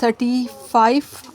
35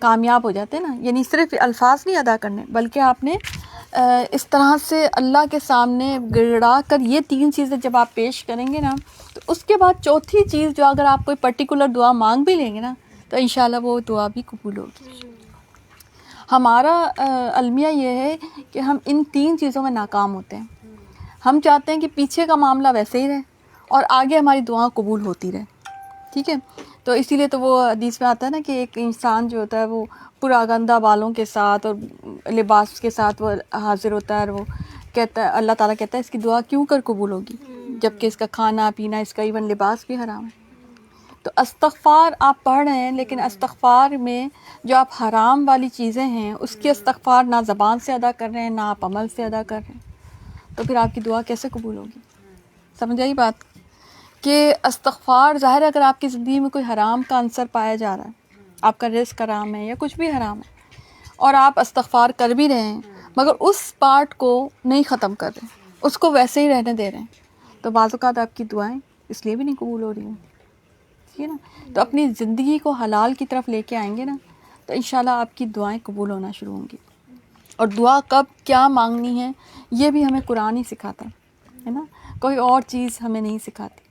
کامیاب ہو جاتے ہیں نا. یعنی صرف الفاظ نہیں ادا کرنے بلکہ آپ نے اس طرح سے اللہ کے سامنے گڑا کر یہ 3 چیزیں جب آپ پیش کریں گے نا تو اس کے بعد چوتھی چیز جو اگر آپ کوئی پرٹیکولر دعا مانگ بھی لیں گے نا تو انشاءاللہ وہ دعا بھی قبول ہوگی. ہمارا المیہ یہ ہے کہ ہم ان 3 چیزوں میں ناکام ہوتے ہیں. ہم چاہتے ہیں کہ پیچھے کا معاملہ ویسے ہی رہے اور آگے ہماری دعا قبول ہوتی رہے. ٹھیک ہے, تو اسی لیے تو وہ حدیث میں آتا ہے نا کہ ایک انسان جو ہوتا ہے وہ پراگندہ بالوں کے ساتھ اور لباس کے ساتھ وہ حاضر ہوتا ہے اور وہ کہتا ہے, اللہ تعالیٰ کہتا ہے اس کی دعا کیوں کر قبول ہوگی جبکہ اس کا کھانا پینا, اس کا ایون لباس بھی حرام ہے. تو استغفار آپ پڑھ رہے ہیں لیکن استغفار میں جو آپ حرام والی چیزیں ہیں اس کی استغفار نہ زبان سے ادا کر رہے ہیں نہ آپ عمل سے ادا کر رہے ہیں, تو پھر آپ کی دعا کیسے قبول ہوگی؟ سمجھ آئی بات کہ استغفار ظاہر ہے اگر آپ کی زندگی میں کوئی حرام کا عنصر پایا جا رہا ہے, آپ کا رزق حرام ہے یا کچھ بھی حرام ہے اور آپ استغفار کر بھی رہے ہیں مگر اس پارٹ کو نہیں ختم کر رہے, اس کو ویسے ہی رہنے دے رہے ہیں, تو بعض اوقات آپ کی دعائیں اس لیے بھی نہیں قبول ہو رہی ہیں. ٹھیک ہے نا, تو اپنی زندگی کو حلال کی طرف لے کے آئیں گے نا تو انشاءاللہ آپ کی دعائیں قبول ہونا شروع ہوں گی. اور دعا کب کیا مانگنی ہے یہ بھی ہمیں قرآن ہی سکھاتا ہے نا, کوئی اور چیز ہمیں نہیں سکھاتی.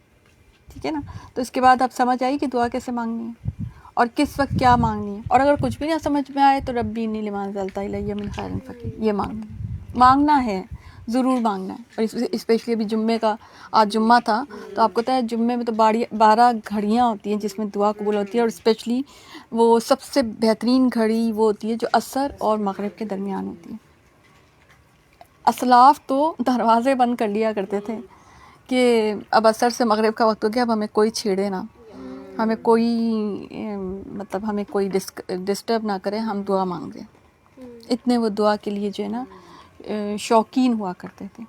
ٹھیک ہے نا, تو اس کے بعد آپ سمجھ آئی کہ دعا کیسے مانگنی ہے اور کس وقت کیا مانگنی ہے. اور اگر کچھ بھی نہ سمجھ میں آئے تو ربی انی لما انزلت الی من خیر فقیر, یہ مانگنا ہے, ضرور مانگنا ہے. اور اسپیشلی ابھی جمعے کا آج جمعہ تھا تو آپ کو پتہ ہے جمعے میں تو 12 گھڑیاں ہوتی ہیں جس میں دعا قبول ہوتی ہے, اور اسپیشلی وہ سب سے بہترین گھڑی وہ ہوتی ہے جو عصر اور مغرب کے درمیان ہوتی ہے. اسلاف تو دروازے بند کر لیا کرتے تھے کہ اب عصر سے مغرب کا وقت ہو گیا, اب ہمیں کوئی چھیڑے نہ, ہمیں کوئی مطلب ہمیں کوئی ڈسٹرب نہ کرے, ہم دعا مانگ رہے. اتنے وہ دعا کے لیے جو ہے نا شوقین ہوا کرتے تھے.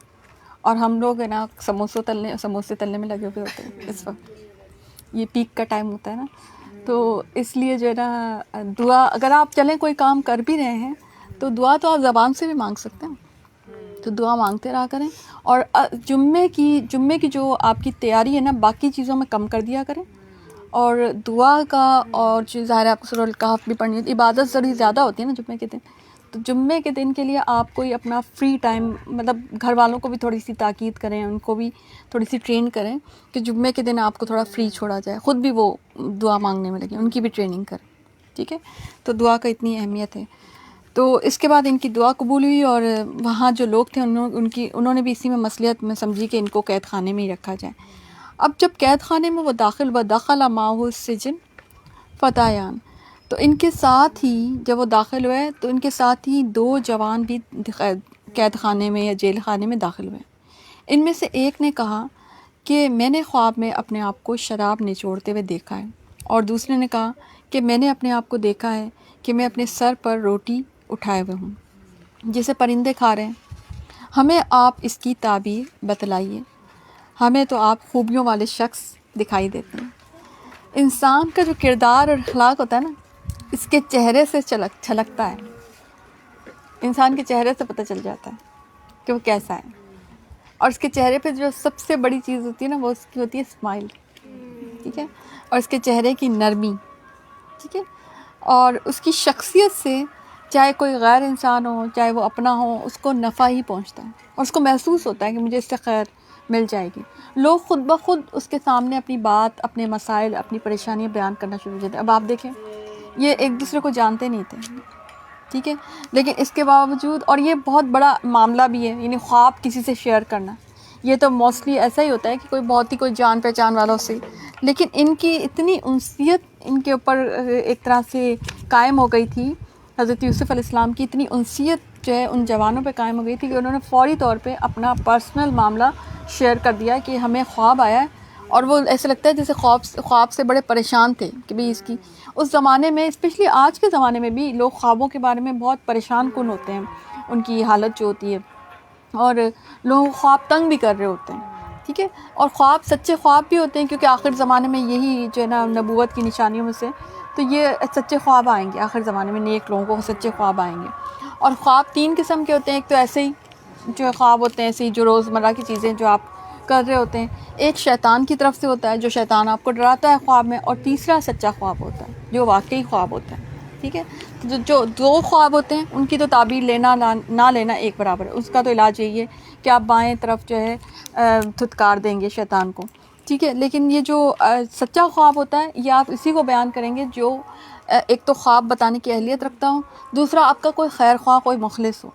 اور ہم لوگ ہے نا سموسے تلنے میں لگے ہوئے ہوتے ہیں اس وقت, یہ پیک کا ٹائم ہوتا ہے نا, تو اس لیے جو ہے نا دعا اگر آپ چلیں کوئی کام کر بھی رہے ہیں تو دعا تو آپ زبان سے بھی مانگ سکتے ہیں, تو دعا مانگتے رہا کریں. اور جمعے کی جو آپ کی تیاری ہے نا باقی چیزوں میں کم کر دیا کریں, اور دعا کا اور ظاہر ہے آپ کو سورۃ الکہف بھی پڑھنی ہوتی ہے, عبادت ضروری زیادہ ہوتی ہے نا جمعے کے دن, تو جمعے کے دن کے لیے آپ کوئی اپنا فری ٹائم مطلب گھر والوں کو بھی تھوڑی سی تاکید کریں, ان کو بھی تھوڑی سی ٹرین کریں کہ جمعے کے دن آپ کو تھوڑا فری چھوڑا جائے, خود بھی وہ دعا مانگنے میں لگیں, ان کی بھی ٹریننگ کریں. ٹھیک ہے, تو دعا کا اتنی اہمیت ہے. تو اس کے بعد ان کی دعا قبول ہوئی, اور وہاں جو لوگ تھے انہوں نے بھی اسی میں مصلحت میں سمجھی کہ ان کو قید خانے میں ہی رکھا جائے. اب جب قید خانے میں وہ داخل معه السجن فتیان, تو ان کے ساتھ ہی جب وہ داخل ہوئے تو ان کے ساتھ ہی 2 جوان بھی قید خانے میں یا جیل خانے میں داخل ہوئے. ان میں سے ایک نے کہا کہ میں نے خواب میں اپنے آپ کو شراب نچوڑتے ہوئے دیکھا ہے, اور دوسرے نے کہا کہ میں نے اپنے آپ کو دیکھا ہے کہ میں اپنے سر پر روٹی اٹھائے ہوئے ہوں جسے پرندے کھا رہے ہیں. ہمیں آپ اس کی تعبیر بتلائیے, ہمیں تو آپ خوبیوں والے شخص دکھائی دیتے ہیں. انسان کا جو کردار اور اخلاق ہوتا ہے نا اس کے چہرے سے چھلکتا ہے, انسان کے چہرے سے پتہ چل جاتا ہے کہ وہ کیسا ہے. اور اس کے چہرے پہ جو سب سے بڑی چیز ہوتی ہے نا وہ اس کی ہوتی ہے اسمائل. ٹھیک ہے, اور اس کے چہرے کی نرمی. ٹھیک ہے, اور اس کی شخصیت سے چاہے کوئی غیر انسان ہو چاہے وہ اپنا ہو اس کو نفع ہی پہنچتا ہے, اور اس کو محسوس ہوتا ہے کہ مجھے اس سے خیر مل جائے گی. لوگ خود بخود اس کے سامنے اپنی بات, اپنے مسائل, اپنی پریشانیاں بیان کرنا شروع ہو جاتے ہیں. اب آپ دیکھیں یہ ایک دوسرے کو جانتے نہیں تھے, ٹھیک ہے, لیکن اس کے باوجود, اور یہ بہت بڑا معاملہ بھی ہے, یعنی خواب کسی سے شیئر کرنا, یہ تو موسٹلی ایسا ہی ہوتا ہے کہ کوئی بہت ہی کوئی جان پہچان والوں سے, لیکن ان کی اتنی انسیت ان کے اوپر ایک طرح سے قائم ہو گئی تھی. حضرت یوسف علیہ السلام کی اتنی انسیت جو ہے ان جوانوں پہ قائم ہو گئی تھی کہ انہوں نے فوری طور پہ اپنا پرسنل معاملہ شیئر کر دیا کہ ہمیں خواب آیا ہے, اور وہ ایسے لگتا ہے جیسے خواب سے بڑے پریشان تھے کہ بھئی اس کی, اس زمانے میں اسپیشلی آج کے زمانے میں بھی لوگ خوابوں کے بارے میں بہت پریشان کن ہوتے ہیں, ان کی حالت جو ہوتی ہے, اور لوگ خواب تنگ بھی کر رہے ہوتے ہیں. ٹھیک ہے, اور خواب سچے خواب بھی ہوتے ہیں کیونکہ آخر زمانے میں یہی جو ہے نا نبوت کی نشانیوں میں سے تو یہ سچے خواب آئیں گے. آخر زمانے میں نیک لوگوں کو سچے خواب آئیں گے. اور خواب 3 قسم کے ہوتے ہیں. ایک تو ایسے ہی جو خواب ہوتے ہیں ایسے ہی جو روزمرہ کی چیزیں جو آپ کر رہے ہوتے ہیں, ایک شیطان کی طرف سے ہوتا ہے جو شیطان آپ کو ڈراتا ہے خواب میں, اور تیسرا سچا خواب ہوتا ہے جو واقعی خواب ہوتا ہے. ٹھیک ہے. جو دو خواب ہوتے ہیں ان کی تو تعبیر لینا نہ لینا ایک برابر ہے. اس کا تو علاج یہی ہے کہ آپ بائیں طرف جو ہے دھتکار دیں گے شیطان کو, ٹھیک ہے. لیکن یہ جو سچا خواب ہوتا ہے یہ آپ اسی کو بیان کریں گے جو ایک تو خواب بتانے کی اہلیت رکھتا ہوں, دوسرا آپ کا کوئی خیر خواہ, کوئی مخلص ہو,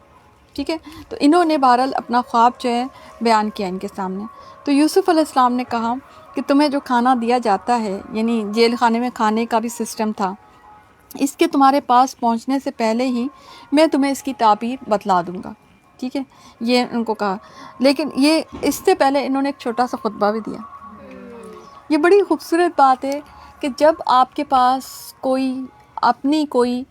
ٹھیک ہے. تو انہوں نے بہرحال اپنا خواب جو ہے بیان کیا ان کے سامنے. تو یوسف علیہ السلام نے کہا کہ تمہیں جو کھانا دیا جاتا ہے, یعنی جیل خانے میں کھانے کا بھی سسٹم تھا, اس کے تمہارے پاس پہنچنے سے پہلے ہی میں تمہیں اس کی تعبیر بتلا دوں گا, ٹھیک ہے. یہ ان کو کہا. لیکن یہ اس سے پہلے انہوں نے ایک چھوٹا سا خطبہ بھی دیا. یہ بڑی خوبصورت بات ہے کہ جب آپ کے پاس کوئی اپنی کوئی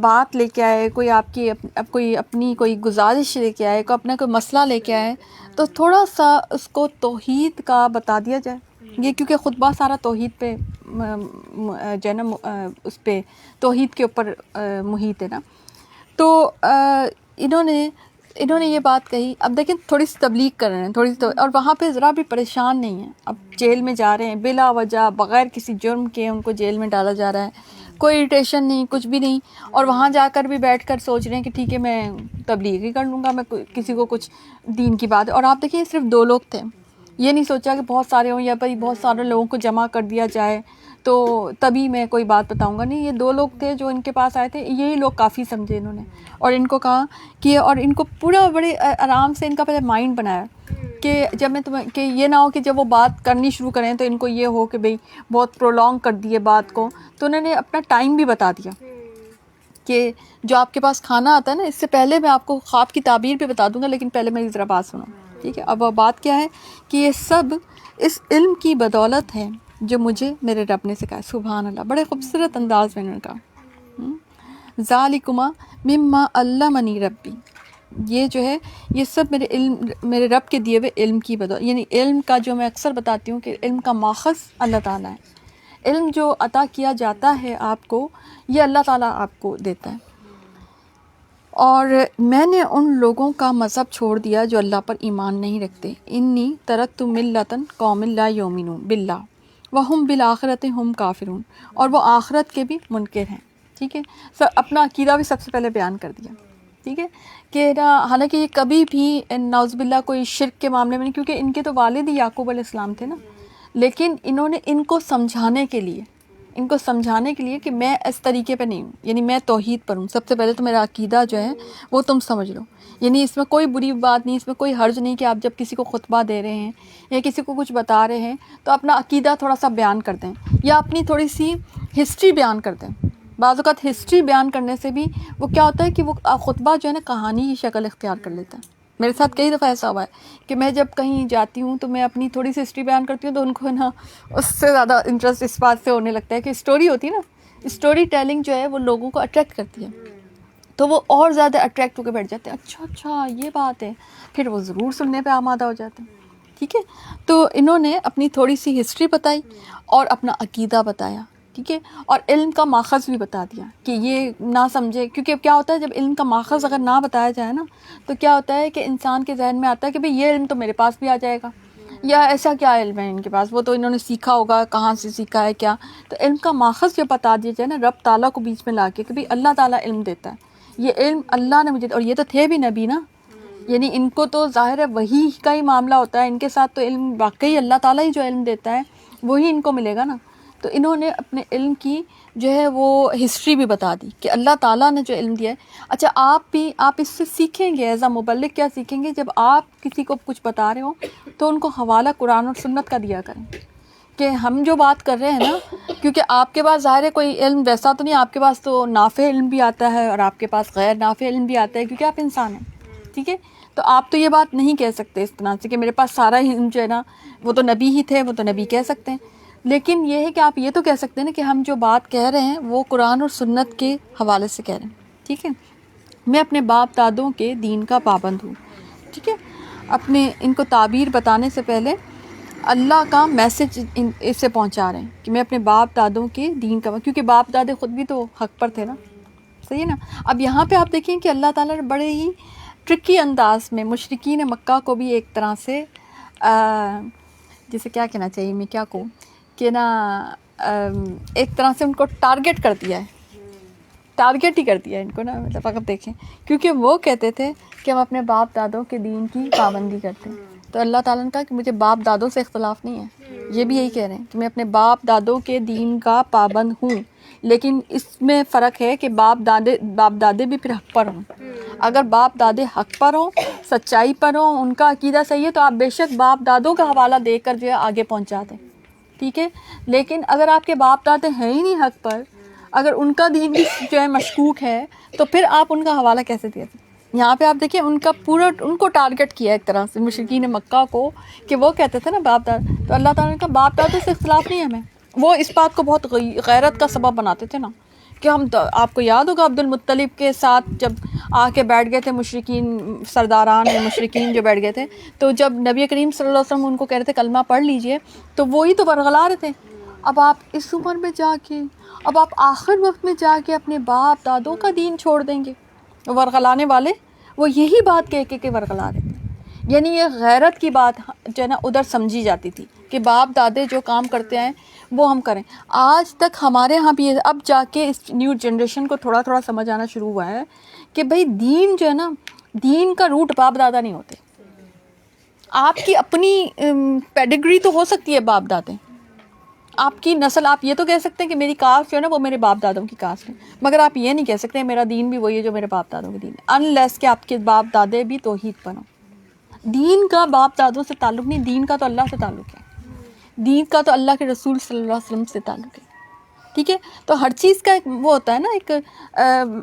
بات لے کے آئے, کوئی آپ کی کوئی اپنی کوئی گزارش لے کے آئے, کوئی اپنا کوئی مسئلہ لے کے آئے, تو تھوڑا سا اس کو توحید کا بتا دیا جائے. یہ کیونکہ خطبہ سارا توحید پہ جو ہے نا اس پہ توحید کے اوپر محیط ہے نا. تو انہوں نے یہ بات کہی. اب دیکھیں تھوڑی سی تبلیغ کر رہے ہیں, تھوڑی سی اور وہاں پہ ذرا بھی پریشان نہیں ہیں. اب جیل میں جا رہے ہیں بلا وجہ, بغیر کسی جرم کے ان کو جیل میں ڈالا جا رہا ہے, کوئی اریٹیشن نہیں, کچھ بھی نہیں. اور وہاں جا کر بھی بیٹھ کر سوچ رہے ہیں کہ ٹھیک ہے میں تبلیغ ہی کر لوں گا, میں کسی کو کچھ دین کی بات. اور آپ دیکھیں صرف 2 لوگ تھے, یہ نہیں سوچا کہ بہت سارے ہوں یا بھائی بہت سارے لوگوں کو جمع کر دیا جائے تو تبھی میں کوئی بات بتاؤں گا. نہیں, یہ 2 لوگ تھے جو ان کے پاس آئے تھے, یہی لوگ کافی سمجھے انہوں نے. اور ان کو کہا کہ, اور ان کو پورا بڑے آرام سے ان کا پہلے مائنڈ بنایا کہ جب میں تمہیں, کہ یہ نہ ہو کہ جب وہ بات کرنی شروع کریں تو ان کو یہ ہو کہ بھئی بہت پرولونگ کر دیے بات کو. تو انہوں نے اپنا ٹائم بھی بتا دیا کہ جو آپ کے پاس کھانا آتا ہے نا, اس سے پہلے میں آپ کو خواب کی تعبیر بھی بتا دوں گا, لیکن پہلے میری ذرا بات سنو, ٹھیک ہے. اب وہ بات کیا ہے کہ یہ سب اس علم کی بدولت ہے جو مجھے میرے رب نے سکھایا. سبحان اللہ, بڑے خوبصورت انداز میں انہوں نے کہا ذالکما مما علمنی ربی, یہ جو ہے یہ سب میرے رب کے دیے ہوئے علم کی بدولت. یعنی علم کا جو میں اکثر بتاتی ہوں کہ علم کا ماخذ اللہ تعالیٰ ہے. علم جو عطا کیا جاتا ہے آپ کو, یہ اللہ تعالیٰ آپ کو دیتا ہے. اور میں نے ان لوگوں کا مذہب چھوڑ دیا جو اللہ پر ایمان نہیں رکھتے. انی ترکت ملۃ قوم لا یؤمنون باللہ وہم بالآخرۃ ہم کافرون, اور وہ آخرت کے بھی منکر ہیں, ٹھیک ہے. اپنا عقیدہ بھی سب سے پہلے بیان کر دیا, ٹھیک ہے. کہ حالانکہ یہ کبھی بھی نعوذ باللہ کوئی شرک کے معاملے میں نہیں, کیونکہ ان کے تو والد ہی یعقوب علیہ السلام تھے نا. لیکن انہوں نے ان کو سمجھانے کے لیے کہ میں اس طریقے پہ نہیں ہوں, یعنی میں توحید پر ہوں. سب سے پہلے تو میرا عقیدہ جو ہے وہ تم سمجھ لو. یعنی اس میں کوئی بری بات نہیں, اس میں کوئی حرج نہیں کہ آپ جب کسی کو خطبہ دے رہے ہیں یا کسی کو کچھ بتا رہے ہیں تو اپنا عقیدہ تھوڑا سا بیان کر دیں, یا اپنی تھوڑی سی ہسٹری بیان کر دیں. بعض اوقات ہسٹری بیان کرنے سے بھی وہ کیا ہوتا ہے کہ وہ خطبہ جو ہے نا کہانی کی شکل اختیار کر لیتا ہے. میرے ساتھ کئی دفعہ ایسا ہوا ہے کہ میں جب کہیں جاتی ہوں تو میں اپنی تھوڑی سی ہسٹری بیان کرتی ہوں تو ان کو نا اس سے زیادہ انٹرسٹ اس بات سے ہونے لگتا ہے کہ اسٹوری ہوتی ہے نا, اسٹوری ٹیلنگ جو ہے وہ لوگوں کو اٹریکٹ کرتی ہے, تو وہ اور زیادہ اٹریکٹ ہو کے بیٹھ جاتے ہیں. اچھا یہ بات ہے, پھر وہ ضرور سننے پہ آمادہ ہو جاتے ہیں, ٹھیک ہے. تو انہوں نے اپنی تھوڑی سی ہسٹری بتائی اور اپنا عقیدہ بتایا, ٹھیک ہے. اور علم کا ماخذ بھی بتا دیا کہ یہ نہ سمجھے, کیونکہ کیا ہوتا ہے جب علم کا ماخذ اگر نہ بتایا جائے نا تو کیا ہوتا ہے کہ انسان کے ذہن میں آتا ہے کہ بھئی یہ علم تو میرے پاس بھی آ جائے گا, یا ایسا کیا علم ہے ان کے پاس, وہ تو انہوں نے سیکھا ہوگا, کہاں سے سیکھا ہے کیا. تو علم کا ماخذ جو بتا دیا جائے نا رب تعالیٰ کو بیچ میں لا کے کہ بھئی اللہ تعالیٰ علم دیتا ہے, یہ علم اللہ نے مجھے, اور یہ تو تھے بھی نبی نا, یعنی ان کو تو ظاہر ہے وہی کا ہی معاملہ ہوتا ہے, ان کے ساتھ تو علم واقعی اللہ تعالیٰ ہی جو علم دیتا ہے وہی ان کو ملے گا نا. تو انہوں نے اپنے علم کی جو ہے وہ ہسٹری بھی بتا دی کہ اللہ تعالیٰ نے جو علم دیا ہے. اچھا آپ اس سے سیکھیں گے, ایز اے مبلغ کیا سیکھیں گے, جب آپ کسی کو کچھ بتا رہے ہو تو ان کو حوالہ قرآن اور سنت کا دیا کریں کہ ہم جو بات کر رہے ہیں نا, کیونکہ آپ کے پاس ظاہر ہے کوئی علم ویسا تو نہیں, آپ کے پاس تو نافع علم بھی آتا ہے اور آپ کے پاس غیر نافع علم بھی آتا ہے, کیونکہ آپ انسان ہیں, ٹھیک ہے. تو آپ تو یہ بات نہیں کہہ سکتے اس طرح سے کہ میرے پاس سارا علم جو ہے نا, وہ تو نبی ہی تھے, وہ تو نبی کہہ سکتے ہیں. لیکن یہ ہے کہ آپ یہ تو کہہ سکتے ہیں نا کہ ہم جو بات کہہ رہے ہیں وہ قرآن اور سنت کے حوالے سے کہہ رہے ہیں, ٹھیک ہے. میں اپنے باپ دادوں کے دین کا پابند ہوں, ٹھیک ہے. اپنے ان کو تعبیر بتانے سے پہلے اللہ کا میسج اس سے پہنچا رہے ہیں کہ میں اپنے باپ دادوں کے دین کا, کیونکہ باپ دادے خود بھی تو حق پر تھے نا, صحیح ہے نا. اب یہاں پہ آپ دیکھیں کہ اللہ تعالیٰ نے بڑے ہی ٹرکی انداز میں مشرکین مکہ کو بھی ایک طرح سے جسے کیا کہنا چاہیے, میں کیا کہوں کہ نا ایک طرح سے ان کو ٹارگٹ کر دیا ہے ٹارگیٹ ہی کر دیا ان کو نا, مطلب اگر دیکھیں, کیونکہ وہ کہتے تھے کہ ہم اپنے باپ دادوں کے دین کی پابندی کرتے ہیں. تو اللہ تعالیٰ نے کہا کہ مجھے باپ دادوں سے اختلاف نہیں ہے. یہ بھی یہی کہہ رہے ہیں کہ میں اپنے باپ دادوں کے دین کا پابند ہوں, لیکن اس میں فرق ہے کہ باپ دادے بھی پھر حق پر ہوں. اگر باپ دادے حق پر ہوں, سچائی پر ہوں, ان کا عقیدہ صحیح ہے, تو آپ بے شک باپ دادوں کا حوالہ دے کر جو ہے آگے پہنچا دیں, ٹھیک ہے. لیکن اگر آپ کے باپ دادے ہیں ہی نہیں حق پر, اگر ان کا دین بھی جو ہے مشکوک ہے, تو پھر آپ ان کا حوالہ کیسے دیں؟ یہاں پہ آپ دیکھیں ان کا پورا ان کو ٹارگٹ کیا ایک طرح سے مشرکین مکہ کو, کہ وہ کہتے تھے نا باپ داد, تو اللہ تعالیٰ نے کہا باپ دادوں سے اختلاف نہیں ہے ہمیں. وہ اس بات کو بہت غیرت کا سبب بناتے تھے نا, کہ ہم, آپ کو یاد ہوگا عبد المطلب کے ساتھ جب آ کے بیٹھ گئے تھے مشرکین, سرداران مشرکین جو بیٹھ گئے تھے, تو جب نبی کریم صلی اللہ علیہ وسلم ان کو کہہ رہے تھے کلمہ پڑھ لیجئے, تو وہی تو برگلا رہے تھے. اب آپ اس عمر میں جا کے, اب آپ آخر وقت میں جا کے اپنے باپ دادوں کا دین چھوڑ دیں گے. ورغلانے والے وہ یہی بات کہہ کے ورغلا رہے تھے. یعنی یہ غیرت کی بات جو ہے نا ادھر سمجھی جاتی تھی کہ باپ دادے جو کام کرتے ہیں وہ ہم کریں. آج تک ہمارے ہاں بھی اب جا کے اس نیو جنریشن کو تھوڑا تھوڑا سمجھ آنا شروع ہوا ہے کہ بھئی دین جو ہے نا, دین کا روٹ باپ دادا نہیں ہوتے. آپ کی اپنی پیڈگری تو ہو سکتی ہے باپ دادے, آپ کی نسل, آپ یہ تو کہہ سکتے ہیں کہ میری کاسٹ جو ہے نا وہ میرے باپ دادوں کی کاسٹ ہے, مگر آپ یہ نہیں کہہ سکتے میرا دین بھی وہی ہے جو میرے باپ دادوں کے دین ہے, انلیس کہ آپ کے باپ دادے بھی توحید پر ہوں. دین کا باپ دادوں سے تعلق نہیں, دین کا تو اللہ سے تعلق ہے, دین کا تو اللہ کے رسول صلی اللہ علیہ وسلم سے تعلق ہے, ٹھیک ہے. تو ہر چیز کا ایک وہ ہوتا ہے نا,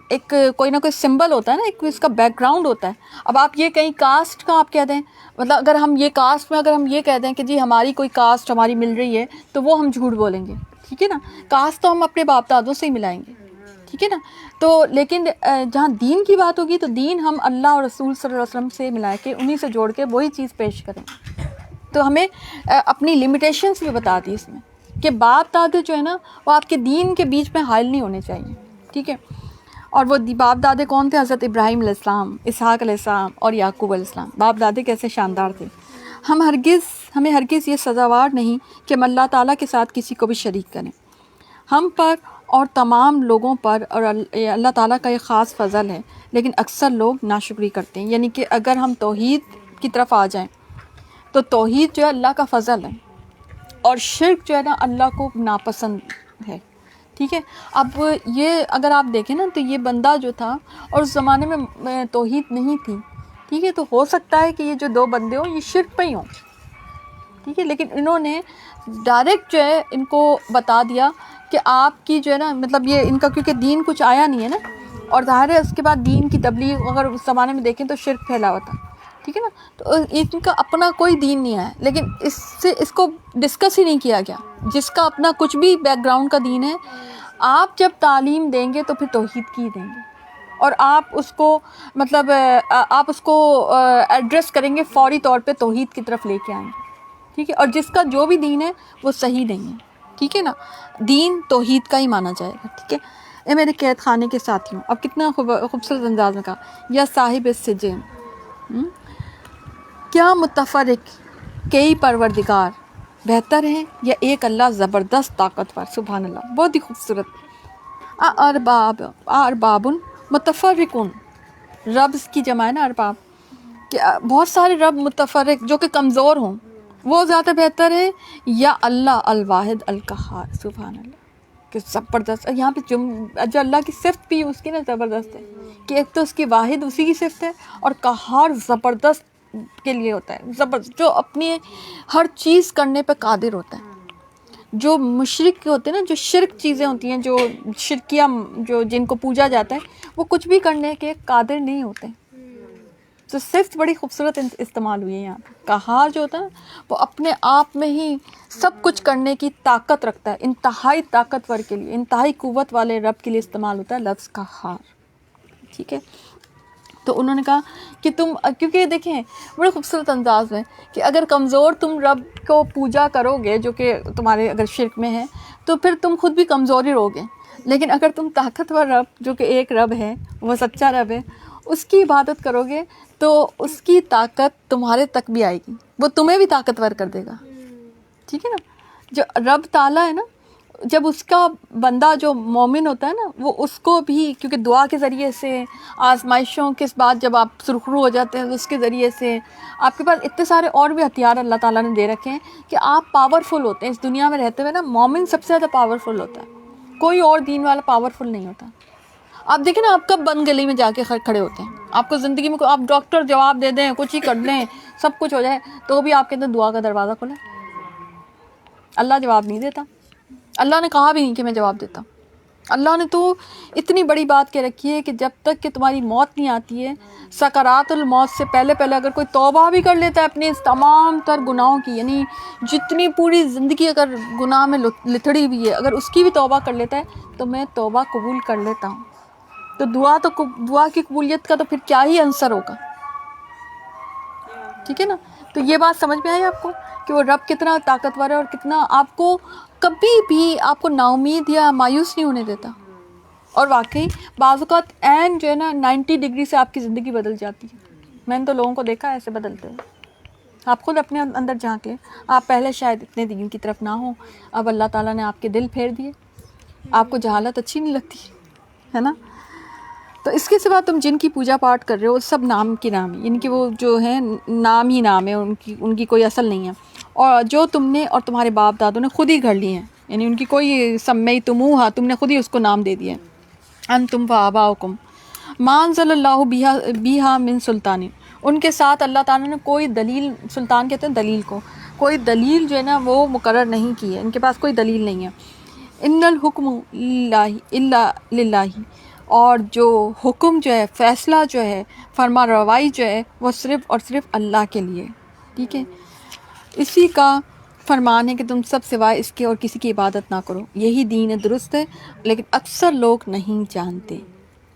ایک کوئی نہ کوئی سمبل ہوتا ہے نا, ایک اس کا بیک گراؤنڈ ہوتا ہے. اب آپ یہ کہیں کاسٹ کا آپ کہہ دیں, مطلب اگر ہم یہ کاسٹ میں اگر ہم یہ کہہ دیں کہ جی ہماری کوئی کاسٹ ہماری مل رہی ہے, تو وہ ہم جھوٹ بولیں گے, ٹھیک ہے نا. کاسٹ تو ہم اپنے باپ دادوں سے ہی ملائیں گے, ٹھیک ہے نا. تو لیکن جہاں دین کی بات ہوگی تو دین ہم اللہ اور رسول صلی اللہ علیہ وسلم سے ملا کے, انہی سے جوڑ کے وہی چیز پیش کریں. تو ہمیں اپنی لمیٹیشنس بھی بتا دی اس میں کہ باپ دادے جو ہے نا وہ آپ کے دین کے بیچ میں حائل نہیں ہونے چاہیے, ٹھیک ہے. اور وہ باپ دادے کون تھے؟ حضرت ابراہیم علیہ السلام, اسحاق علیہ السلام اور یعقوب علیہ السلام. باپ دادے کیسے شاندار تھے. ہمیں ہرگز یہ سزاوار نہیں کہ ہم اللہ تعالیٰ کے ساتھ کسی کو بھی شریک کریں. ہم پر اور تمام لوگوں پر اور اللہ تعالیٰ کا ایک خاص فضل ہے, لیکن اکثر لوگ ناشکری کرتے ہیں. یعنی کہ اگر ہم توحید کی طرف آ جائیں تو توحید جو ہے اللہ کا فضل ہے, اور شرک جو ہے نا اللہ کو ناپسند ہے, ٹھیک ہے. اب یہ اگر آپ دیکھیں نا تو یہ بندہ جو تھا اور اس زمانے میں توحید نہیں تھی, ٹھیک ہے. تو ہو سکتا ہے کہ یہ جو دو بندے ہوں یہ شرک پہ ہی ہوں, ٹھیک ہے. لیکن انہوں نے ڈائریکٹ جو ہے ان کو بتا دیا کہ آپ کی جو ہے نا, مطلب یہ ان کا کیونکہ دین کچھ آیا نہیں ہے نا, اور ظاہر ہے اس کے بعد دین کی تبلیغ اگر اس زمانے میں دیکھیں تو شرک پھیلا ہوا تھا, ٹھیک ہے نا. تو ان کا اپنا کوئی دین نہیں ہے, لیکن اس کو ڈسکس ہی نہیں کیا گیا. جس کا اپنا کچھ بھی بیک گراؤنڈ کا دین ہے, آپ جب تعلیم دیں گے تو پھر توحید کی دیں گے, اور آپ اس کو مطلب آپ اس کو ایڈریس کریں گے فوری طور پہ توحید کی طرف لے کے آئیں گے, ٹھیک ہے. اور جس کا جو بھی دین ہے وہ صحیح نہیں ہے, ٹھیک ہے نا. دین توحید کا ہی مانا جائے گا, ٹھیک ہے. اے میرے قید خانے کے ساتھیوں, اب کتنا خوبصورت انداز میں کہا, یا صاحب السجن, کیا متفرق کئی پروردگار بہتر ہیں یا ایک اللہ زبردست طاقتور. سبحان اللہ, بہت ہی خوبصورت. ارباب متفرقون, رب کی جمع ہے نا ارباب, کہ بہت سارے رب متفرق جو کہ کمزور ہوں وہ زیادہ بہتر ہے, یا اللہ الواحد القہار. سبحان اللہ, کہ زبردست. یہاں پہ جو اللہ کی صفت بھی اس کی نا زبردست ہے, کہ ایک تو اس کی واحد اسی کی صفت ہے, اور قہار زبردست کے لیے ہوتا ہے, زبردست جو اپنی ہر چیز کرنے پہ قادر ہوتا ہے. جو مشرک ہوتے ہیں نا, جو شرک چیزیں ہوتی ہیں, جو شرکیہ جو جن کو پوجا جاتا ہے, وہ کچھ بھی کرنے کے قادر نہیں ہوتے. تو صفت بڑی خوبصورت استعمال ہوئی ہے یہاں پہ. قہار جو ہوتا ہے وہ اپنے آپ میں ہی سب کچھ کرنے کی طاقت رکھتا ہے, انتہائی طاقتور کے لیے, انتہائی قوت والے رب کے لیے استعمال ہوتا ہے لفظ قہار, ٹھیک ہے. تو انہوں نے کہا کہ تم, کیونکہ دیکھیں بڑے خوبصورت انداز میں کہ اگر کمزور تم رب کو پوجا کرو گے جو کہ تمہارے اگر شرک میں ہے, تو پھر تم خود بھی کمزور ہی رہو گے. لیکن اگر تم طاقتور رب جو کہ ایک رب ہے, وہ سچا رب ہے, اس کی عبادت کرو گے تو اس کی طاقت تمہارے تک بھی آئے گی, وہ تمہیں بھی طاقتور کر دے گا, ٹھیک ہے نا. جو رب تعالیٰ ہے نا, جب اس کا بندہ جو مومن ہوتا ہے نا وہ اس کو بھی، کیونکہ دعا کے ذریعے سے، آزمائشوں کے بعد جب آپ سرخرو ہو جاتے ہیں تو اس کے ذریعے سے آپ کے پاس اتنے سارے اور بھی ہتھیار اللہ تعالیٰ نے دے رکھے ہیں کہ آپ پاورفل ہوتے ہیں اس دنیا میں رہتے ہوئے نا. مومن سب سے زیادہ پاورفل ہوتا ہے، کوئی اور دین والا پاورفل نہیں ہوتا. آپ دیکھیں نا، آپ کب بند گلی میں جا کے کھڑے ہوتے ہیں، آپ کو زندگی میں آپ ڈاکٹر جواب دے دیں، کچھ ہی کر دیں، سب کچھ ہو جائے تو بھی آپ کے اندر دعا کا دروازہ کھلا. اللہ جواب نہیں دیتا، اللہ نے کہا بھی نہیں کہ میں جواب دیتا. اللہ نے تو اتنی بڑی بات کہہ رکھی ہے کہ جب تک کہ تمہاری موت نہیں آتی ہے، سکرات الموت سے پہلے اگر کوئی توبہ بھی کر لیتا ہے اپنے اس تمام تر گناہوں کی، یعنی جتنی پوری زندگی اگر گناہ میں لتڑی ہوئی ہے، اگر اس کی بھی توبہ کر لیتا ہے تو میں توبہ قبول کر لیتا ہوں. تو دعا کی قبولیت کا تو پھر کیا ہی عنصر ہوگا. ٹھیک ہے نا. تو یہ بات سمجھ میں آئی آپ کو کہ وہ رب کتنا طاقتور ہے اور کتنا آپ کو کبھی بھی آپ کو نا امید یا مایوس نہیں ہونے دیتا. اور واقعی بعض اوقات عین جو ہے نا 90 ڈگری سے آپ کی زندگی بدل جاتی ہے. میں نے تو لوگوں کو دیکھا ایسے بدلتے ہیں. آپ خود اپنے اندر جھانک لیں. آپ پہلے شاید اتنے دین کی طرف نہ ہوں، اب اللہ تعالیٰ نے آپ کے دل پھیر دیے، آپ کو جہالت اچھی نہیں لگتی ہے نا. تو اس کے سوا تم جن کی پوجا پاٹ کر رہے ہو سب نام کی نام، یعنی کہ وہ جو ہیں نام ہی نام ہے، ان کی کوئی اصل نہیں ہے. اور جو تم نے اور تمہارے باپ دادوں نے خود ہی گھڑ لی ہیں، یعنی ان کی کوئی سمیتموہا، تم نے خود ہی اس کو نام دے دیا. انتم و آباؤکم ما انزل اللہ بیہا من سلطان، ان کے ساتھ اللہ تعالیٰ نے کوئی دلیل، سلطان کہتے ہیں دلیل کو، کوئی دلیل جو ہے نا وہ مقرر نہیں کی ہے، ان کے پاس کوئی دلیل نہیں ہے. ان الحکم الا للہ، اور جو حکم جو ہے، فیصلہ جو ہے، فرما روائی جو ہے، وہ صرف اور صرف اللہ کے لیے. ٹھیک ہے، اسی کا فرمان ہے کہ تم سب سوائے اس کے اور کسی کی عبادت نہ کرو، یہی دین درست ہے، لیکن اکثر لوگ نہیں جانتے.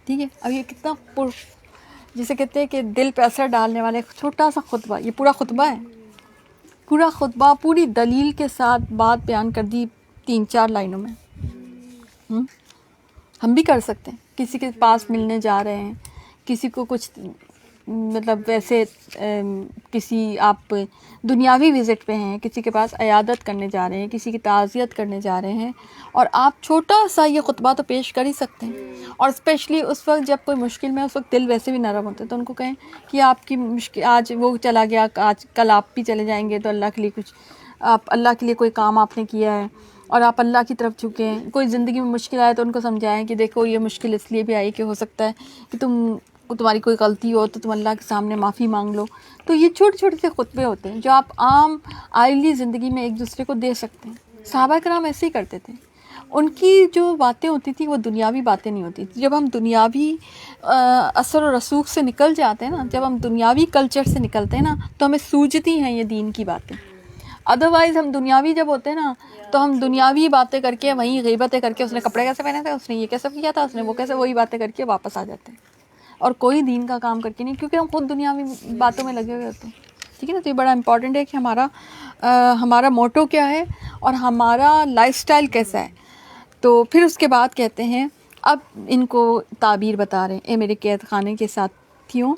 ٹھیک ہے. اب یہ کتنا جسے کہتے ہیں کہ دل پہ اثر ڈالنے والے چھوٹا سا خطبہ، یہ پورا خطبہ ہے، پورا خطبہ پوری دلیل کے ساتھ بات بیان کر دی 3-4 لائنوں میں. ہم بھی کر سکتے ہیں. کسی کے پاس ملنے جا رہے ہیں، کسی کو کچھ مطلب ویسے کسی آپ دنیاوی وزٹ پہ ہیں، کسی کے پاس عیادت کرنے جا رہے ہیں، کسی کی تعزیت کرنے جا رہے ہیں، اور آپ چھوٹا سا یہ خطبہ تو پیش کر ہی سکتے ہیں. اور اسپیشلی اس وقت جب کوئی مشکل میں، اس وقت دل ویسے بھی نرم ہوتے ہیں، تو ان کو کہیں کہ آپ کی مشکل، آج وہ چلا گیا، آج کل آپ بھی چلے جائیں گے، تو اللہ کے لیے کچھ، آپ اللہ کے لیے کوئی کام آپ نے کیا ہے اور آپ اللہ کی طرف جھکیں. کوئی زندگی میں مشکل آئے تو ان کو سمجھائیں کہ دیکھو یہ مشکل اس لیے بھی آئی کہ ہو سکتا ہے کہ تمہاری کوئی غلطی ہو تو تم اللہ کے سامنے معافی مانگ لو. تو یہ چھوٹے چھوٹے سے خطبے ہوتے ہیں جو آپ عام آئلی زندگی میں ایک دوسرے کو دے سکتے ہیں. صحابہ کرام ایسے ہی کرتے تھے. ان کی جو باتیں ہوتی تھیں وہ دنیاوی باتیں نہیں ہوتی تھیں. جب ہم دنیاوی اثر و رسوخ سے نکل جاتے ہیں نا، جب ہم دنیاوی کلچر سے نکلتے ہیں نا، تو ہمیں سوجتی ہیں یہ دین کی باتیں. ادروائز ہم دنیاوی جب ہوتے ہیں نا تو ہم دنیاوی باتیں کر کے، وہیں غیبتیں کر کے، اس نے کپڑے کیسے پہنے تھے، اس نے یہ کیسے کیا تھا، اس نے وہ کیسے، وہی باتیں کر کے واپس آ جاتے ہیں، اور کوئی دین کا کام کر کے نہیں، کیونکہ ہم خود دنیاوی باتوں میں لگے ہوئے ہوتے ہیں. ٹھیک ہے نا. تو یہ بڑا امپورٹنٹ ہے کہ ہمارا موٹو کیا ہے اور ہمارا لائف سٹائل کیسا ہے. تو پھر اس کے بعد کہتے ہیں، اب ان کو تعبیر بتا رہے ہیں، اے میرے قید خانے کے ساتھیوں،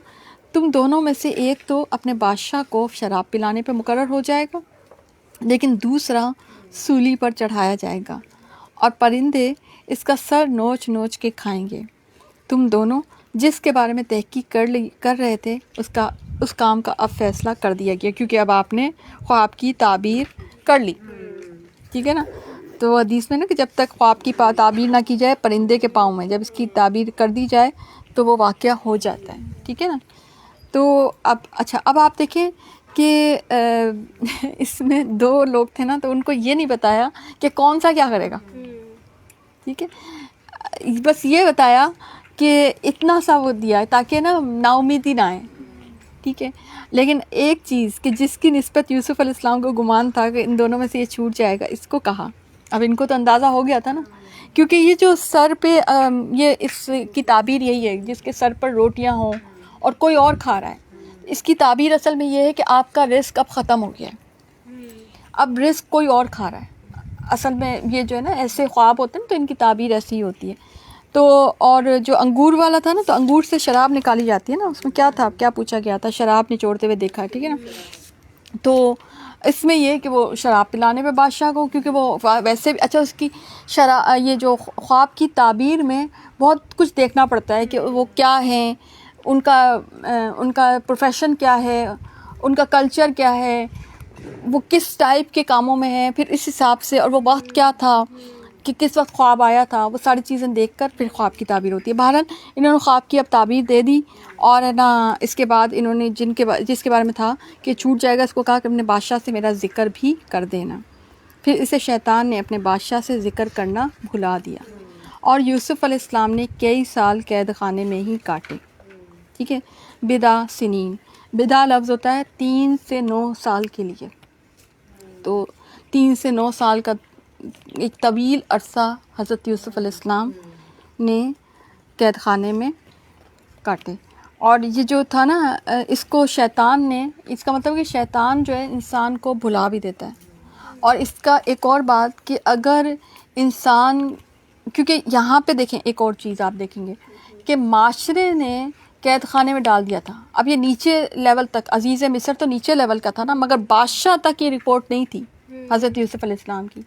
تم دونوں میں سے ایک تو اپنے بادشاہ کو شراب پلانے پہ مقرر ہو جائے گا، لیکن دوسرا سولی پر چڑھایا جائے گا اور پرندے اس کا سر نوچ نوچ کے کھائیں گے. تم دونوں جس کے بارے میں تحقیق کر رہے تھے اس کام کا اب فیصلہ کر دیا گیا، کیونکہ اب آپ نے خواب کی تعبیر کر لی. ٹھیک ہے نا. تو حدیث میں نا کہ جب تک خواب کی تعبیر نہ کی جائے پرندے کے پاؤں میں، جب اس کی تعبیر کر دی جائے تو وہ واقعہ ہو جاتا ہے. ٹھیک ہے نا. تو اب آپ دیکھیں کہ اس میں 2 لوگ تھے نا، تو ان کو یہ نہیں بتایا کہ کون سا کیا کرے گا. ٹھیک ہے. بس یہ بتایا کہ اتنا سا وہ دیا تاکہ نا امیدی نہ آئے. ٹھیک ہے. لیکن ایک چیز کہ جس کی نسبت یوسف علیہ السلام کو گمان تھا کہ ان دونوں میں سے یہ چھوٹ جائے گا، اس کو کہا. اب ان کو تو اندازہ ہو گیا تھا نا، کیونکہ یہ جو سر پہ یہ اس کی تعبیر یہی ہے، جس کے سر پر روٹیاں ہوں اور کوئی اور کھا رہا ہے. اس کی تعبیر اصل میں یہ ہے کہ آپ کا رزق اب ختم ہو گیا ہے، اب رزق کوئی اور کھا رہا ہے. اصل میں یہ جو ہے نا ایسے خواب ہوتے ہیں تو ان کی تعبیر ایسی ہی ہوتی ہے. تو اور جو انگور والا تھا نا، تو انگور سے شراب نکالی جاتی ہے نا. اس میں کیا تھا، کیا پوچھا گیا تھا، شراب نچوڑتے ہوئے دیکھا. ٹھیک ہے نا. تو اس میں یہ کہ وہ شراب پلانے پہ بادشاہ کو، کیونکہ وہ ویسے بھی اچھا اس کی یہ جو خواب کی تعبیر میں بہت کچھ دیکھنا پڑتا ہے کہ وہ کیا ہیں، ان کا پروفیشن کیا ہے، ان کا کلچر کیا ہے، وہ کس ٹائپ کے کاموں میں ہے، پھر اس حساب سے، اور وہ وقت کیا تھا کہ کس وقت خواب آیا تھا، وہ ساری چیزیں دیکھ کر پھر خواب کی تعبیر ہوتی ہے. بہرحال انہوں نے خواب کی اب تعبیر دے دی، اور ہے نا اس کے بعد انہوں نے جس کے بارے میں تھا کہ چھوٹ جائے گا، اس کو کہا کہ اپنے بادشاہ سے میرا ذکر بھی کر دینا. پھر اسے شیطان نے اپنے بادشاہ سے ذکر کرنا بھلا دیا، اور یوسف علیہ السلام نے کئی سال قید خانے میں ہی کاٹے. ٹھیک ہے. بدا سنین، بدا لفظ ہوتا ہے 3 سے 9 سال کے لیے. تو 3 سے 9 سال کا ایک طویل عرصہ حضرت یوسف علیہ السلام نے قید خانے میں کاٹے. اور یہ جو تھا نا، اس کو شیطان نے، اس کا مطلب کہ شیطان جو ہے انسان کو بھلا بھی دیتا ہے. اور اس کا ایک اور بات کہ اگر انسان، کیونکہ یہاں پہ دیکھیں ایک اور چیز آپ دیکھیں گے کہ معاشرے نے قید خانے میں ڈال دیا تھا. اب یہ نیچے لیول تک، عزیز مصر تو نیچے لیول کا تھا نا، مگر بادشاہ تک یہ رپورٹ نہیں تھی حضرت یوسف علیہ السلام کی.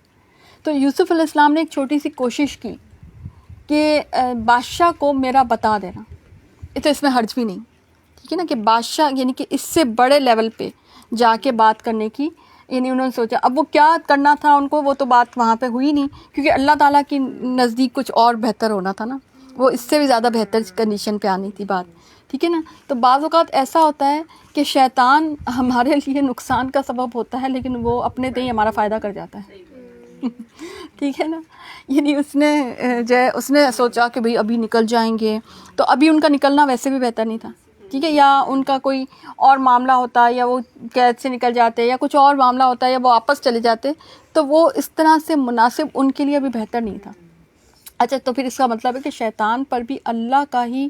تو یوسف علیہ السلام نے ایک چھوٹی سی کوشش کی کہ بادشاہ کو میرا بتا دینا، تو اس میں حرج بھی نہیں. ٹھیک ہے نا، کہ بادشاہ یعنی کہ اس سے بڑے لیول پہ جا کے بات کرنے کی، یعنی انہوں نے سوچا اب وہ کیا کرنا تھا ان کو، وہ تو بات وہاں پہ ہوئی نہیں، کیونکہ اللہ تعالیٰ کی نزدیک کچھ اور بہتر ہونا تھا نا، وہ اس سے بھی زیادہ بہتر کنڈیشن پہ آنی تھی بات. ٹھیک ہے نا. تو بعض اوقات ایسا ہوتا ہے کہ شیطان ہمارے لیے نقصان کا سبب ہوتا ہے، لیکن وہ اپنے تئیں ہمارا فائدہ کر جاتا ہے. ٹھیک ہے نا. یعنی اس نے سوچا کہ بھئی ابھی نکل جائیں گے، تو ابھی ان کا نکلنا ویسے بھی بہتر نہیں تھا. ٹھیک ہے. یا ان کا کوئی اور معاملہ ہوتا، یا وہ قید سے نکل جاتے، یا کچھ اور معاملہ ہوتا، یا وہ واپس چلے جاتے، تو وہ اس طرح سے مناسب ان کے لیے ابھی بہتر نہیں تھا. اچھا، تو پھر اس کا مطلب ہے کہ شیطان پر بھی اللہ کا ہی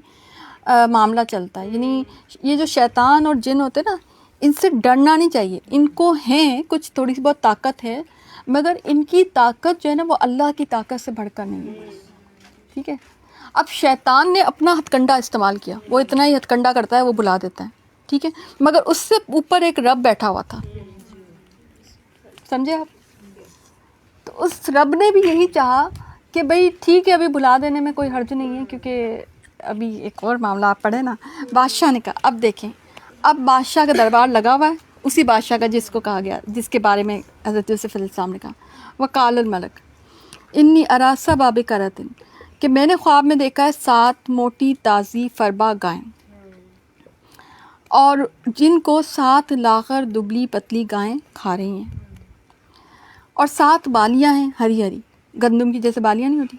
معاملہ چلتا ہے. یعنی یہ جو شیطان اور جن ہوتے نا، ان سے ڈرنا نہیں چاہیے. ان کو ہیں کچھ تھوڑی سی بہت طاقت ہے، مگر ان کی طاقت جو ہے نا وہ اللہ کی طاقت سے بڑھ کر نہیں ہے. ٹھیک ہے. اب شیطان نے اپنا ہتھ کنڈا استعمال کیا، وہ اتنا ہی ہتھ کنڈا کرتا ہے، وہ بلا دیتا ہے. ٹھیک ہے. مگر اس سے اوپر ایک رب بیٹھا ہوا تھا، سمجھے آپ. تو اس رب نے بھی یہی چاہا کہ بھئی ٹھیک ہے، ابھی بلا دینے میں کوئی حرج نہیں ہے، کیونکہ ابھی ایک اور معاملہ آپ پڑھیں نا. بادشاہ نے کہا، اب دیکھیں، اب بادشاہ کا دربار لگا ہوا ہے، اسی بادشاہ کا جس کو کہا گیا، جس کے بارے میں حضرت یوسف علیہ السلام نے کہا، وقال الملک انی ارا سبع بقرۃ، کہ میں نے خواب میں دیکھا ہے 7 موٹی تازی فربا گائیں، اور جن کو 7 لاغر دبلی پتلی گائیں کھا رہی ہیں، اور 7 بالیاں ہیں ہری ہری، گندم کی جیسے بالیاں نہیں ہوتی،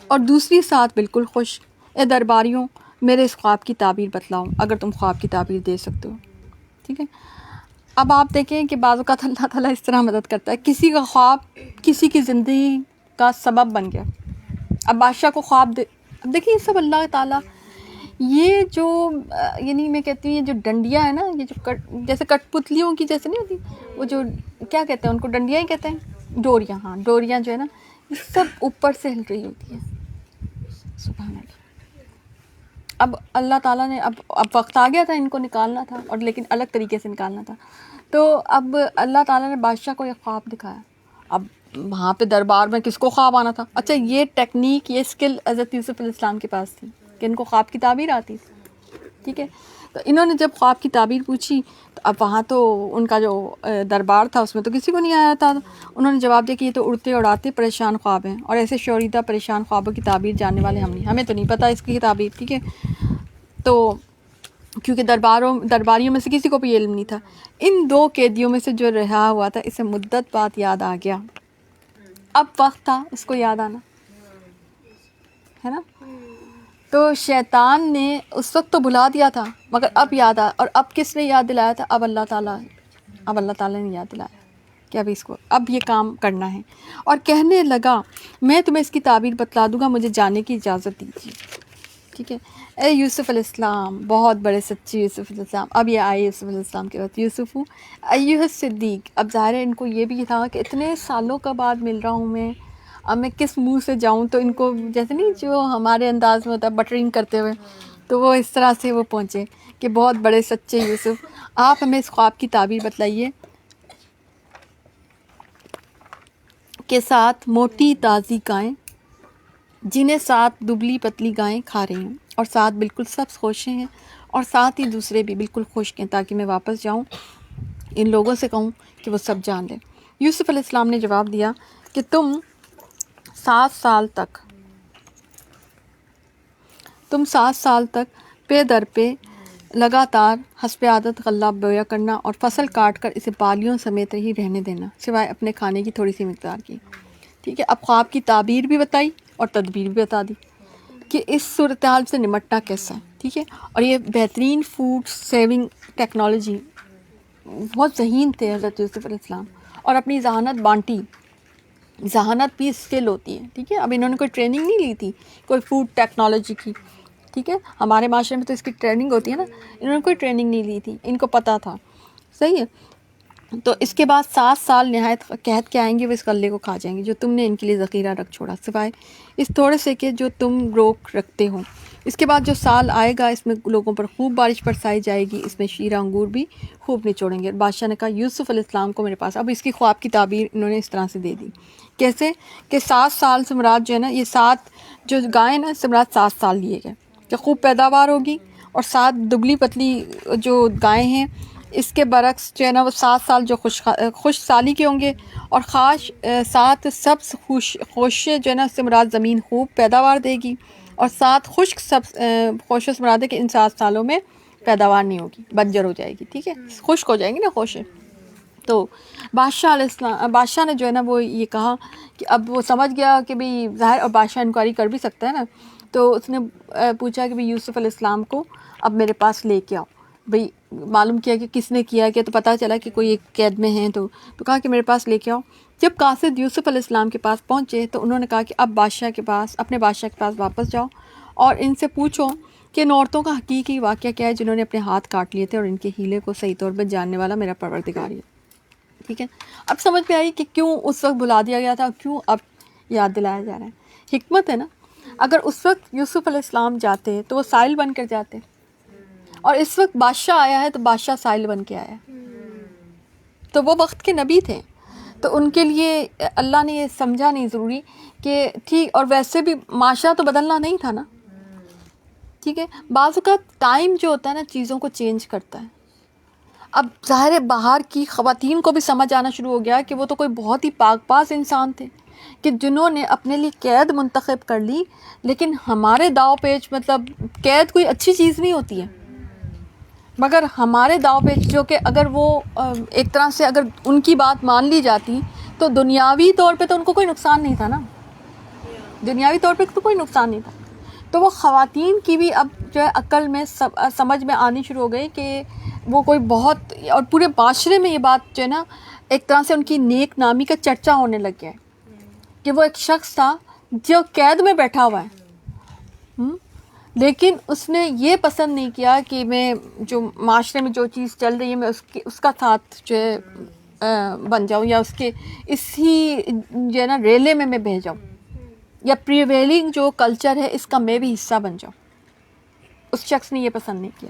اور دوسری 7 بالکل خشک. اے درباریوں، میرے اس خواب کی تعبیر بتلاؤ، اگر تم خواب کی تعبیر دے سکتے ہو. ٹھیک ہے. اب آپ دیکھیں کہ بعض اوقات اللہ تعالیٰ اس طرح مدد کرتا ہے، کسی کا خواب کسی کی زندگی کا سبب بن گیا. اب بادشاہ کو خواب اب دیکھیں یہ سب اللہ تعالیٰ، یہ جو یعنی میں کہتی ہوں یہ جو ڈنڈیاں ہیں نا، یہ جو جیسے کٹ پتلیوں کی جیسے نہیں ہوتی، وہ جو کیا کہتے ہیں ان کو، ڈنڈیاں ہی کہتے ہیں، ڈوریاں. ہاں، ڈوریاں جو ہے نا، یہ سب اوپر سے ہل رہی ہوتی ہیں. سبحان اللہ. اب اللہ تعالیٰ نے اب وقت آ گیا تھا ان کو نکالنا تھا، اور لیکن الگ طریقے سے نکالنا تھا. تو اب اللہ تعالیٰ نے بادشاہ کو ایک خواب دکھایا. اب وہاں پہ دربار میں کس کو خواب آنا تھا؟ اچھا، یہ ٹیکنیک، یہ اسکل حضرت یوسف علیہ السلام کے پاس تھی کہ ان کو خواب کی تعبیر آتی تھی. ٹھیک ہے. تو انہوں نے جب خواب کی تعبیر پوچھی، تو اب وہاں تو ان کا جو دربار تھا اس میں تو کسی کو نہیں آیا تھا. انہوں نے جواب دیا کہ یہ تو اڑتے اڑاتے پریشان خواب ہیں، اور ایسے شوریدہ پریشان خوابوں کی تعبیر جاننے والے ہمیں تو نہیں پتہ اس کی تعبیر. ٹھیک ہے. تو کیونکہ درباریوں میں سے کسی کو بھی علم نہیں تھا. ان 2 قیدیوں میں سے جو رہا ہوا تھا، اسے مدت بعد یاد آ گیا. اب وقت تھا اس کو یاد آنا ہے نا. تو شیطان نے اس وقت تو بھلا دیا تھا، مگر اب یاد آ، اور اب کس نے یاد دلایا تھا؟ اب اللہ تعالیٰ نے یاد دلایا کہ اب یہ کام کرنا ہے. اور کہنے لگا، میں تمہیں اس کی تعبیر بتلا دوں گا، مجھے جانے کی اجازت دیجیے. ٹھیک ہے. اے یوسف علیہ السلام، بہت بڑے سچے یوسف علیہ السلام. اب یہ آئے یوسف علیہ السلام کے بعد، یوسف ایھا الصدیق. اب ظاہر ہے ان کو یہ بھی تھا کہ اتنے سالوں کا بعد مل رہا ہوں میں، اب میں کس منہ سے جاؤں. تو ان کو جیسے نہیں جو ہمارے انداز میں ہوتا ہے بٹرنگ کرتے ہوئے، تو وہ اس طرح سے وہ پہنچے کہ بہت بڑے سچے یوسف، آپ ہمیں اس خواب کی تعبیر بتلائیے. کے ساتھ موٹی تازی گائیں جنہیں 7 دبلی پتلی گائیں کھا رہی ہیں، اور 7 بالکل سبز خوشیں ہیں، اور 7 ہی دوسرے بھی بالکل خشک ہیں، تاکہ میں واپس جاؤں ان لوگوں سے کہوں کہ وہ سب جان لیں۔ یوسف علیہ السلام نے جواب دیا کہ تم 7 سال تک پے در پہ لگاتار حسب عادت غلہ بویا کرنا اور فصل کاٹ کر اسے بالیوں سمیت ہی رہنے دینا، سوائے اپنے کھانے کی تھوڑی سی مقدار کی۔ ٹھیک ہے، اب خواب کی تعبیر بھی بتائی اور تدبیر بھی بتا دی کہ اس صورتحال سے نمٹنا کیسا ہے۔ ٹھیک ہے، اور یہ بہترین فوڈ سیونگ ٹیکنالوجی، بہت ذہین تھے حضرت یوسف علیہ السلام، اور اپنی ذہانت بانٹی۔ ذہانت بھی اسکل ہوتی ہے، ٹھیک ہے، اب انہوں نے کوئی ٹریننگ نہیں لی تھی کوئی فوڈ ٹیکنالوجی کی، ٹھیک ہے، ہمارے معاشرے میں تو اس کی ٹریننگ ہوتی ہے نا، انہوں نے کوئی ٹریننگ نہیں لی تھی، ان کو پتہ تھا، صحیح ہے۔ تو اس کے بعد 7 سال نہایت قحط کے آئیں گے، وہ اس غلے کو کھا جائیں گے جو تم نے ان کے لیے ذخیرہ رکھ چھوڑا، سوائے اس تھوڑے سے کہ جو تم روک رکھتے ہو۔ اس کے بعد جو سال آئے گا اس میں لوگوں پر خوب بارش برسائی جائے گی، اس میں شیرہ انگور بھی خوب نچوڑیں گے۔ بادشاہ نے کہا یوسف علیہ السلام کو میرے پاس، اب اس کی خواب کی تعبیر انہوں نے اس طرح سے دے دی، کیسے کہ 7 سال سے مراد جو ہے نا، یہ 7 جو گائیں نا، اس سے مراد 7 سال لیے گئے کہ خوب پیداوار ہوگی، اور 7 دبلی پتلی جو گائیں ہیں اس کے برعکس جو ہے نا وہ 7 سال جو خوش سالی کے ہوں گے، اور 7 سبز خوشے جو ہے نا اس سے مراد زمین خوب پیداوار دے گی، اور 7 خشک سبز خوشوں سے مراد ہے کہ ان 7 سالوں میں پیداوار نہیں ہوگی، بنجر ہو جائے گی، ٹھیک ہے، خشک ہو جائیں گی نا خوشے۔ تو بادشاہ نے جو ہے نا وہ یہ کہا کہ اب وہ سمجھ گیا کہ بھئی ظاہر، اور بادشاہ انکوائری کر بھی سکتا ہے نا، تو اس نے پوچھا کہ بھئی یوسف علیہ السلام کو اب میرے پاس لے کے آؤ۔ بھئی معلوم کیا کہ کس نے کیا تو پتہ چلا کہ کوئی ایک قید میں ہیں، تو کہا کہ میرے پاس لے کے آؤ۔ جب قاصد یوسف علیہ السلام کے پاس پہنچے تو انہوں نے کہا کہ اب اپنے بادشاہ کے پاس واپس جاؤ اور ان سے پوچھو کہ ان عورتوں کا حقیقی واقعہ کیا ہے جنہوں نے اپنے ہاتھ کاٹ لیے تھے، اور ان کے ہیلے کو صحیح طور پر جاننے والا میرا پروردگار ہے۔ ٹھیک ہے، اب سمجھ میں آئی کہ کیوں اس وقت بلا دیا گیا تھا اور کیوں اب یاد دلایا جا رہا ہے۔ حکمت ہے نا، اگر اس وقت یوسف علیہ السلام جاتے تو وہ سائل بن کر جاتے، اور اس وقت بادشاہ آیا ہے تو بادشاہ سائل بن کے آیا ہے، تو وہ وقت کے نبی تھے، تو ان کے لیے اللہ نے یہ سمجھا نہیں ضروری کہ ٹھیک، اور ویسے بھی معاشرہ تو بدلنا نہیں تھا نا، ٹھیک ہے، بعض اوقات ٹائم جو ہوتا ہے نا چیزوں کو چینج کرتا ہے۔ اب ظاہر باہر کی خواتین کو بھی سمجھ آنا شروع ہو گیا کہ وہ تو کوئی بہت ہی پاک باز انسان تھے کہ جنہوں نے اپنے لیے قید منتخب کر لی، لیکن ہمارے داؤ پیچ مطلب قید کوئی اچھی چیز نہیں ہوتی ہے، مگر ہمارے داؤ پیچ جو کہ اگر وہ ایک طرح سے اگر ان کی بات مان لی جاتی تو دنیاوی طور پہ تو ان کو کوئی نقصان نہیں تھا نا، دنیاوی طور پہ تو کوئی نقصان نہیں تھا، تو وہ خواتین کی بھی اب جو ہے عقل میں سمجھ میں آنی شروع ہو گئی کہ وہ کوئی بہت، اور پورے معاشرے میں یہ بات جو ہے نا ایک طرح سے ان کی نیک نامی کا چرچا ہونے لگ گیا ہے کہ وہ ایک شخص تھا جو قید میں بیٹھا ہوا ہے، لیکن اس نے یہ پسند نہیں کیا کہ میں جو معاشرے میں جو چیز چل رہی ہے میں اس کا ساتھ جو ہے بن جاؤں، یا اس کے اسی جو ہے نا ریلے میں بہہ جاؤں، یا پریویلنگ جو کلچر ہے اس کا میں بھی حصہ بن جاؤں۔ اس شخص نے یہ پسند نہیں کیا،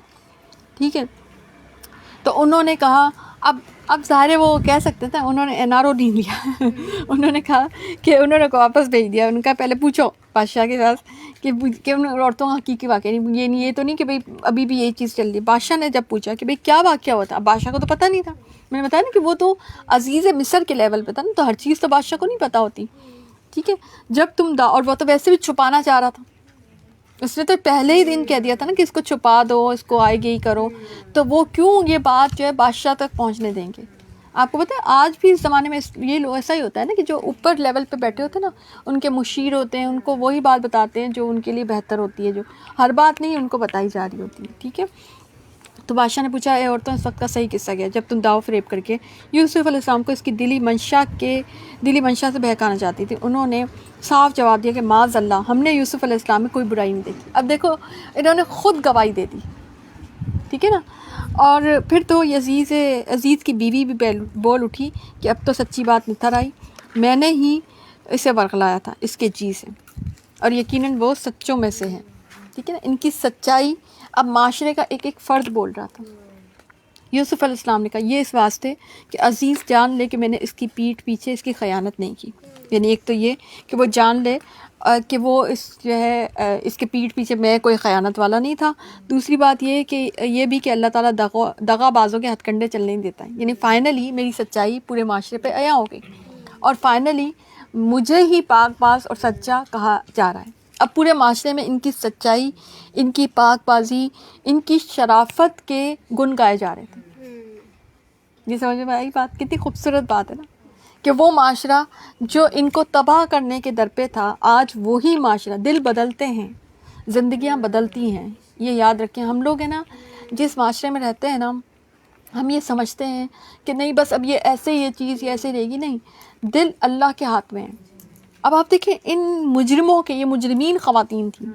ٹھیک ہے، تو انہوں نے کہا اب ظاہر وہ کہہ سکتے تھے، انہوں نے این آر او نہیں دیا انہوں نے کہا کہ انہوں نے واپس بھیج دیا، ان کا پہلے پوچھو بادشاہ کے پاس کہ ان عورتوں کا حقیقی واقعہ نہیں، یہ تو نہیں کہ بھئی ابھی بھی یہی چیز چل رہی ہے۔ بادشاہ نے جب پوچھا کہ بھئی کیا واقعہ ہوا تھا، اب بادشاہ کو تو پتہ نہیں تھا، میں نے بتایا نا کہ وہ تو عزیز مصر کے لیول پہ تھا نا، تو ہر چیز تو بادشاہ کو نہیں پتہ ہوتی، ٹھیک ہے، جب تم اور وہ تو ویسے بھی چھپانا چاہ رہا تھا، اس نے تو پہلے ہی دن کہہ دیا تھا نا کہ اس کو چھپا دو، اس کو آئے گئی کرو، تو وہ کیوں یہ بات جو ہے بادشاہ تک پہنچنے دیں گے؟ آپ کو پتہ ہے آج بھی اس زمانے میں یہ لوگ ایسا ہی ہوتا ہے نا کہ جو اوپر لیول پہ بیٹھے ہوتے ہیں نا، ان کے مشیر ہوتے ہیں، ان کو وہی بات بتاتے ہیں جو ان کے لیے بہتر ہوتی ہے، جو ہر بات نہیں ان کو بتائی جا رہی ہوتی ہے، ٹھیک ہے۔ تو بادشاہ نے پوچھا اے عورتوں اس وقت کا صحیح قصہ کیا جب تم داؤ فریب کر کے یوسف علیہ السلام کو اس کی دلی منشا سے بہکانا چاہتی تھی؟ انہوں نے صاف جواب دیا کہ معاذ اللہ، ہم نے یوسف علیہ السلام میں کوئی برائی نہیں دیکھی۔ اب دیکھو انہوں نے خود گواہی دے دی، ٹھیک ہے نا، اور پھر تو عزیز کی بیوی بھی بول اٹھی کہ اب تو سچی بات نتھر آئی، میں نے ہی اسے ورغلایا تھا اس کے جی سے، اور یقیناً وہ سچوں میں سے ہے، ٹھیک ہے نا، ان کی سچائی اب معاشرے کا ایک فرد بول رہا تھا۔ یوسف علیہ السلام نے کہا یہ اس واسطے کہ عزیز جان لے کہ میں نے اس کی پیٹھ پیچھے اس کی خیانت نہیں کی۔ یعنی ایک تو یہ کہ وہ جان لے کہ وہ اس جو ہے اس کے پیٹھ پیچھے میں کوئی خیانت والا نہیں تھا. دوسری بات یہ کہ یہ بھی کہ اللہ تعالیٰ دغا بازوں کے ہتھ کنڈے چلنے نہیں دیتا ہے. یعنی فائنلی میری سچائی پورے معاشرے پہ عیاں ہو گئی اور فائنلی مجھے ہی پاک باز اور سچا کہا جا رہا ہے. اب پورے معاشرے میں ان کی سچائی، ان کی پاک بازی، ان کی شرافت کے گن گائے جا رہے تھے. یہ سمجھ میں آئی بات؟ کتنی خوبصورت بات ہے نا کہ وہ معاشرہ جو ان کو تباہ کرنے کے در پہ تھا، آج وہی معاشرہ. دل بدلتے ہیں، زندگیاں بدلتی ہیں. یہ یاد رکھیں. ہم لوگ ہیں نا جس معاشرے میں رہتے ہیں نا، ہم یہ سمجھتے ہیں کہ نہیں بس اب یہ ایسے یہ چیز یہ ایسے رہے گی. نہیں، دل اللہ کے ہاتھ میں ہے. اب آپ دیکھیں ان مجرموں کے، یہ مجرمین خواتین تھیں.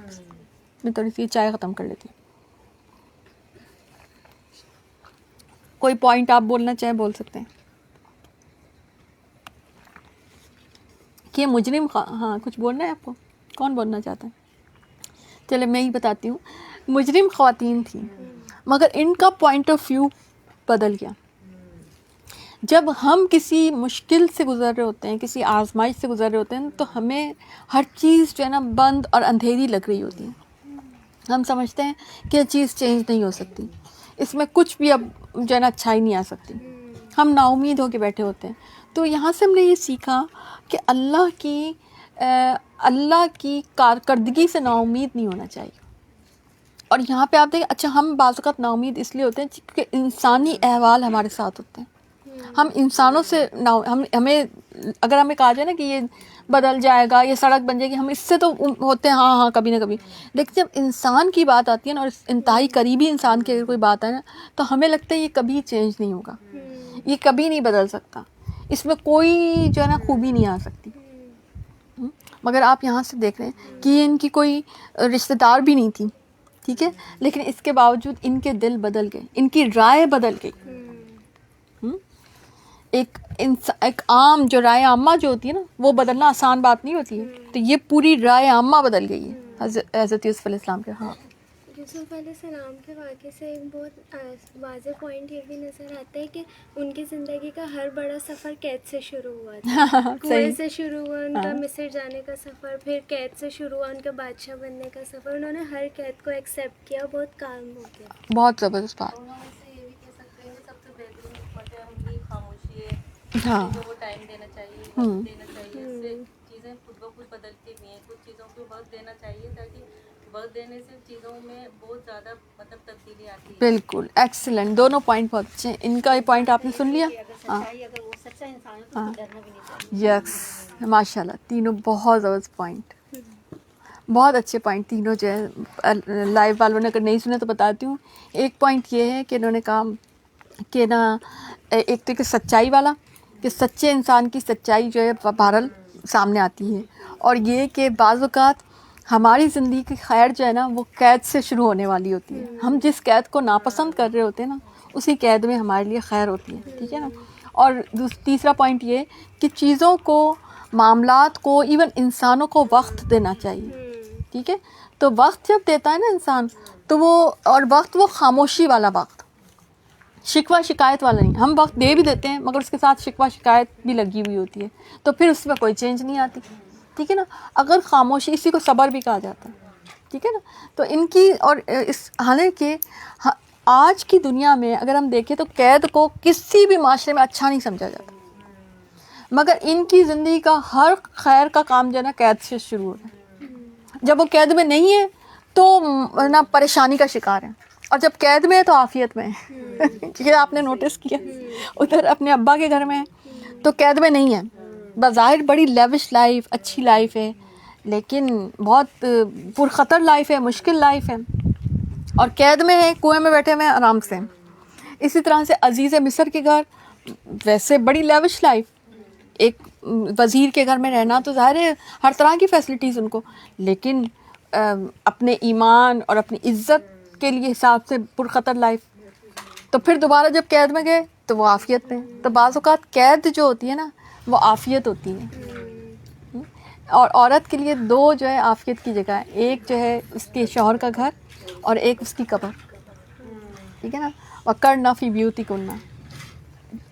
میں تھوڑی سی چائے ختم کر لیتی ہوں. کوئی پوائنٹ آپ بولنا چاہیں بول سکتے ہیں کہ مجرم ہاں کچھ بولنا ہے آپ کو؟ کون بولنا چاہتا ہے؟ چلے میں ہی بتاتی ہوں. مجرم خواتین تھیں مگر ان کا پوائنٹ آف ویو بدل گیا. جب ہم کسی مشکل سے گزر رہے ہوتے ہیں، کسی آزمائش سے گزر رہے ہوتے ہیں، تو ہمیں ہر چیز جو ہے نا بند اور اندھیری لگ رہی ہوتی ہے. ہم سمجھتے ہیں کہ یہ چیز چینج نہیں ہو سکتی، اس میں کچھ بھی اب جو ہے نا اچھائی نہیں آ سکتی. ہم نا امید ہو کے بیٹھے ہوتے ہیں. تو یہاں سے ہم نے یہ سیکھا کہ اللہ کی کارکردگی سے نا امید نہیں ہونا چاہیے. اور یہاں پہ آپ دیکھیں، اچھا ہم بعض اوقات نا امید اس لیے ہوتے ہیں کیونکہ انسانی احوال ہمارے ساتھ ہوتے ہیں. ہم انسانوں سے ہمیں اگر ہمیں کہا جائے نا کہ یہ بدل جائے گا، یہ سڑک بن جائے گی، ہم اس سے تو ہوتے ہیں ہاں کبھی نہ کبھی. لیکن جب انسان کی بات آتی ہے نا، اور انتہائی قریبی انسان کی اگر کوئی بات ہے نا، تو ہمیں لگتا ہے یہ کبھی چینج نہیں ہوگا، یہ کبھی نہیں بدل سکتا، اس میں کوئی جو ہے نا خوبی نہیں آ سکتی. مگر آپ یہاں سے دیکھ رہے ہیں کہ یہ ان کی کوئی رشتہ دار بھی نہیں تھی، ٹھیک ہے، لیکن اس کے باوجود ان کے دل بدل گئے، ان کی رائے بدل گئی. ایک عام جو رائے عامہ جو ہوتی ہے نا، وہ بدلنا آسان بات نہیں ہوتی ہے. تو یہ پوری رائے عامہ بدل گئی ہے حضرت یوسف علیہ السلام کے. ہاں، یوسف علیہ السلام کے واقعے سے ایک بہت واضح پوائنٹ یہ بھی نظر آتا ہے کہ ان کی زندگی کا ہر بڑا سفر قید سے شروع ہوا تھا. کنویں سے شروع ہوا ان کا مصر جانے کا سفر، پھر قید سے شروع ہوا ان کا بادشاہ بننے کا سفر. انہوں نے ہر قید کو ایکسیپٹ کیا، بہت کام ہو گیا. بہت زبردست بات. یہ بھی کہہ سکتے ہیں کہ سب سے بہترین حکمت ہے ان کی خاموشی ہے. ہاں، چیزوں کو ٹائم دینا چاہیے، وقت دینا چاہیے. اس سے چیزیں خود بخود بدلتی بھی ہیں. کچھ چیزوں کو وقت دینا چاہیے تاکہ وقت دینے سے چیزوں میں بہت زیادہ مطلب تبدیلی آتی ہے. بالکل ایکسیلنٹ. دونوں پوائنٹ بہت اچھے ہیں. ان کا یہ پوائنٹ آپ نے سن لیا. اگر وہ سچا انسان ہے تو اس کو ڈرنا بھی نہیں چاہیے. یس، ماشاء اللہ، تینوں بہت زبردست پوائنٹ، بہت اچھے پوائنٹ تینوں جو ہے. لائیو والوں نے اگر نہیں سنے تو بتاتی ہوں. ایک پوائنٹ یہ ہے کہ انہوں نے کہا کہ نا ایک تو کہ سچائی والا، کہ سچے انسان کی سچائی جو ہے بہرحال سامنے آتی ہے. اور یہ کہ بعض اوقات ہماری زندگی کی خیر جو ہے نا وہ قید سے شروع ہونے والی ہوتی ہے. ہم جس قید کو ناپسند کر رہے ہوتے ہیں نا، اسی قید میں ہمارے لیے خیر ہوتی ہے. ٹھیک ہے نا. اور تیسرا پوائنٹ یہ کہ چیزوں کو، معاملات کو، ایون انسانوں کو وقت دینا چاہیے. ٹھیک ہے. تو وقت جب دیتا ہے نا انسان، تو وہ، اور وقت وہ خاموشی والا وقت، شکوہ شکایت والا نہیں. ہم وقت دے بھی دیتے ہیں مگر اس کے ساتھ شکوہ شکایت بھی لگی ہوئی ہوتی ہے، تو پھر اس میں کوئی چینج نہیں آتی. ٹھیک ہے نا. اگر خاموشی، اسی کو صبر بھی کہا جاتا ہے. ٹھیک ہے نا. تو ان کی، اور اس حالانکہ آج کی دنیا میں اگر ہم دیکھیں تو قید کو کسی بھی معاشرے میں اچھا نہیں سمجھا جاتا، مگر ان کی زندگی کا ہر خیر کا کام جو ہے نا قید سے شروع ہو رہا ہے. جب وہ قید میں نہیں ہے تو نا پریشانی کا شکار ہے، اور جب قید میں ہے تو عافیت میں ہے. یہ آپ نے نوٹس کیا. ادھر اپنے ابا کے گھر میں ہے تو قید میں نہیں ہے، بظاہر بڑی لیوش لائف، اچھی لائف ہے، لیکن بہت پرخطر لائف ہے، مشکل لائف ہے. اور قید میں ہے، کنویں میں بیٹھے ہوئے آرام سے. اسی طرح سے عزیز مصر کے گھر، ویسے بڑی لیوش لائف، ایک وزیر کے گھر میں رہنا تو ظاہر ہے ہر طرح کی فیسلٹیز ان کو، لیکن اپنے ایمان اور اپنی عزت کے لیے حساب سے پرخطر لائف. تو پھر دوبارہ جب قید میں گئے تو وہ عافیت میں. تو بعض اوقات قید جو ہوتی ہے نا وہ عافیت ہوتی ہے. اور عورت کے لیے دو جو ہے عافیت کی جگہ ہے، ایک جو ہے اس کے شوہر کا گھر اور ایک اس کی قبر. ٹھیک ہے نا. وَقَرْنَ فِي بِيُوتِكُنَّ،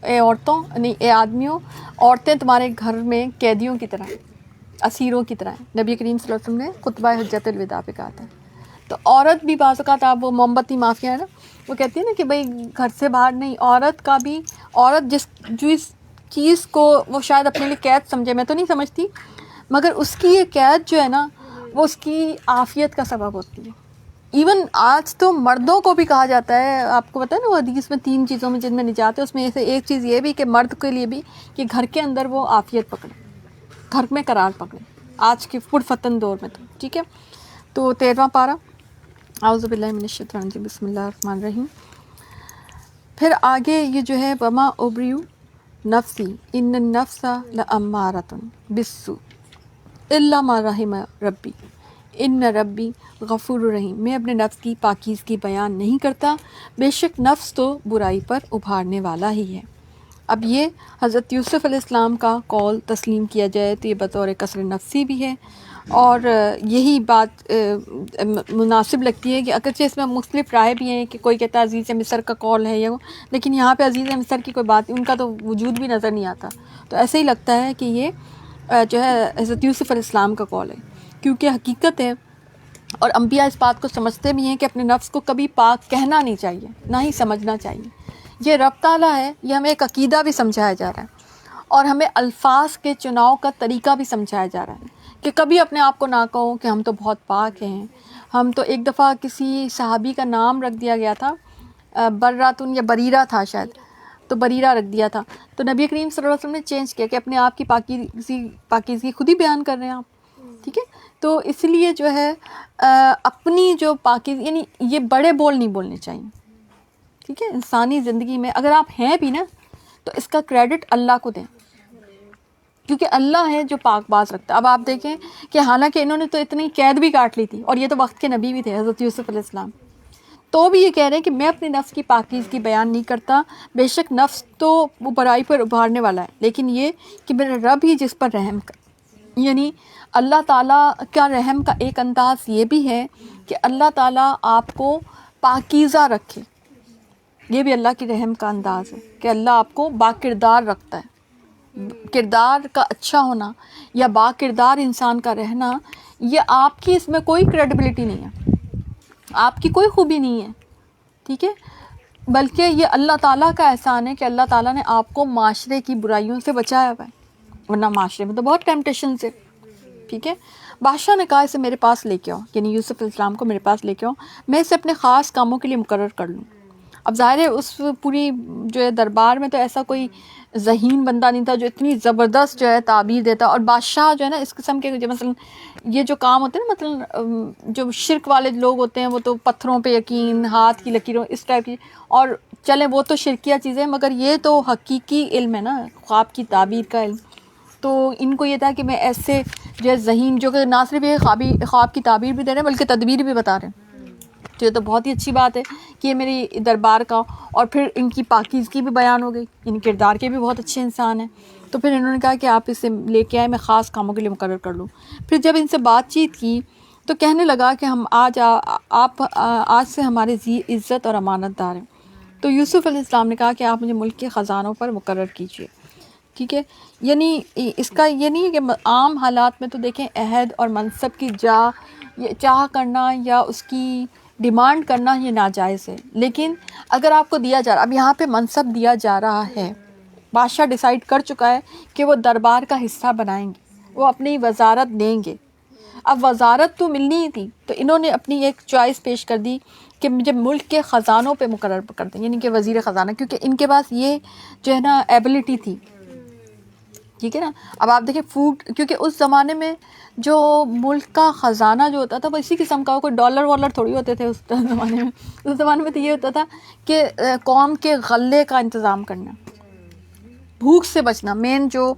اے عورتوں، نہیں اے آدمیوں، عورتیں تمہارے گھر میں قیدیوں کی طرح ہیں، اسیروں کی طرح ہیں. نبی کریم صلی اللہ علیہ وسلم نے خطبہ حجۃ الوداع پہ کہا تھا. تو عورت بھی بعض اوقات آپ وہ موم بتی مافیا ہے نا، وہ کہتی ہے نا کہ بھائی گھر سے باہر نہیں. عورت کا بھی، عورت جس چیز کو وہ شاید اپنے لیے قید سمجھے، میں تو نہیں سمجھتی، مگر اس کی یہ قید جو ہے نا وہ اس کی عافیت کا سبب ہوتی ہے. ایون آج تو مردوں کو بھی کہا جاتا ہے، آپ کو پتہ ہے نا وہ حدیث میں 3 چیزوں میں جن میں نجات ہے، اس میں سے ایک چیز یہ بھی کہ مرد کے لیے بھی کہ گھر کے اندر وہ عافیت پکڑے، گھر میں قرار پکڑے آج کے پرفتن دور میں. تو ٹھیک ہے، تو 13واں پارہ، اعوذ باللہ من الشیطان الرجیم، بسم اللہ الرحمن الرحیم. پھر آگے یہ جو ہے وما ابریو نفسی ان النفس لامارۃ بالسوء الا ما رحم ربی ان ربی غفور الرحیم. میں اپنے نفس کی پاکیزگی بیان نہیں کرتا، بے شک نفس تو برائی پر ابھارنے والا ہی ہے. اب یہ حضرت یوسف علیہ السلام کا قول تسلیم کیا جائے تو یہ بطور قصر نفسی بھی ہے، اور یہی بات مناسب لگتی ہے کہ اگرچہ اس میں مختلف رائے بھی ہیں کہ کوئی کہتا ہے عزیز مصر کا قول ہے لیکن یہاں پہ عزیز مصر کی کوئی بات، ان کا تو وجود بھی نظر نہیں آتا. تو ایسے ہی لگتا ہے کہ یہ جو ہے حضرت یوسف علیہ السلام کا قول ہے، کیونکہ حقیقت ہے اور انبیاء اس بات کو سمجھتے بھی ہیں کہ اپنے نفس کو کبھی پاک کہنا نہیں چاہیے، نہ ہی سمجھنا چاہیے. یہ رب تعالیٰ ہے، یہ ہمیں ایک عقیدہ بھی سمجھایا جا رہا ہے اور ہمیں الفاظ کے چناؤ کا طریقہ بھی سمجھایا جا رہا ہے کہ کبھی اپنے آپ کو نہ کہو کہ ہم تو بہت پاک ہیں. ہم تو ایک دفعہ کسی صحابی کا نام رکھ دیا گیا تھا، براتن یا بریرہ تھا شاید، تو بریرہ رکھ دیا تھا. تو نبی کریم صلی اللہ علیہ وسلم نے چینج کیا کہ اپنے آپ کی پاکیزگی خود ہی بیان کر رہے ہیں آپ. ٹھیک ہے، تو اس لیے جو ہے اپنی جو پاکیزگی، یعنی یہ بڑے بول نہیں بولنے چاہیے. ٹھیک ہے، انسانی زندگی میں اگر آپ ہیں بھی نا تو اس کا کریڈٹ اللہ کو دیں، کیونکہ اللہ ہے جو پاک باز رکھتا ہے. اب آپ دیکھیں کہ حالانکہ انہوں نے تو اتنی قید بھی کاٹ لی تھی، اور یہ تو وقت کے نبی بھی تھے حضرت یوسف علیہ السلام، تو بھی یہ کہہ رہے ہیں کہ میں اپنے نفس کی پاکیزگی بیان نہیں کرتا، بے شک نفس تو وہ برائی پر ابھارنے والا ہے، لیکن یہ کہ میرا رب ہی جس پر رحم کر. یعنی اللہ تعالیٰ کا رحم کا ایک انداز یہ بھی ہے کہ اللہ تعالیٰ آپ کو پاکیزہ رکھے. یہ بھی اللہ کی رحم کا انداز ہے کہ اللہ آپ کو با کردار رکھتا ہے. کردار کا اچھا ہونا یا با کردار انسان کا رہنا، یہ آپ کی اس میں کوئی کریڈبلٹی نہیں ہے، آپ کی کوئی خوبی نہیں ہے. ٹھیک ہے، بلکہ یہ اللہ تعالیٰ کا احسان ہے کہ اللہ تعالیٰ نے آپ کو معاشرے کی برائیوں سے بچایا ہوا ہے، ورنہ معاشرے میں تو بہت ٹیمپٹیشن سے. ٹھیک ہے، بادشاہ نے کہا اسے میرے پاس لے کے آؤ، یعنی یوسف علیہ السلام کو میرے پاس لے کے آؤ، میں اسے اپنے خاص کاموں کے لیے مقرر کر لوں. اب ظاہر ہے اس پوری جو ہے دربار میں تو ایسا کوئی ذہین بندہ نہیں تھا جو اتنی زبردست جو ہے تعبیر دیتا. اور بادشاہ جو ہے نا اس قسم کے جو مثلا یہ جو کام ہوتے ہیں نا، مثلا جو شرک والے لوگ ہوتے ہیں وہ تو پتھروں پہ یقین، ہاتھ کی لکیروں، اس ٹائپ کی، اور چلیں وہ تو شرکیہ چیزیں، مگر یہ تو حقیقی علم ہے نا، خواب کی تعبیر کا علم. تو ان کو یہ تھا کہ میں ایسے جو ہے ذہین، جو کہ نہ صرف یہ خواب کی تعبیر بھی دے رہے ہیں بلکہ تدبیر بھی بتا رہے ہیں. تو یہ تو بہت ہی اچھی بات ہے کہ یہ میری دربار کا، اور پھر ان کی پاکیزگی بھی بیان ہو گئی، ان کردار کے بھی بہت اچھے انسان ہیں. تو پھر انہوں نے کہا کہ آپ اسے لے کے آئے، میں خاص کاموں کے لیے مقرر کر لوں. پھر جب ان سے بات چیت کی تو کہنے لگا کہ ہم آج سے ہمارے عزت اور امانت دار ہیں. تو یوسف علیہ السلام نے کہا کہ آپ مجھے ملک کے خزانوں پر مقرر کیجیے. ٹھیک ہے، یعنی اس کا یہ نہیں ہے کہ عام حالات میں تو دیکھیں عہد اور منصب کی چاہ کرنا یا اس کی ڈیمانڈ کرنا یہ ناجائز ہے، لیکن اگر آپ کو دیا جا رہا، اب یہاں پہ منصب دیا جا رہا ہے، بادشاہ ڈیسائیڈ کر چکا ہے کہ وہ دربار کا حصہ بنائیں گے، وہ اپنی وزارت دیں گے. اب وزارت تو ملنی ہی تھی، تو انہوں نے اپنی ایک چوائس پیش کر دی کہ مجھے ملک کے خزانوں پہ مقرر کر دیں، یعنی کہ وزیر خزانہ، کیونکہ ان کے پاس یہ جو ہے نا ایبلٹی تھی. ٹھیک ہے نا. اب آپ دیکھیں فوڈ، کیونکہ اس زمانے میں جو ملک کا خزانہ جو ہوتا تھا وہ اسی قسم کا، کوئی ڈالر والر تھوڑی ہوتے تھے اس زمانے میں. اس زمانے میں تو یہ ہوتا تھا کہ قوم کے غلے کا انتظام کرنا، بھوک سے بچنا. مین جو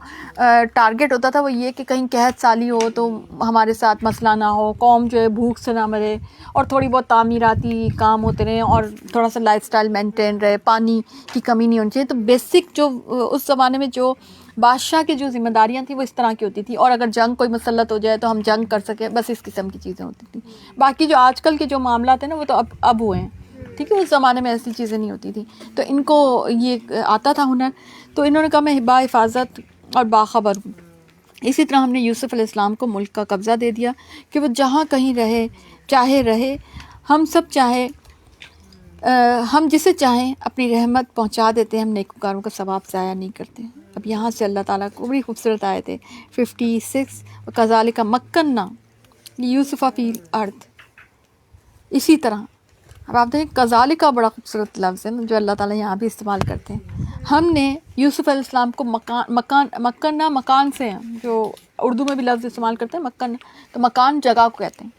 ٹارگٹ ہوتا تھا وہ یہ کہ کہیں قحط سالی ہو تو ہمارے ساتھ مسئلہ نہ ہو، قوم جو ہے بھوک سے نہ مرے، اور تھوڑی بہت تعمیراتی کام ہوتے رہیں، اور تھوڑا سا لائف سٹائل مینٹین رہے، پانی کی کمی نہیں ہونی چاہیے. تو بیسک جو اس زمانے میں جو بادشاہ کی جو ذمہ داریاں تھیں وہ اس طرح کی ہوتی تھی. اور اگر جنگ کوئی مسلط ہو جائے تو ہم جنگ کر سکیں، بس اس قسم کی چیزیں ہوتی تھیں. باقی جو آج کل کے جو معاملات ہیں نا وہ تو اب ہوئے ہیں. ٹھیک ہے، اس زمانے میں ایسی چیزیں نہیں ہوتی تھیں، تو ان کو یہ آتا تھا ہنر. تو انہوں نے کہا میں با حفاظت اور باخبر ہوں. اسی طرح ہم نے یوسف علیہ السلام کو ملک کا قبضہ دے دیا کہ وہ جہاں کہیں رہے. ہم ہم جسے چاہیں اپنی رحمت پہنچا دیتے ہیں. ہم نیکوکاروں کا ثواب ضائع نہیں کرتے. اب یہاں سے اللہ تعالیٰ کو بڑی خوبصورت آیت ہے 56 وَكَذَلِكَ مَكَّنَّا لِيُوسُفَ فِي الْأَرْضِ. اسی طرح اب آپ دیکھیں کذالک کا بڑا خوبصورت لفظ ہے جو اللہ تعالیٰ یہاں بھی استعمال کرتے ہیں. ہم نے یوسف علیہ السلام کو مکان سے ہیں، جو اردو میں بھی لفظ استعمال کرتے ہیں مکن، تو مکان جگہ کو کہتے ہیں.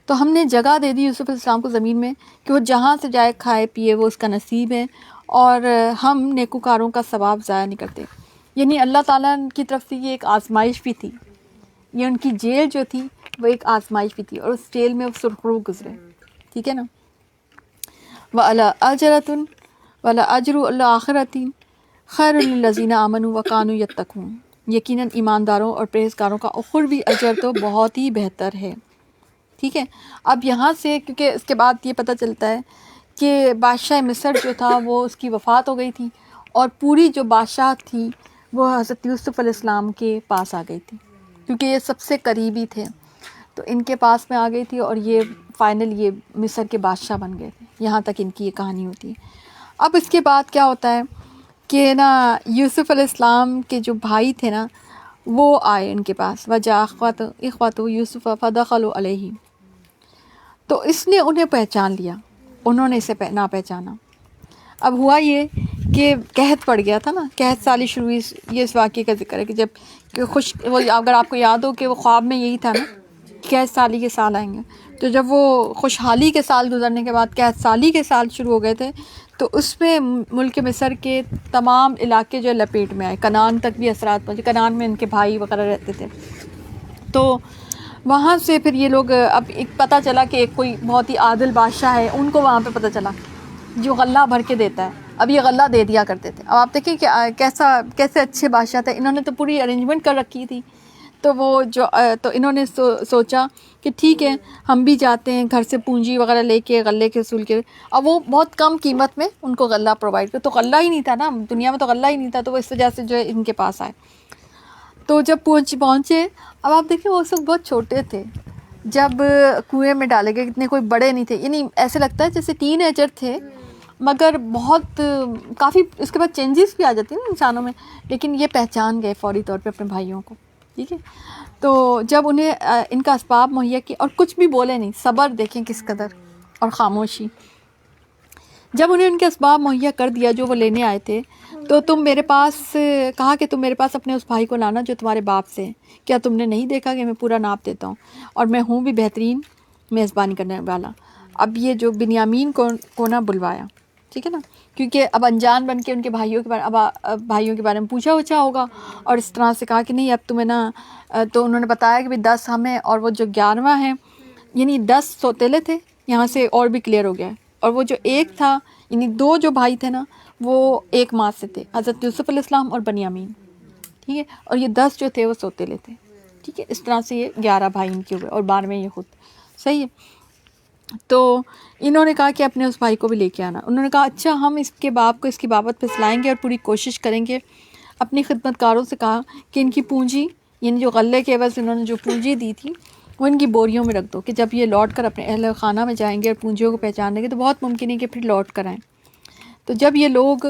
تو ہم نے جگہ دے دی یوسف علیہ السلام کو زمین میں کہ وہ جہاں سے جائے کھائے پیے، وہ اس کا نصیب ہے. اور ہم نیکوکاروں کا ثواب ضائع نہیں کرتے. یعنی اللہ تعالیٰ کی طرف سے یہ ایک آزمائش بھی تھی. یہ ان کی جیل جو تھی وہ ایک آزمائش بھی تھی، اور اس جیل میں وہ سرخرو گزرے. ٹھیک ہے نا. وَلَأَجْرُ الْآخِرَةِ خَيْرٌ لِلَّذِينَ آمَنُوا وَكَانُوا يَتَّقُونَ. یقیناً ایمانداروں اور پرہیزگاروں کا اخروی اجر تو بہت ہی بہتر ہے. ٹھیک ہے. اب یہاں سے کیونکہ اس کے بعد یہ پتہ چلتا ہے کہ بادشاہ مصر جو تھا وہ اس کی وفات ہو گئی تھی، اور پوری جو بادشاہ تھی وہ حضرت یوسف علیہ السلام کے پاس آ گئی تھی، کیونکہ یہ سب سے قریبی تھے. تو ان کے پاس میں آ گئی تھی، اور یہ فائنل یہ مصر کے بادشاہ بن گئے تھے. یہاں تک ان کی یہ کہانی ہوتی ہے. اب اس کے بعد کیا ہوتا ہے کہ نا یوسف علیہ السلام کے جو بھائی تھے نا وہ آئے ان کے پاس. وَجَاءَ إِخْوَتُهُ يُوسُفَ فَدَخَلُوا عَلَيْهِ. تو اس نے انہیں پہچان لیا، انہوں نے اسے نہ پہچانا. اب ہوا یہ کہ قحط پڑ گیا تھا نا، قحط سالی شروع ہوئی. یہ اس واقعے کا ذکر ہے کہ جب وہ اگر آپ کو یاد ہو کہ وہ خواب میں یہی تھا نا قحط سالی کے سال آئیں گے. تو جب وہ خوشحالی کے سال گزرنے کے بعد قحط سالی کے سال شروع ہو گئے تھے، تو اس میں ملک مصر کے تمام علاقے جو لپیٹ میں آئے. کنعان تک بھی اثرات پہنچے. کنعان میں ان کے بھائی وغیرہ رہتے تھے. تو وہاں سے پھر یہ لوگ اب ایک پتہ چلا کہ ایک کوئی بہت ہی عادل بادشاہ ہے. ان کو وہاں پہ پتہ چلا جو غلہ بھر کے دیتا ہے. اب یہ غلہ دے دیا کرتے تھے. اب آپ دیکھیں کہ کیسے اچھے بادشاہ تھے. انہوں نے تو پوری ارینجمنٹ کر رکھی تھی. تو انہوں نے سوچا کہ ٹھیک ہے ہم بھی جاتے ہیں گھر سے پونجی وغیرہ لے کے غلے کے اصول کے. اب وہ بہت کم قیمت میں ان کو غلہ پرووائڈ کر. تو غلہ ہی نہیں تھا نا دنیا میں، تو غلہ ہی نہیں تھا. تو وہ اس وجہ سے جو ہے ان کے پاس آئے. تو جب پہنچے، اب آپ دیکھیں وہ اس وقت بہت چھوٹے تھے جب کنویں میں ڈالے گئے. اتنے کوئی بڑے نہیں تھے. یعنی ایسے لگتا ہے جیسے ٹین ایجر تھے، مگر بہت کافی اس کے بعد چینجز بھی آ جاتی ہیں نا انسانوں میں. لیکن یہ پہچان گئے فوری طور پہ اپنے بھائیوں کو. ٹھیک ہے. تو جب انہیں ان کا اسباب مہیا کی، اور کچھ بھی بولے نہیں، صبر دیکھیں کس قدر اور خاموشی. جب انہیں ان کے اسباب مہیا کر دیا جو وہ لینے آئے تھے، تو تم میرے پاس کہا کہ تم میرے پاس اپنے اس بھائی کو لانا جو تمہارے باپ سے ہے. کیا تم نے نہیں دیکھا کہ میں پورا ناپ دیتا ہوں، اور میں ہوں بھی بہترین میزبانی کرنے والا. اب یہ جو بنیامین کو نہ بلوایا. ٹھیک ہے نا، کیونکہ اب انجان بن کے ان کے بھائیوں کے بارے میں پوچھا ہوگا، اور اس طرح سے کہا کہ نہیں اب تمہیں نا. تو انہوں نے بتایا کہ 10 ہم ہیں اور وہ جو 11واں ہیں، یعنی 10 سوتیلے تھے. یہاں سے اور بھی کلیئر ہو گیا ہے. اور وہ جو ایک تھا، یعنی 2 جو بھائی تھے نا وہ ایک ماں سے تھے، حضرت یوسف علیہ السلام اور بنیامین. ٹھیک ہے. اور یہ 10 جو تھے وہ سوتیلے تھے. ٹھیک ہے. اس طرح سے یہ 11 بھائی ان کے ہوئے، اور 12ویں یہ خود. صحیح ہے. تو انہوں نے کہا کہ اپنے اس بھائی کو بھی لے کے آنا. انہوں نے کہا اچھا ہم اس کے باپ کو اس کی بابت پہ سلائیں گے اور پوری کوشش کریں گے. اپنی خدمت کاروں سے کہا کہ ان کی پونجی، یعنی جو غلے کے عوض انہوں نے جو پونجی دی تھی وہ ان کی بوریوں میں رکھ دو، کہ جب یہ لوٹ کر اپنے اہل خانہ میں جائیں گے اور پونجیوں کو پہچان لیں گے تو بہت ممکن ہے کہ پھر لوٹ کر آئیں. تو جب یہ لوگ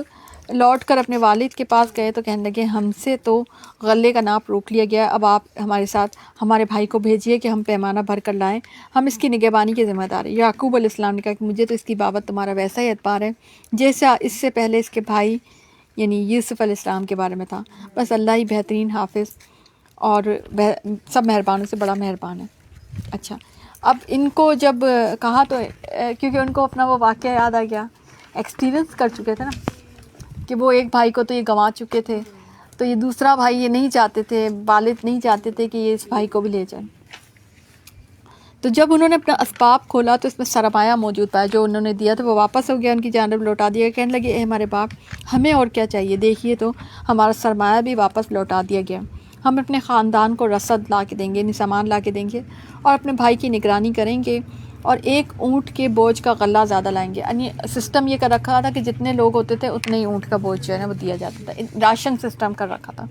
لوٹ کر اپنے والد کے پاس گئے تو کہنے لگے ہم سے تو غلے کا ناپ روک لیا گیا. اب آپ ہمارے ساتھ ہمارے بھائی کو بھیجیے کہ ہم پیمانہ بھر کر لائیں، ہم اس کی نگہبانی کے ذمہ دار ہیں. یعقوب علیہ السلام نے کہا کہ مجھے تو اس کی بابت تمہارا ویسا ہی اعتبار ہے جیسا اس سے پہلے اس کے بھائی یعنی یوسف علیہ السلام کے بارے میں تھا. بس اللہ ہی بہترین حافظ اور سب مہربانوں سے بڑا مہربان ہے. اچھا اب ان کو جب کہا تو کیونکہ ان کو اپنا وہ واقعہ یاد آ گیا، ایکسپیرینس کر چکے تھے نا کہ وہ ایک بھائی کو تو یہ گنوا چکے تھے، تو یہ دوسرا بھائی یہ نہیں چاہتے تھے، والد نہیں چاہتے تھے کہ یہ اس بھائی کو بھی لے جائیں. تو جب انہوں نے اپنا اسباب کھولا تو اس میں سرمایہ موجود تھا جو انہوں نے دیا تھا، وہ واپس ہو گیا، ان کی جانب لوٹا دیا. کہنے لگے اے ہمارے باپ ہمیں اور کیا چاہیے، دیکھیے تو ہمارا سرمایہ بھی واپس لوٹا دیا گیا. ہم اپنے خاندان کو رسد لا کے دیں گے، یعنی سامان لا کے دیں گے، اور اپنے بھائی کی نگرانی کریں گے، اور 1 اونٹ کے بوجھ کا غلہ زیادہ لائیں گے. یعنی سسٹم یہ کر رکھا تھا کہ جتنے لوگ ہوتے تھے اتنے ہی اونٹ کا بوجھ جو ہے نا وہ دیا جاتا تھا. راشن سسٹم کر رکھا تھا.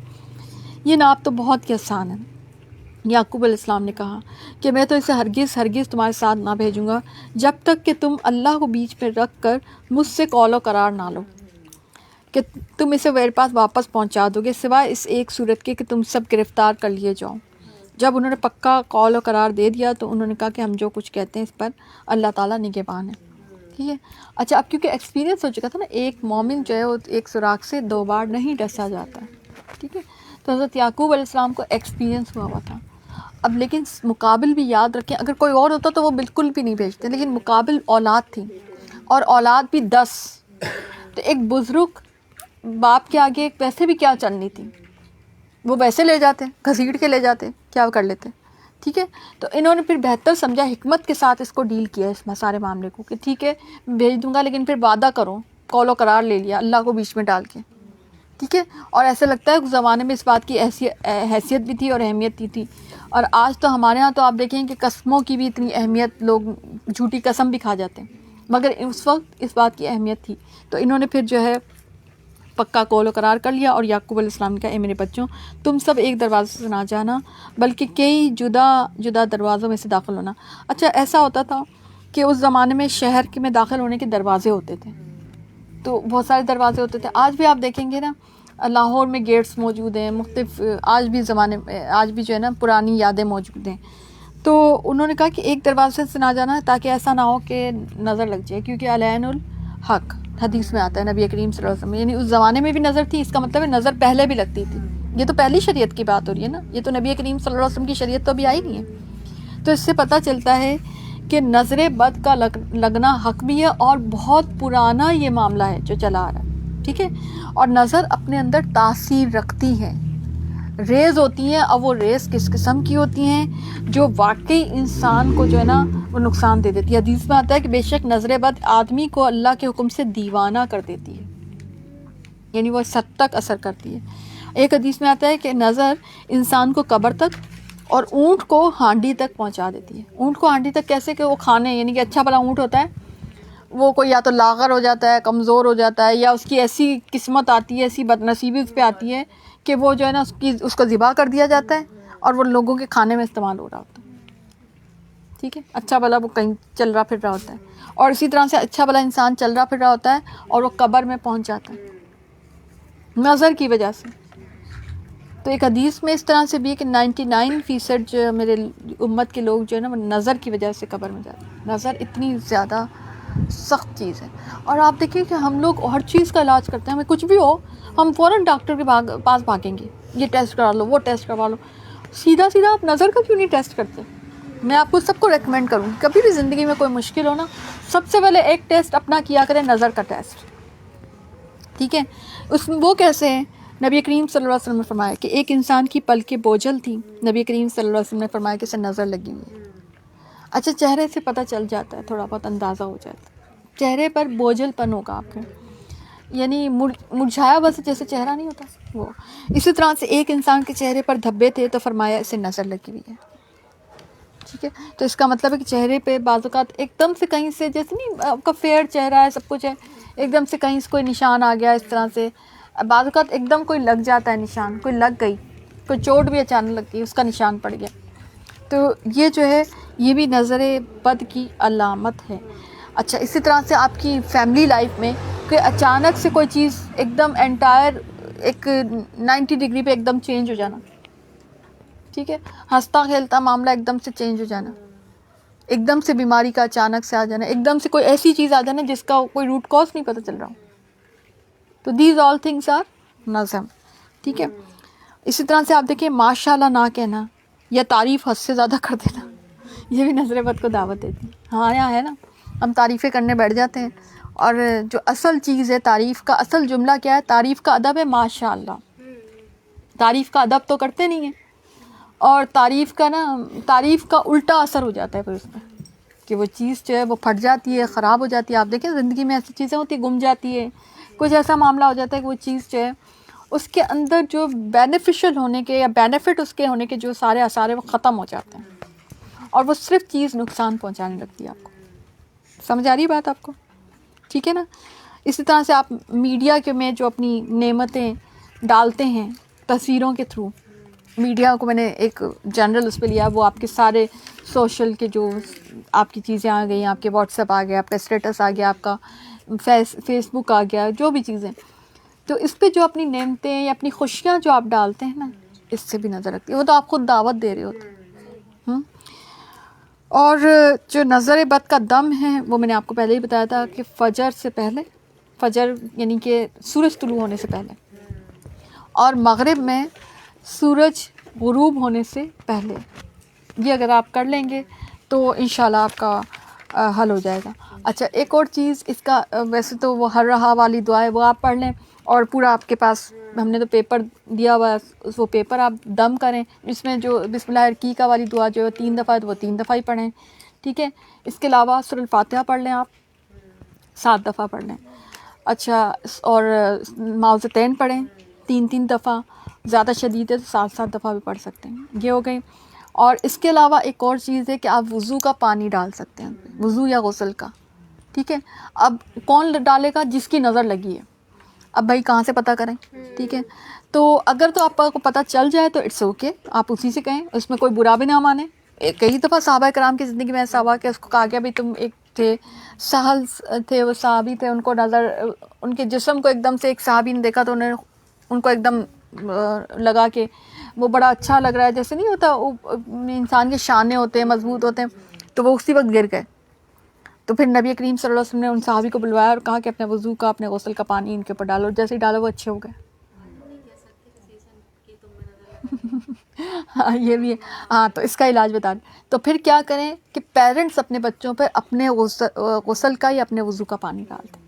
یہ ناپ تو بہت ہی آسان ہے. یعقوب علیہ السلام نے کہا کہ میں تو اسے ہرگز ہرگز تمہارے ساتھ نہ بھیجوں گا جب تک کہ تم اللہ کو بیچ میں رکھ کر مجھ سے قول و قرار نہ لو کہ تم اسے میرے پاس واپس پہنچا دو گے، سوائے اس ایک صورت کے کہ تم سب گرفتار کر لیے جاؤ. جب انہوں نے پکا قول و قرار دے دیا تو انہوں نے کہا کہ ہم جو کچھ کہتے ہیں اس پر اللہ تعالیٰ نگہبان ہے. ٹھیک ہے. اچھا، اب کیونکہ ایکسپیرینس ہو چکا تھا نا، ایک مومن جو ہے وہ ایک سوراخ سے 2 بار نہیں ڈسا جاتا. ٹھیک ہے. تو حضرت یعقوب علیہ السلام کو ایکسپیرینس ہوا تھا. اب لیکن مقابل بھی یاد رکھیں، اگر کوئی اور ہوتا تو وہ بالکل بھی نہیں بھیجتے، لیکن مقابل اولاد تھی اور اولاد بھی 10. تو ایک بزرگ باپ کے آگے ویسے بھی کیا چلنی تھی، وہ ویسے لے جاتے، گھسیٹ کے لے جاتے، کیا کر لیتے. ٹھیک ہے. تو انہوں نے پھر بہتر سمجھا، حکمت کے ساتھ اس کو ڈیل کیا اس سارے معاملے کو، کہ ٹھیک ہے بھیج دوں گا لیکن پھر وعدہ کرو، قول و قرار لے لیا اللہ کو بیچ میں ڈال کے. ٹھیک ہے. اور ایسا لگتا ہے اس زمانے میں اس بات کی حیثیت بھی تھی اور اہمیت بھی تھی. اور آج تو ہمارے ہاں تو آپ دیکھیں کہ قسموں کی بھی اتنی اہمیت، لوگ جھوٹی قسم بھی کھا جاتے ہیں، مگر اس وقت اس بات کی اہمیت تھی. تو انہوں نے پھر جو ہے پکا قول و قرار کر لیا، اور یعقوب علیہ السلام نے کہا اے میرے بچوں، تم سب ایک دروازے سے نہ جانا بلکہ کئی جدا جدا دروازوں میں سے داخل ہونا. اچھا، ایسا ہوتا تھا کہ اس زمانے میں شہر میں داخل ہونے کے دروازے ہوتے تھے، تو بہت سارے دروازے ہوتے تھے. آج بھی آپ دیکھیں گے نا لاہور میں گیٹس موجود ہیں مختلف، آج بھی جو ہے نا پرانی یادیں موجود ہیں. تو انہوں نے کہا کہ ایک دروازے سے نہ جانا تاکہ ایسا نہ ہو کہ نظر لگ جائے، کیونکہ العین الحق حدیث میں آتا ہے نبی کریم صلی اللہ علیہ وسلم، یعنی اس زمانے میں بھی نظر تھی، اس کا مطلب ہے نظر پہلے بھی لگتی تھی. یہ تو پہلی شریعت کی بات ہو رہی ہے نا، یہ تو نبی کریم صلی اللہ علیہ وسلم کی شریعت تو ابھی آئی نہیں ہے. تو اس سے پتہ چلتا ہے کہ نظر بد کا لگنا حق بھی ہے، اور بہت پرانا یہ معاملہ ہے جو چلا آ رہا ہے. ٹھیک ہے. اور نظر اپنے اندر تاثیر رکھتی ہے، ریز ہوتی ہیں. اب وہ ریز کس قسم کی ہوتی ہیں؟ جو واقعی انسان کو جو ہے نا وہ نقصان دے دیتی ہے. حدیث میں آتا ہے کہ بے شک نظر بد آدمی کو اللہ کے حکم سے دیوانہ کر دیتی ہے، یعنی وہ اس حد تک اثر کرتی ہے. ایک حدیث میں آتا ہے کہ نظر انسان کو قبر تک اور اونٹ کو ہانڈی تک پہنچا دیتی ہے. اونٹ کو ہانڈی تک کیسے؟ کہ وہ کھانے، یعنی کہ اچھا بھلا اونٹ ہوتا ہے، وہ کوئی یا تو لاغر ہو جاتا ہے، کمزور ہو جاتا ہے، یا اس کی ایسی قسمت آتی ہے، ایسی بدنصیبی اس پہ آتی ہے کہ وہ جو ہے نا اس کو ذبح کر دیا جاتا ہے اور وہ لوگوں کے کھانے میں استعمال ہو رہا ہوتا ہے. ٹھیک ہے. اچھا بھلا وہ کہیں چل رہا پھر رہا ہوتا ہے، اور اسی طرح سے اچھا بھلا انسان چل رہا پھر رہا ہوتا ہے اور وہ قبر میں پہنچ جاتا ہے نظر کی وجہ سے. تو ایک حدیث میں اس طرح سے بھی ہے کہ 99% جو میرے امت کے لوگ جو ہے نا وہ نظر کی وجہ سے قبر میں جاتے ہیں. نظر اتنی زیادہ سخت چیز ہے. اور آپ دیکھیں کہ ہم لوگ ہر چیز کا علاج کرتے ہیں، ہمیں کچھ بھی ہو ہم فوراً ڈاکٹر کے پاس بھاگیں گے، یہ ٹیسٹ کرا لو، وہ ٹیسٹ کروا لو. سیدھا آپ نظر کا کیوں نہیں ٹیسٹ کرتے؟ میں آپ کو سب کو ریکمینڈ کروں گی، کبھی بھی زندگی میں کوئی مشکل ہو نا، سب سے پہلے ایک ٹیسٹ اپنا کیا کریں، نظر کا ٹیسٹ. ٹھیک ہے. اس میں وہ کیسے ہیں؟ نبی کریم صلی اللہ علیہ وسلم نے فرمایا کہ ایک انسان کی پلکیں بوجھل تھیں، نبی کریم صلی اللہ علیہ وسلم نے فرمایا کہ اسے نظر لگی ہوئی ہے. اچھا، چہرے سے پتہ چل جاتا ہے، تھوڑا بہت اندازہ ہو جاتا ہے، چہرے پر بوجھل پن ہوگا آپ کے، یعنی مرجھایا بس جیسے چہرہ نہیں ہوتا وہ. اسی طرح سے ایک انسان کے چہرے پر دھبے تھے تو فرمایا اسے نظر لگی ہوئی ہے. ٹھیک ہے. تو اس کا مطلب ہے کہ چہرے پہ بعض اوقات ایک دم سے کہیں سے، جیسے نہیں آپ کا فیئر چہرہ ہے، سب کچھ ہے، ایک دم سے کہیں سے کوئی نشان آ گیا، اس طرح سے بعض اوقات ایک دم کوئی لگ جاتا ہے نشان، کوئی لگ گئی، کوئی چوٹ بھی اچانک لگ گئی، اس کا نشان پڑ گیا. تو یہ جو ہے یہ بھی نظر بد کی علامت ہے. اچھا، اسی طرح سے آپ کی فیملی لائف میں کہ اچانک سے کوئی چیز ایک دم انٹائر ایک 90 ڈگری پہ ایک دم چینج ہو جانا. ٹھیک ہے. ہنستا کھیلتا معاملہ ایک دم سے چینج ہو جانا، ایک دم سے بیماری کا اچانک سے آ جانا، ایک دم سے کوئی ایسی چیز آ جانا جس کا کوئی روٹ کاز نہیں پتہ چل رہا. تو دیز آل تھنگس آر نظم. ٹھیک ہے. اسی طرح سے آپ دیکھیں ماشاء اللہ نہ کہنا یا تعریف حد سے زیادہ کر دینا، یہ بھی نظر بد کو دعوت دیتی. ہاں یہاں ہے نا، ہم تعریفیں کرنے بیٹھ جاتے ہیں، اور جو اصل چیز ہے تعریف کا اصل جملہ کیا ہے؟ تعریف کا ادب ہے ماشاء اللہ. تعریف کا ادب تو کرتے نہیں ہیں، اور تعریف کا الٹا اثر ہو جاتا ہے پھر اس میں، کہ وہ چیز جو ہے وہ پھٹ جاتی ہے، خراب ہو جاتی ہے. آپ دیکھیں زندگی میں ایسی چیزیں ہوتی ہیں، گم جاتی ہے، کچھ ایسا معاملہ ہو جاتا ہے کہ وہ چیز جو ہے اس کے اندر جو بینیفیشل ہونے کے یا بینیفٹ اس کے ہونے کے جو سارے آثار ہیں وہ ختم ہو جاتے ہیں، اور وہ صرف چیز نقصان پہنچانے لگتی ہے. آپ کو سمجھ آ رہی بات آپ کو؟ ٹھیک ہے نا. اسی طرح سے آپ میڈیا کے میں جو اپنی نعمتیں ڈالتے ہیں تصویروں کے تھرو، میڈیا کو میں نے ایک جنرل اس پہ لیا, وہ آپ کے سارے سوشل کے جو آپ کی چیزیں آ گئی, آپ کے واٹس ایپ آ گیا, آپ کا اسٹیٹس آ گیا, آپ کا فیس بک آ گیا, جو بھی چیزیں, تو اس پہ جو اپنی نعمتیں یا اپنی خوشیاں جو آپ ڈالتے ہیں نا, اس سے بھی نظر رکھتی ہے. وہ تو آپ خود دعوت دے رہے ہوتے. اور جو نظر بد کا دم ہے وہ میں نے آپ کو پہلے ہی بتایا تھا کہ فجر سے پہلے, فجر یعنی کہ سورج طلوع ہونے سے پہلے, اور مغرب میں سورج غروب ہونے سے پہلے. یہ اگر آپ کر لیں گے تو انشاءاللہ آپ کا حل ہو جائے گا. اچھا ایک اور چیز اس کا, ویسے تو وہ ہر رہا والی دعا ہے وہ آپ پڑھ لیں, اور پورا آپ کے پاس ہم نے تو پیپر دیا ہوا ہے, وہ پیپر آپ دم کریں. اس میں جو بسم اللہ الرقیقہ والی دعا جو ہے 3 دفعہ ہے تو وہ 3 دفعہ ہی پڑھیں, ٹھیک ہے. اس کے علاوہ سورۃ الفاتحہ پڑھ لیں, آپ 7 دفعہ پڑھ لیں. اچھا اور معوذتین پڑھیں 3 دفعہ, زیادہ شدید ہے تو 7 دفعہ بھی پڑھ سکتے ہیں. یہ ہو گئی. اور اس کے علاوہ ایک اور چیز ہے کہ آپ وضو کا پانی ڈال سکتے ہیں, وضو یا غسل کا, ٹھیک ہے. اب کون ڈالے گا؟ جس کی نظر لگی ہے. اب بھائی کہاں سے پتہ کریں, ٹھیک ہے. تو اگر تو آپ کو پتہ چل جائے تو اٹس اوکے, آپ اسی سے کہیں, اس میں کوئی برا بھی نہ مانے. کئی دفعہ صحابہ کرام کی زندگی میں ایسا ہوا کہ اس کو کہا گیا بھائی تم ایک تھے سہل تھے, وہ صحابی تھے, ان کو نظر ان کے جسم کو ایک دم سے ایک صحابی نے دیکھا تو انہیں ان کو ایک دم لگا کہ وہ بڑا اچھا لگ رہا ہے, جیسے نہیں ہوتا انسان کے شانے ہوتے ہیں مضبوط ہوتے ہیں, تو وہ اسی وقت گر گئے. تو پھر نبی کریم صلی اللہ علیہ وسلم نے ان صحابی کو بلوایا اور کہا کہ اپنے وضو کا, اپنے غسل کا پانی ان کے اوپر ڈالو. جیسے ہی ڈالو وہ اچھے ہو گئے. ہاں یہ بھی ہے. ہاں تو اس کا علاج بتا دیں. تو پھر کیا کریں کہ پیرنٹس اپنے بچوں پہ اپنے غسل کا یا اپنے وضو کا پانی ڈال دیں,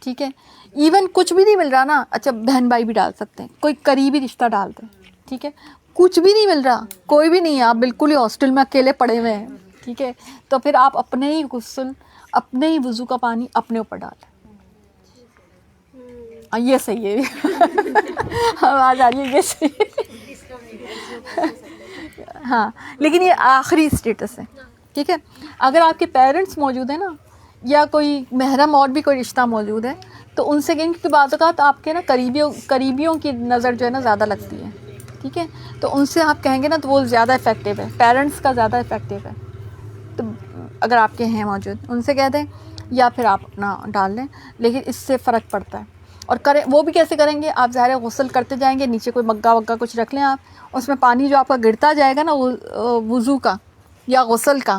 ٹھیک ہے. ایون کچھ بھی نہیں مل رہا نا, اچھا بہن بھائی بھی ڈال سکتے ہیں, کوئی قریبی رشتہ ڈال دیں, ٹھیک ہے. کچھ بھی نہیں مل رہا, کوئی بھی نہیں ہے, آپ بالکل ہی ہاسٹل میں اکیلے پڑے ہوئے ہیں, ٹھیک ہے, تو پھر آپ اپنے ہی غسل, اپنے ہی وضو کا پانی اپنے اوپر ڈالیں. یہ صحیح ہے, آواز آ رہی ہے, یہ صحیح ہے. ہاں لیکن یہ آخری اسٹیٹس ہے, ٹھیک ہے. اگر آپ کے پیرنٹس موجود ہیں نا, یا کوئی محرم اور بھی کوئی رشتہ موجود ہے, تو ان سے کہیں, کیونکہ بعض اوقات آپ کے نا قریبیوں کی نظر جو ہے نا زیادہ لگتی ہے, ٹھیک ہے. تو ان سے آپ کہیں گے نا تو وہ زیادہ افیکٹو ہے, پیرنٹس کا زیادہ افیکٹو ہے. تو اگر آپ کے ہیں موجود ان سے کہہ دیں, یا پھر آپ اپنا ڈال لیں, لیکن اس سے فرق پڑتا ہے. اور کریں وہ بھی کیسے کریں گے, آپ ظاہر غسل کرتے جائیں گے, نیچے کوئی مگا وگا کچھ رکھ لیں آپ, اس میں پانی جو آپ کا گرتا جائے گا نا وضو کا یا غسل کا,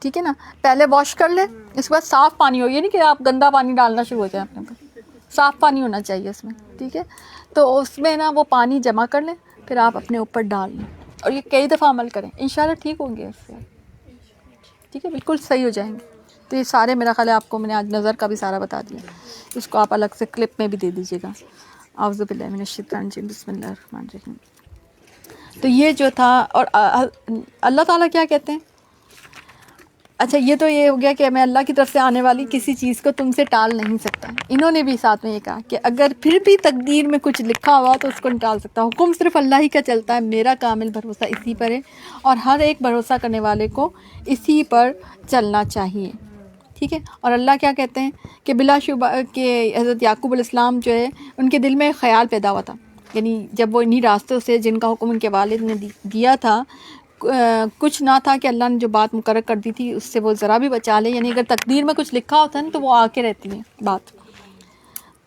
ٹھیک ہے نا, پہلے واش کر لیں, اس کے بعد صاف پانی ہو, یہ نہیں کہ آپ گندا پانی ڈالنا شروع ہو جائے اپنے اوپر, صاف پانی ہونا چاہیے اس میں, ٹھیک ہے. تو اس میں نا وہ پانی جمع کر لیں, پھر آپ اپنے اوپر ڈال لیں, اور یہ کئی دفعہ عمل کریں, انشاءاللہ ٹھیک ہوں گے اس سے, ٹھیک ہے, بالکل صحیح ہو جائیں گے. تو یہ سارے میرا خیال ہے آپ کو میں نے آج نظر کا بھی سارا بتا دیا, اس کو آپ الگ سے کلپ میں بھی دے دیجیے گا. اعوذ باللہ من الشیطان الرجیم, بسم اللہ الرحمن الرحیم. تو یہ جو تھا, اور اللہ تعالیٰ کیا کہتے ہیں, اچھا یہ تو یہ ہو گیا کہ میں اللہ کی طرف سے آنے والی کسی چیز کو تم سے ٹال نہیں سکتا. انہوں نے بھی ساتھ میں یہ کہا کہ اگر پھر بھی تقدیر میں کچھ لکھا ہوا تو اس کو نہیں ٹال سکتا. حکم صرف اللہ ہی کا چلتا ہے, میرا کامل بھروسہ اسی پر ہے, اور ہر ایک بھروسہ کرنے والے کو اسی پر چلنا چاہیے, ٹھیک ہے. اور اللہ کیا کہتے ہیں کہ بلا شبہ کہ حضرت یعقوب علیہ السلام جو ہے ان کے دل میں خیال پیدا ہوا تھا, یعنی جب وہ انہی راستوں سے جن کا حکم ان کے والد نے دیا تھا, کچھ نہ تھا کہ اللہ نے جو بات مقرر کر دی تھی اس سے وہ ذرا بھی بچا لے. یعنی اگر تقدیر میں کچھ لکھا ہوتا ہے نا تو وہ آ کے رہتی ہے بات.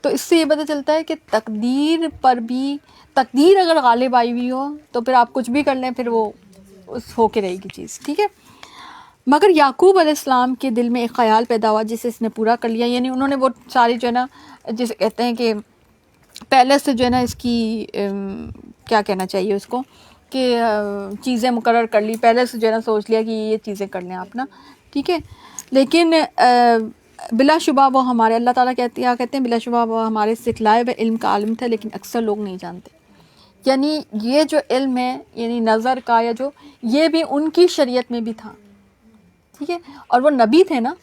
تو اس سے یہ پتہ چلتا ہے کہ تقدیر پر بھی, تقدیر اگر غالب آئی ہوئی ہو تو پھر آپ کچھ بھی کر لیں, پھر وہ اس ہو کے رہے گی چیز, ٹھیک ہے. مگر یعقوب علیہ السلام کے دل میں ایک خیال پیدا ہوا جسے اس نے پورا کر لیا. یعنی انہوں نے وہ ساری جو ہے نا, جسے کہتے ہیں کہ پہلے سے جو ہے نا اس کی کیا کہنا چاہیے اس کو, کہ چیزیں مقرر کر لی, پہلے سے جو ہے نا سوچ لیا کہ یہ چیزیں کر لیں آپ نا, ٹھیک ہے. لیکن بلا شبہ وہ ہمارے, اللہ تعالیٰ کہتے ہیں بلا شبہ وہ ہمارے سکھلائے ہوئے علم کا عالم تھا, لیکن اکثر لوگ نہیں جانتے. یعنی یہ جو علم ہے, یعنی نظر کا, یا جو یہ بھی ان کی شریعت میں بھی تھا, ٹھیک ہے. اور وہ نبی تھے نا,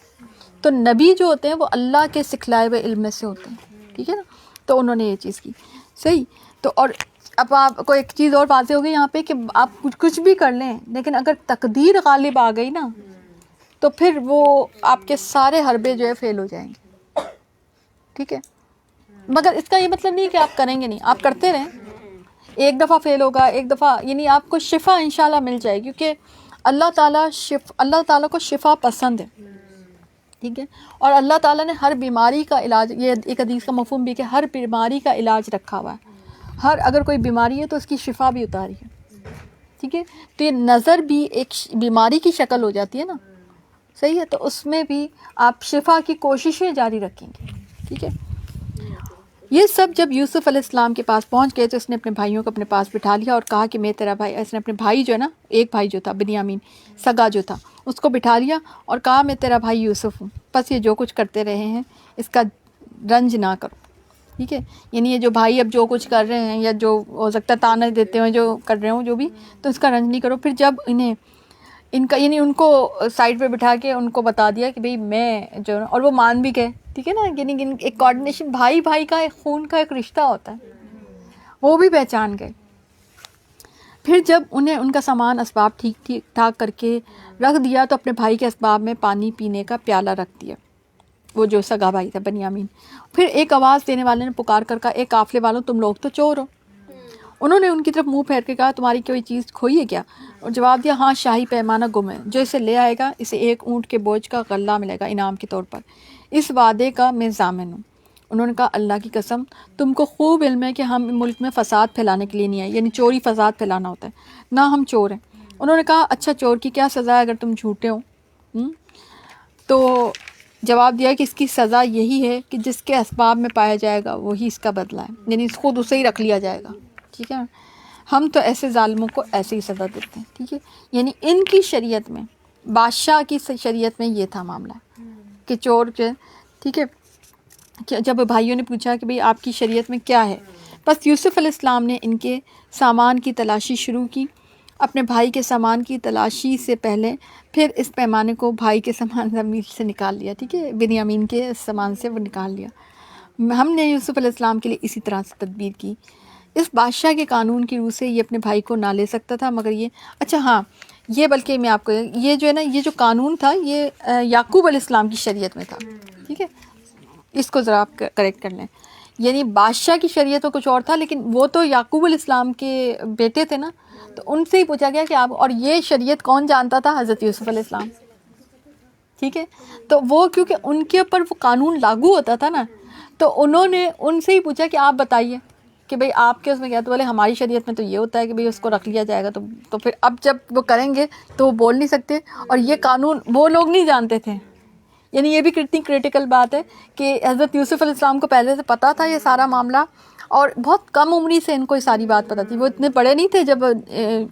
تو نبی جو ہوتے ہیں وہ اللہ کے سکھلائے ہوئے علم میں سے ہوتے ہیں, ٹھیک ہے نا. تو انہوں نے یہ چیز کی, صحیح. تو اور اب آپ کو ایک چیز اور واضح ہو گئی یہاں پہ کہ آپ کچھ بھی کر لیں, لیکن اگر تقدیر غالب آ گئی نا تو پھر وہ آپ کے سارے حربے جو ہے فیل ہو جائیں گے, ٹھیک ہے. مگر اس کا یہ مطلب نہیں کہ آپ کریں گے نہیں, آپ کرتے رہیں. ایک دفعہ فیل ہوگا، ایک دفعہ، یعنی آپ کو شفا انشاءاللہ مل جائے، کیونکہ اللہ تعالیٰ کو شفا پسند ہے، ٹھیک ہے. اور اللہ تعالیٰ نے ہر بیماری کا علاج، یہ ایک حدیث کا مفہوم بھی کہ ہر بیماری کا علاج رکھا ہوا ہے، اگر کوئی بیماری ہے تو اس کی شفا بھی اتاری ہے، ٹھیک ہے. تو یہ نظر بھی ایک بیماری کی شکل ہو جاتی ہے نا، صحیح ہے. تو اس میں بھی آپ شفا کی کوششیں جاری رکھیں گے، ٹھیک ہے. یہ سب جب یوسف علیہ السلام کے پاس پہنچ گئے تو اس نے اپنے بھائیوں کو اپنے پاس بٹھا لیا اور کہا کہ میں تیرا بھائی. اس نے اپنے بھائی جو ہے نا، ایک بھائی جو تھا بنیامین سگا جو تھا، اس کو بٹھا لیا اور کہا میں تیرا بھائی یوسف ہوں، بس یہ جو کچھ کرتے رہے ہیں اس کا رنج نہ کرو، ٹھیک ہے. یعنی یہ جو بھائی اب جو کچھ کر رہے ہیں یا جو ہو سکتا ہے تانے دیتے ہیں، جو کر رہے ہوں جو بھی، تو اس کا رنج نہیں کرو. پھر جب یعنی ان کو سائڈ پہ بٹھا کے ان کو بتا دیا کہ بھئی میں جو، اور وہ مان بھی گئے، ٹھیک ہے نا. یعنی ایک کوآرڈینیشن، بھائی کا ایک خون کا ایک رشتہ ہوتا ہے، وہ بھی پہچان گئے. پھر جب انہیں ان کا سامان اسباب ٹھیک ٹھاک کر کے رکھ دیا تو اپنے بھائی کے اسباب میں پانی پینے کا پیالہ رکھ دیا، وہ جو سگا بھائی تھا بنیامین. پھر ایک آواز دینے والے نے پکار کر کہا، ایک قافلے والوں تم لوگ تو چور ہو. انہوں نے ان کی طرف منہ پھیر کے کہا، تمہاری کوئی چیز کھوئی ہے کیا؟ اور جواب دیا، ہاں شاہی پیمانہ گم ہے، جو اسے لے آئے گا اسے ایک اونٹ کے بوجھ کا غلہ ملے گا انعام کے طور پر، اس وعدے کا میں ضامن ہوں. انہوں نے کہا، اللہ کی قسم تم کو خوب علم ہے کہ ہم ملک میں فساد پھیلانے کے لیے نہیں آئے، یعنی چوری فساد پھیلانا ہوتا ہے، نہ ہم چور ہیں. انہوں نے کہا، اچھا چور کی کیا سزا ہے اگر تم جھوٹے ہو؟ تو جواب دیا کہ اس کی سزا یہی ہے کہ جس کے اسباب میں پایا جائے گا وہی اس کا بدلہ ہے، یعنی خود اسے ہی رکھ لیا جائے گا، ٹھیک ہے. ہم تو ایسے ظالموں کو ایسے ہی سزا دیتے ہیں، ٹھیک ہے. یعنی ان کی شریعت میں، بادشاہ کی شریعت میں یہ تھا معاملہ کہ چور جو، ٹھیک ہے. کہ جب بھائیوں نے پوچھا کہ بھئی آپ کی شریعت میں کیا ہے، بس یوسف علیہ السلام نے ان کے سامان کی تلاشی شروع کی. اپنے بھائی کے سامان کی تلاشی سے پہلے پھر اس پیمانے کو بھائی کے سامان زمین سے نکال لیا، ٹھیک ہے، بنیامین کے سامان سے وہ نکال لیا. ہم نے یوسف علیہ السلام کے لیے اسی طرح سے تدبیر کی. اس بادشاہ کے قانون کی روح سے یہ اپنے بھائی کو نہ لے سکتا تھا، مگر یہ، اچھا ہاں، یہ بلکہ میں آپ کو یہ جو ہے نا، یہ جو قانون تھا یہ یعقوب علیہ السلام کی شریعت میں تھا، ٹھیک ہے. اس کو ذرا آپ کریکٹ کر لیں. یعنی بادشاہ کی شریعت تو کچھ اور تھا، لیکن وہ تو یعقوب علیہ السلام کے بیٹے تھے نا، تو ان سے ہی پوچھا گیا کہ آپ، اور یہ شریعت کون جانتا تھا؟ حضرت یوسف علیہ السلام، ٹھیک ہے. تو وہ کیونکہ ان کے اوپر وہ قانون لاگو ہوتا تھا نا، تو انہوں نے ان سے ہی پوچھا کہ آپ بتائیے کہ بھئی آپ کے اس میں کیا. تو بولے ہماری شریعت میں تو یہ ہوتا ہے کہ بھئی اس کو رکھ لیا جائے گا. تو پھر اب جب وہ کریں گے تو وہ بول نہیں سکتے، اور یہ قانون وہ لوگ نہیں جانتے تھے. یعنی یہ بھی کتنی کریٹیکل بات ہے کہ حضرت یوسف علیہ السلام کو پہلے سے پتہ تھا یہ سارا معاملہ، اور بہت کم عمری سے ان کو یہ ساری بات پتہ تھی. وہ اتنے بڑے نہیں تھے جب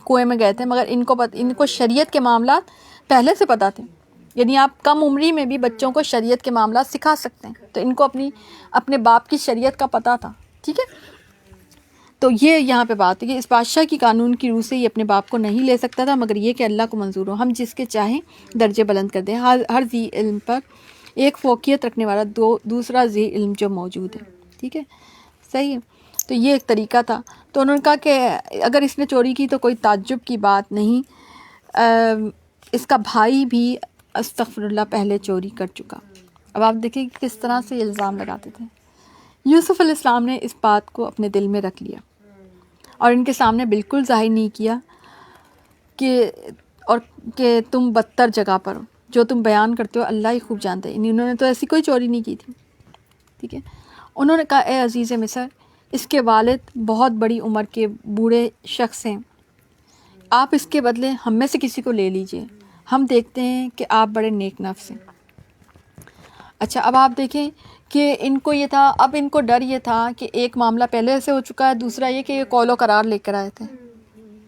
کنویں میں گئے تھے، مگر ان کو شریعت کے معاملات پہلے سے پتہ تھے. یعنی آپ کم عمری میں بھی بچوں کو شریعت کے معاملات سکھا سکتے ہیں، تو ان کو اپنے باپ کی شریعت کا پتہ تھا، ٹھیک ہے. تو یہ یہاں پہ بات ہے کہ اس بادشاہ کی قانون کی روح سے یہ اپنے باپ کو نہیں لے سکتا تھا، مگر یہ کہ اللہ کو منظور ہو. ہم جس کے چاہیں درجے بلند کر دیں. ہر ذی علم پر ایک فوقیت رکھنے والا دوسرا ذی علم جو موجود ہے، ٹھیک ہے، صحیح ہے. تو یہ ایک طریقہ تھا. تو انہوں نے کہا کہ اگر اس نے چوری کی تو کوئی تعجب کی بات نہیں، اس کا بھائی بھی استغفر اللہ پہلے چوری کر چکا. اب آپ دیکھیں کہ کس طرح سے الزام لگاتے تھے. یوسف علیہ السلام نے اس بات کو اپنے دل میں رکھ لیا اور ان کے سامنے بالکل ظاہر نہیں کیا کہ تم بدتر جگہ پر ہو. جو تم بیان کرتے ہو اللہ ہی خوب جانتے ہیں. انہوں نے تو ایسی کوئی چوری نہیں کی تھی، ٹھیک ہے. انہوں نے کہا، اے عزیز مصر، اس کے والد بہت بڑی عمر کے بوڑھے شخص ہیں، آپ اس کے بدلے ہم میں سے کسی کو لے لیجئے. ہم دیکھتے ہیں کہ آپ بڑے نیک نفس ہیں. اچھا، اب آپ دیکھیں کہ ان کو یہ تھا، اب ان کو ڈر یہ تھا کہ ایک معاملہ پہلے سے ہو چکا ہے، دوسرا یہ کہ یہ قول و قرار لے کر آئے تھے،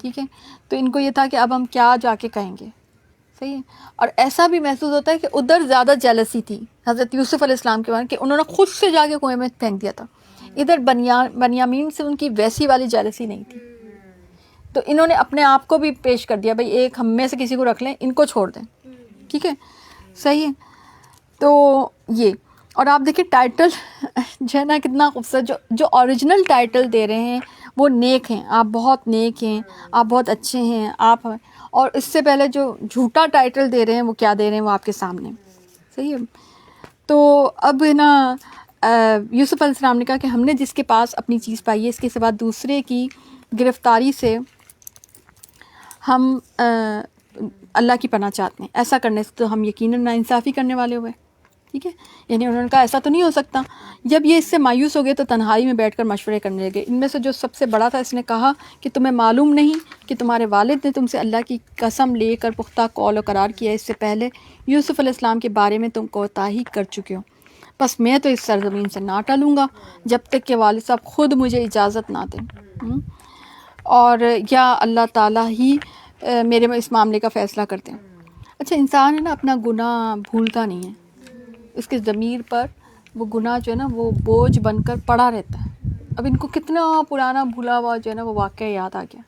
ٹھیک ہے. تو ان کو یہ تھا کہ اب ہم کیا جا کے کہیں گے، صحیح ہے. اور ایسا بھی محسوس ہوتا ہے کہ ادھر زیادہ جیلسی تھی حضرت یوسف علیہ السلام کے بارے میں کہ انہوں نے خود سے جا کے کنویں میں پھینک دیا تھا. ادھر بنیامین سے ان کی ویسی والی جیلسی نہیں تھی. تو انہوں نے اپنے آپ کو بھی پیش کر دیا، بھئی ایک ہم میں سے کسی کو رکھ لیں، ان کو چھوڑ دیں، ٹھیک ہے، صحیح ہے. تو یہ، اور آپ دیکھیں ٹائٹل جو ہے نا کتنا خوبصورت، جو اوریجنل ٹائٹل دے رہے ہیں وہ نیک ہیں، آپ بہت نیک ہیں، آپ بہت اچھے ہیں آپ. اور اس سے پہلے جو جھوٹا ٹائٹل دے رہے ہیں وہ کیا دے رہے ہیں وہ آپ کے سامنے، صحیح ہے. تو اب نا یوسف علیہ السلام نے کہا کہ ہم نے جس کے پاس اپنی چیز پائی ہے اس کے سوا دوسرے کی گرفتاری سے ہم اللہ کی پناہ چاہتے ہیں. ایسا کرنے سے تو ہم یقیناً ناانصافی کرنے والے ہوئے. ٹھیک ہے, یعنی انہوں نے کہا ایسا تو نہیں ہو سکتا. جب یہ اس سے مایوس ہو گئے تو تنہائی میں بیٹھ کر مشورے کرنے لگے. ان میں سے جو سب سے بڑا تھا, اس نے کہا کہ تمہیں معلوم نہیں کہ تمہارے والد نے تم سے اللہ کی قسم لے کر پختہ قول و قرار کیا, اس سے پہلے یوسف علیہ السلام کے بارے میں تم کوتاہی کر چکے ہو. بس میں تو اس سرزمین سے نہ ٹلوں گا جب تک کہ والد صاحب خود مجھے اجازت نہ دیں, اور یا اللہ تعالیٰ ہی میرے میں اس معاملے کا فیصلہ کرتے ہیں. اچھا, انسان ہے نا اپنا گناہ بھولتا نہیں ہے. اس کے ضمیر پر وہ گناہ جو ہے نا وہ بوجھ بن کر پڑا رہتا ہے. اب ان کو کتنا پرانا بھولا ہوا جو ہے نا وہ واقعہ یاد آ گیا.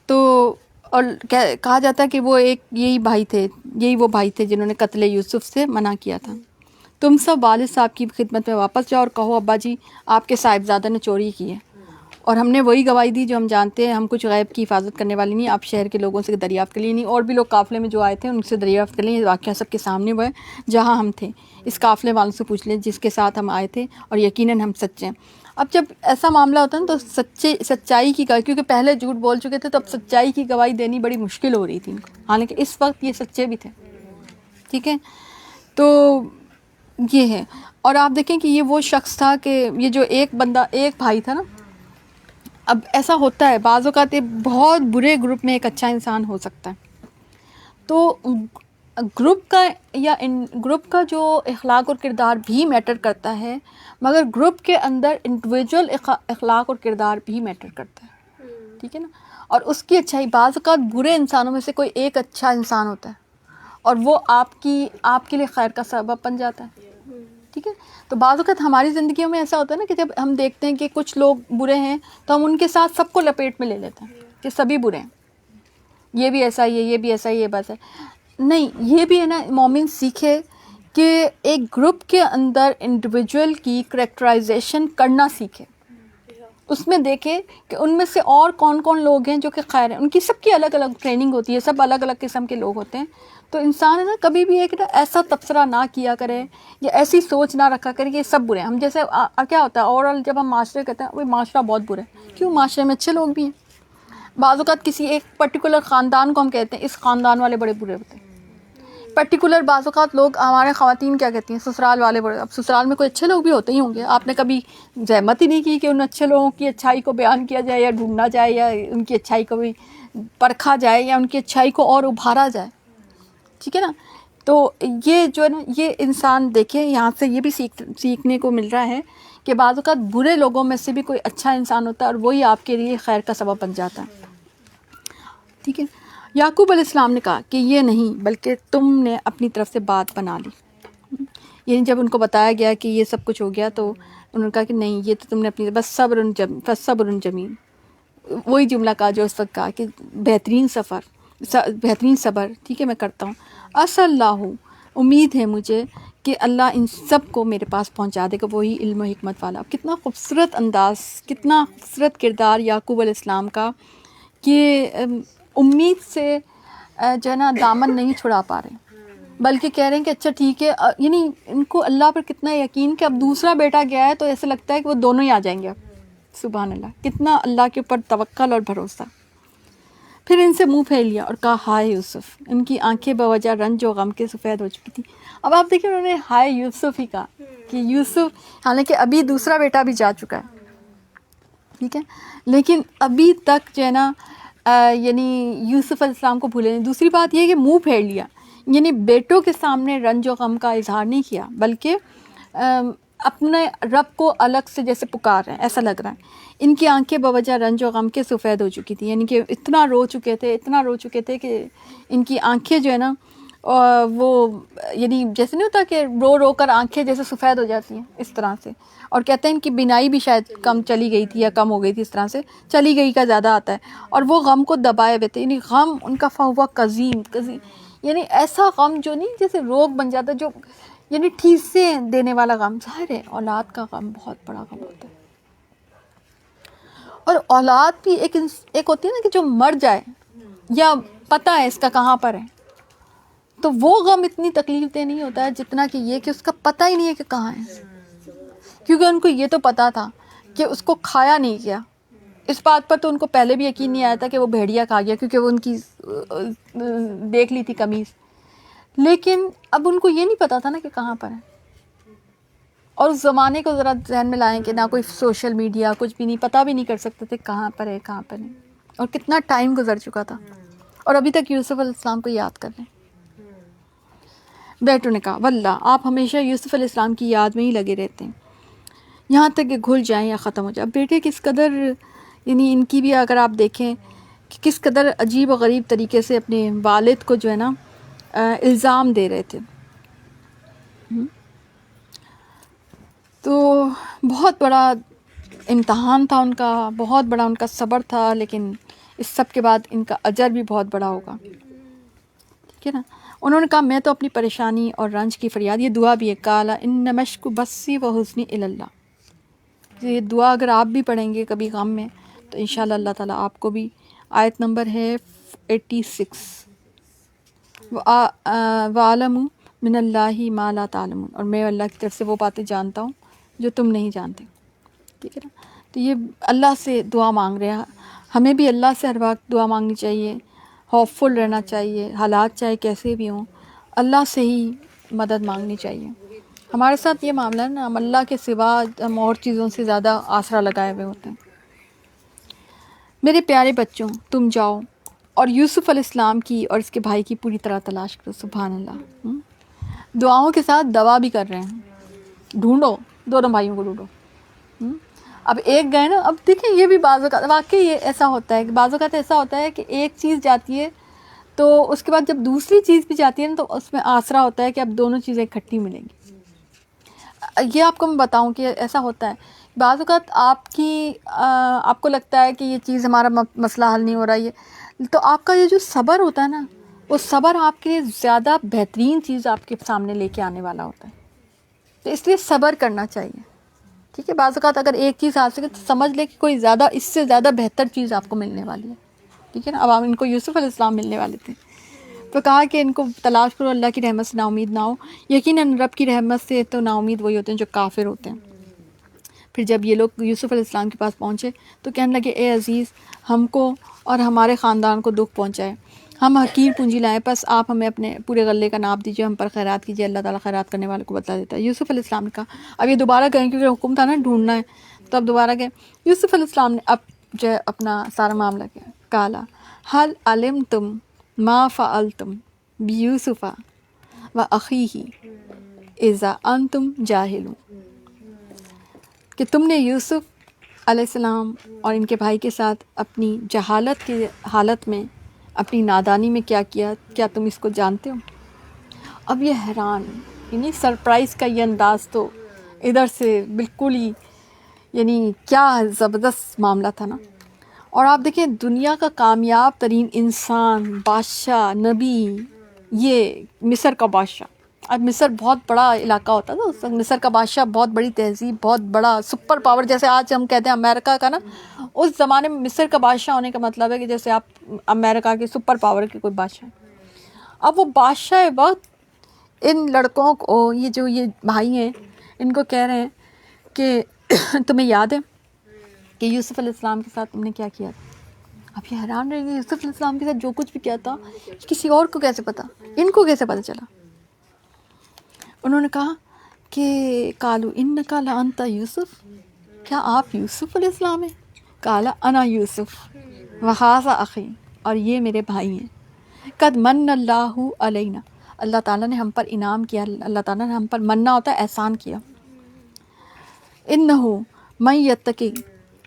تو اور کہا جاتا ہے کہ وہ یہی وہ بھائی تھے جنہوں نے قتل یوسف سے منع کیا تھا. تم سب والد صاحب کی خدمت میں واپس جاؤ اور کہو ابا جی آپ کے صاحبزادہ نے چوری کی ہے, اور ہم نے وہی گواہی دی جو ہم جانتے ہیں. ہم کچھ غیب کی حفاظت کرنے والی نہیں, آپ شہر کے لوگوں سے دریافت کر لیے, نہیں اور بھی لوگ قافلے میں جو آئے تھے ان سے دریافت کر لیں. یہ واقعہ سب کے سامنے ہوا ہے جہاں ہم تھے. اس قافلے والوں سے پوچھ لیں جس کے ساتھ ہم آئے تھے, اور یقیناً ہم سچے ہیں. اب جب ایسا معاملہ ہوتا ہے نا تو سچائی کی گواہی, کیونکہ پہلے جھوٹ بول چکے تھے تو اب سچائی کی گواہی دینی بڑی مشکل ہو رہی تھی ان کو, حالانکہ اس وقت یہ سچے بھی تھے. ٹھیک ہے, تو یہ ہے. اور آپ دیکھیں کہ یہ وہ شخص تھا کہ یہ جو ایک بھائی تھا نا, اب ایسا ہوتا ہے بعض اوقات بہت برے گروپ میں ایک اچھا انسان ہو سکتا ہے. تو گروپ کا جو اخلاق اور کردار بھی میٹر کرتا ہے, مگر گروپ کے اندر انڈیویجول اخلاق اور کردار بھی میٹر کرتا ہے. ٹھیک ہے نا, اور اس کی اچھائی, بعض اوقات برے انسانوں میں سے کوئی ایک اچھا انسان ہوتا ہے اور وہ آپ کے لیے خیر کا سبب بن جاتا ہے. ٹھیک ہے, تو بعض اوقات ہماری زندگیوں میں ایسا ہوتا ہے نا کہ جب ہم دیکھتے ہیں کہ کچھ لوگ برے ہیں تو ہم ان کے ساتھ سب کو لپیٹ میں لے لیتے ہیں کہ سبھی برے ہیں, یہ بھی ایسا ہی ہے, یہ بھی ایسا ہی ہے, بس ہے. نہیں, یہ بھی ہے نا مومن سیکھے کہ ایک گروپ کے اندر انڈیویجول کی کریکٹرائزیشن کرنا سیکھے. اس میں دیکھے کہ ان میں سے اور کون کون لوگ ہیں جو کہ خیر ہیں. ان کی سب کی الگ الگ ٹریننگ ہوتی ہے, سب الگ الگ قسم کے لوگ ہوتے ہیں. تو انسان ہے نا کبھی بھی ایک ایسا تبصرہ نہ کیا کرے یا ایسی سوچ نہ رکھا کرے کہ یہ سب برے ہیں. ہم جیسے کیا ہوتا ہے اوورآل جب ہم معاشرے کہتے ہیں وہ معاشرہ بہت برا ہے, کیوں, معاشرے میں اچھے لوگ بھی ہیں. بعض اوقات کسی ایک پرٹیکولر خاندان کو ہم کہتے ہیں اس خاندان والے بڑے برے ہوتے ہیں. پرٹیکولر بعض اوقات لوگ ہمارے خواتین کیا کہتی ہیں سسرال والے بڑے. اب سسرال میں کوئی اچھے لوگ بھی ہوتے ہی ہوں گے. آپ نے کبھی زحمت ہی نہیں کی کہ ان اچھے لوگوں کی اچھائی کو بیان کیا جائے یا ڈھونڈنا جائے یا ان کی اچھائی کو بھی پرکھا جائے یا ان کی اچھائی کو اور ابھارا جائے. ٹھیک ہے نا, تو یہ جو ہے نا یہ انسان دیکھے یہاں سے یہ بھی سیکھنے کو مل رہا ہے کہ بعض اوقات برے لوگوں میں سے بھی کوئی اچھا انسان ہوتا ہے اور وہی آپ کے لیے خیر کا سبب بن جاتا ہے. ٹھیک ہے, یعقوب علیہ السلام نے کہا کہ یہ نہیں بلکہ تم نے اپنی طرف سے بات بنا لی. یعنی جب ان کو بتایا گیا کہ یہ سب کچھ ہو گیا تو انہوں نے کہا کہ نہیں, یہ تو تم نے اپنی بس صبر جمیل, وہی جملہ کہا جو اس وقت کہا کہ بہترین صبر. ٹھیک ہے, میں کرتا ہوں. عسى اللہ, امید ہے مجھے کہ اللہ ان سب کو میرے پاس پہنچا دے گا, وہی علم و حکمت والا. کتنا خوبصورت انداز, کتنا خوبصورت کردار یعقوب علیہ السلام کا کہ امید سے جو ہے نا دامن نہیں چھڑا پا رہے, بلکہ کہہ رہے ہیں کہ اچھا ٹھیک ہے. یعنی ان کو اللہ پر کتنا یقین کہ اب دوسرا بیٹا گیا ہے تو ایسا لگتا ہے کہ وہ دونوں ہی آ جائیں گے. سبحان اللہ, کتنا اللہ کے اوپر توکل اور بھروسہ. پھر ان سے منہ پھیر لیا اور کہا ہائے یوسف. ان کی آنکھیں بوجہ رنج و غم کے سفید ہو چکی تھیں. اب آپ دیکھیں انہوں نے ہائے یوسف ہی کہا کہ یوسف, حالانکہ ابھی دوسرا بیٹا بھی جا چکا ہے. ٹھیک ہے, لیکن ابھی تک جو ہے نا یعنی یوسف علیہ السلام کو بھولے نہیں. دوسری بات یہ کہ منہ پھیر لیا, یعنی بیٹوں کے سامنے رنج و غم کا اظہار نہیں کیا بلکہ اپنے رب کو الگ سے جیسے پکار رہے ہیں, ایسا لگ رہا ہے. ان کی آنکھیں بوجہ رنج و غم کے سفید ہو چکی تھیں, یعنی کہ اتنا رو چکے تھے کہ ان کی آنکھیں جو ہے نا وہ یعنی جیسے نہیں ہوتا کہ رو کر آنکھیں جیسے سفید ہو جاتی ہیں اس طرح سے. اور کہتے ہیں ان کی بینائی بھی شاید کم چلی گئی تھی یا کم ہو گئی تھی, اس طرح سے چلی گئی کا زیادہ آتا ہے. اور وہ غم کو دبائے ہوئے تھے, یعنی غم ان کا فہو قزیم, یعنی ایسا غم جو نہیں جیسے روگ بن جاتا, جو یعنی ٹھیسے دینے والا غم. ظاہر ہے اولاد کا غم بہت بڑا غم ہوتا ہے, اور اولاد بھی ایک ہوتی ہے نا کہ جو مر جائے یا پتہ ہے اس کا کہاں پر ہے, تو وہ غم اتنی تکلیف دہ نہیں ہوتا ہے جتنا کہ یہ کہ اس کا پتہ ہی نہیں ہے کہ کہاں ہے. کیونکہ ان کو یہ تو پتہ تھا کہ اس کو کھایا نہیں گیا. اس بات پر تو ان کو پہلے بھی یقین نہیں آیا تھا کہ وہ بھیڑیا کھا گیا، کیونکہ وہ ان کی دیکھ لی تھی قمیص، لیکن اب ان کو یہ نہیں پتا تھا نا کہ کہاں پر ہے. اور اس زمانے کو ذرا ذہن میں لائیں کہ نہ کوئی سوشل میڈیا، کچھ بھی نہیں، پتہ بھی نہیں کر سکتے تھے کہاں پر ہے کہاں پر نہیں، اور کتنا ٹائم گزر چکا تھا، اور ابھی تک یوسف علیہ السلام کو یاد کر رہے ہیں. بیٹوں نے کہا واللہ آپ ہمیشہ یوسف علیہ السلام کی یاد میں ہی لگے رہتے ہیں یہاں تک کہ گھل جائیں یا ختم ہو جائیں. اب بیٹے کس قدر، یعنی ان کی بھی اگر آپ دیکھیں کہ کس قدر عجیب و غریب طریقے سے اپنے والد کو جو ہے نا الزام دے رہے تھے. تو بہت بڑا امتحان تھا ان کا، بہت بڑا ان کا صبر تھا، لیکن اس سب کے بعد ان کا اجر بھی بہت بڑا ہوگا. ٹھیک ہے نا. انہوں نے کہا میں تو اپنی پریشانی اور رنج کی فریاد، یہ دعا بھی ہے، قالا ان مشک بسی و حسنی اللہ. یہ دعا اگر آپ بھی پڑھیں گے کبھی غم میں تو انشاءاللہ اللہ تعالیٰ آپ کو بھی. آیت نمبر ہے 86، وَعَلَمُوا مِنَ اللَّهِ مَا لَا تَعْلَمُونَ، اور میں اللہ کی طرف سے وہ باتیں جانتا ہوں جو تم نہیں جانتے. ٹھیک ہے نا. تو یہ اللہ سے دعا مانگ رہے ہیں. ہمیں بھی اللہ سے ہر وقت دعا مانگنی چاہیے، ہوپ فل رہنا چاہیے، حالات چاہے کیسے بھی ہوں اللہ سے ہی مدد مانگنی چاہیے. ہمارے ساتھ یہ معاملہ ہے نا، ہم اللہ کے سوا ہم اور چیزوں سے زیادہ آسرا لگائے ہوئے ہوتے ہیں. میرے پیارے بچوں تم جاؤ اور یوسف علیہ السلام کی اور اس کے بھائی کی پوری طرح تلاش کرو. سبحان اللہ. دعاؤں کے ساتھ دوا بھی کر رہے ہیں، ڈھونڈو، دونوں بھائیوں کو ڈھونڈو. اب ایک گئے نا، اب دیکھیں یہ بھی بعض اوقات واقعی یہ ایسا ہوتا ہے کہ بعض اوقات ایسا ہوتا ہے کہ ایک چیز جاتی ہے تو اس کے بعد جب دوسری چیز بھی جاتی ہے نا تو اس میں آسرا ہوتا ہے کہ اب دونوں چیزیں اکٹھی ملیں گی. یہ آپ کو میں بتاؤں کہ ایسا ہوتا ہے بعض اوقات آپ کو لگتا ہے کہ یہ چیز ہمارا مسئلہ حل نہیں ہو رہا ہے، تو آپ کا یہ جو صبر ہوتا ہے نا، وہ صبر آپ کے زیادہ بہترین چیز آپ کے سامنے لے کے آنے والا ہوتا ہے. تو اس لیے صبر کرنا چاہیے. ٹھیک ہے. بعض اوقات اگر ایک چیز حاصل کرے تو سمجھ لے کہ کوئی زیادہ اس سے زیادہ بہتر چیز آپ کو ملنے والی ہے. ٹھیک ہے نا. اب ان کو یوسف علیہ السلام ملنے والے تھے تو کہا کہ ان کو تلاش کرو، اللہ کی رحمت سے نا امید نہ ہو. یقیناً رب کی رحمت سے تو نا امید وہی ہوتے ہیں جو کافر ہوتے ہیں. پھر جب یہ لوگ یوسف علیہ السلام کے پاس پہنچے تو کہنے لگے اے عزیز، ہم کو اور ہمارے خاندان کو دکھ پہنچائے، ہم حقیر پونجی لائیں، بس آپ ہمیں اپنے پورے غلے کا ناپ دیجیے، ہم پر خیرات کیجیے، اللہ تعالیٰ خیرات کرنے والے کو بتا دیتا ہے. یوسف علیہ السلام نے کہا، اب یہ دوبارہ گئے کیونکہ حکم تھا نا ڈھونڈنا ہے، تو اب دوبارہ گئے. یوسف علیہ السلام نے اب جو ہے اپنا سارا معاملہ کیا. قالا حل علمتم ما فعلتم بیوسف واخیہ اذا انتم جاہلون، کہ تم نے یوسف علیہ السلام اور ان کے بھائی کے ساتھ اپنی جہالت کی حالت میں، اپنی نادانی میں کیا کیا، کیا تم اس کو جانتے ہو؟ اب یہ حیران، یعنی سرپرائز کا یہ انداز تو ادھر سے بالکل ہی، یعنی کیا زبردست معاملہ تھا نا. اور آپ دیکھیں دنیا کا کامیاب ترین انسان، بادشاہ، نبی، یہ مصر کا بادشاہ. اب مصر بہت بڑا علاقہ ہوتا تھا اس وقت، مصر کا بادشاہ، بہت بڑی تہذیب، بہت بڑا سپر پاور، جیسے آج ہم کہتے ہیں امریکہ کا نا، اس زمانے میں مصر کا بادشاہ ہونے کا مطلب ہے کہ جیسے آپ امریکہ کے سپر پاور کے کوئی بادشاہ. اب وہ بادشاہ وقت ان لڑکوں کو، یہ بھائی ہیں، ان کو کہہ رہے ہیں کہ تمہیں یاد ہے کہ یوسف علیہ السلام کے ساتھ تم نے کیا کیا تھا؟ اب یہ حیران رہے گی، یوسف علیہ السلام کے ساتھ جو کچھ بھی کیا تھا کسی اور کو کیسے پتا، ان کو کیسے پتا چلا؟ انہوں نے کہا کہ قالوا انک لانت یوسف، کیا آپ یوسف علیہ السلام ہیں؟ قال انا یوسف وھذا اخی، اور یہ میرے بھائی ہیں. قد من اللہ علینا، اللہ تعالیٰ نے ہم پر انعام کیا، اللہ تعالیٰ نے ہم پر مننا ہوتا ہے احسان کیا. انہ من یتقی،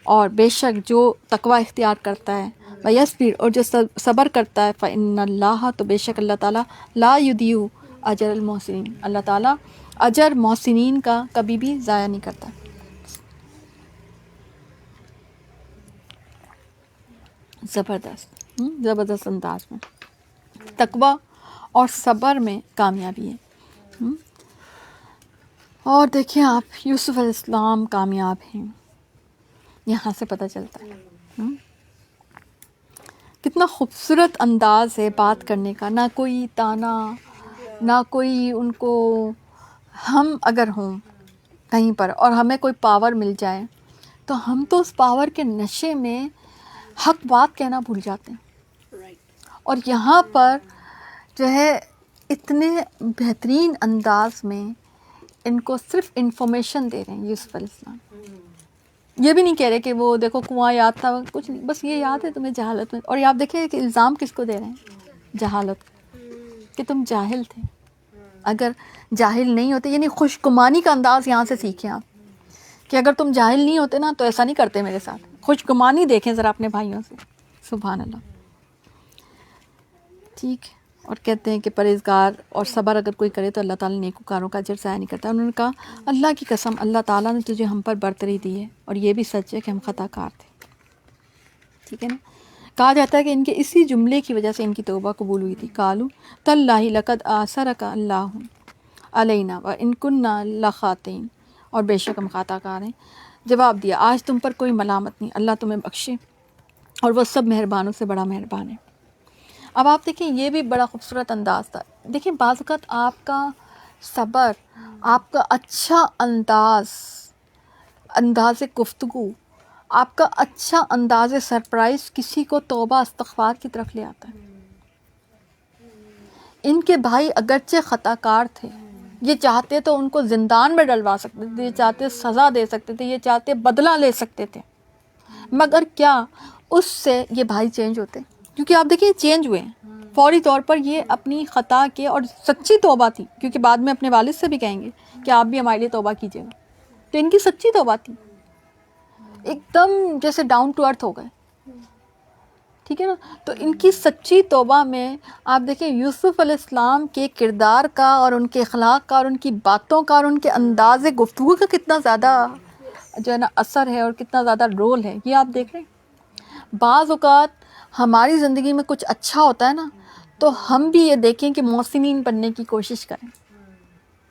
اور بے شک جو تقوی اختیار کرتا ہے، ویصبر، اور جو صبر کرتا ہے، فإن اللہ، تو بے شک اللہ تعالیٰ، لا یضیع اجر المحسنین، اللہ تعالیٰ اجر محسنین کا کبھی بھی ضائع نہیں کرتا. زبردست انداز میں تقوی اور صبر میں کامیابی ہے. اور دیکھیں آپ یوسف علیہ السلام کامیاب ہیں، یہاں سے پتہ چلتا ہے. کتنا خوبصورت انداز ہے بات کرنے کا، نہ کوئی تانا، نہ کوئی ان کو، ہم اگر ہوں کہیں پر اور ہمیں کوئی پاور مل جائے تو ہم تو اس پاور کے نشے میں حق بات کہنا بھول جاتے ہیں. اور یہاں پر جو ہے اتنے بہترین انداز میں ان کو صرف انفارمیشن دے رہے ہیں یوسف علیہ السلام. یہ بھی نہیں کہہ رہے کہ وہ دیکھو کنواں یاد تھا, کچھ نہیں, بس یہ یاد ہے تمہیں جہالت میں. اور آپ دیکھیں کہ الزام کس کو دے رہے ہیں؟ جہالت, کہ تم جاہل تھے. اگر جاہل نہیں ہوتے, یعنی خوش گمانی کا انداز یہاں سے سیکھیں آپ, کہ اگر تم جاہل نہیں ہوتے نا تو ایسا نہیں کرتے میرے ساتھ. خوش گمانی دیکھیں ذرا اپنے بھائیوں سے. سبحان اللہ. ٹھیک. اور کہتے ہیں کہ پرہیزگار اور صبر اگر کوئی کرے تو اللہ تعالیٰ نیکوکاروں کا اجر ضائع نہیں کرتا. انہوں نے کہا اللہ کی قسم اللہ تعالیٰ نے تجھے ہم پر برتری دی ہے, اور یہ بھی سچ ہے کہ ہم خطا کار تھے. ٹھیک ہے نا. کہا جاتا ہے کہ ان کے اسی جملے کی وجہ سے ان کی توبہ قبول ہوئی تھی. قالوا تاللہ لقد آثرک اللہ علینا وان کنا لخاطئین, اور بے شک ہم خطا کار ہیں. جواب دیا آج تم پر کوئی ملامت نہیں, اللہ تمہیں بخشے, اور وہ سب مہربانوں سے بڑا مہربان ہے. اب آپ دیکھیں یہ بھی بڑا خوبصورت انداز تھا. دیکھیں بعض اوقات آپ کا صبر, آپ کا اچھا انداز گفتگو, آپ کا اچھا انداز سرپرائز کسی کو توبہ استغفار کی طرف لے آتا ہے. ان کے بھائی اگرچہ خطا کار تھے, یہ چاہتے تو ان کو زندان میں ڈلوا سکتے تھے, یہ چاہتے سزا دے سکتے تھے, یہ چاہتے بدلہ لے سکتے تھے, مگر کیا اس سے یہ بھائی چینج ہوتے؟ کیونکہ آپ دیکھیں چینج ہوئے ہیں فوری طور پر. یہ اپنی خطا کے, اور سچی توبہ تھی, کیونکہ بعد میں اپنے والد سے بھی کہیں گے کہ آپ بھی ہمارے لیے توبہ کیجیے گا. تو ان کی سچی توبہ تھی, ایک دم جیسے ڈاؤن ٹو ارتھ ہو گئے. ٹھیک ہے نا. تو ان کی سچی توبہ میں آپ دیکھیں یوسف علیہ السلام کے کردار کا, اور ان کے اخلاق کا, اور ان کی باتوں کا, اور ان کے انداز گفتگو کا کتنا زیادہ جو ہے نا اثر ہے, اور کتنا زیادہ رول ہے, یہ آپ دیکھ رہے ہیں. بعض اوقات ہماری زندگی میں کچھ اچھا ہوتا ہے نا, تو ہم بھی یہ دیکھیں کہ محسنین بننے کی کوشش کریں,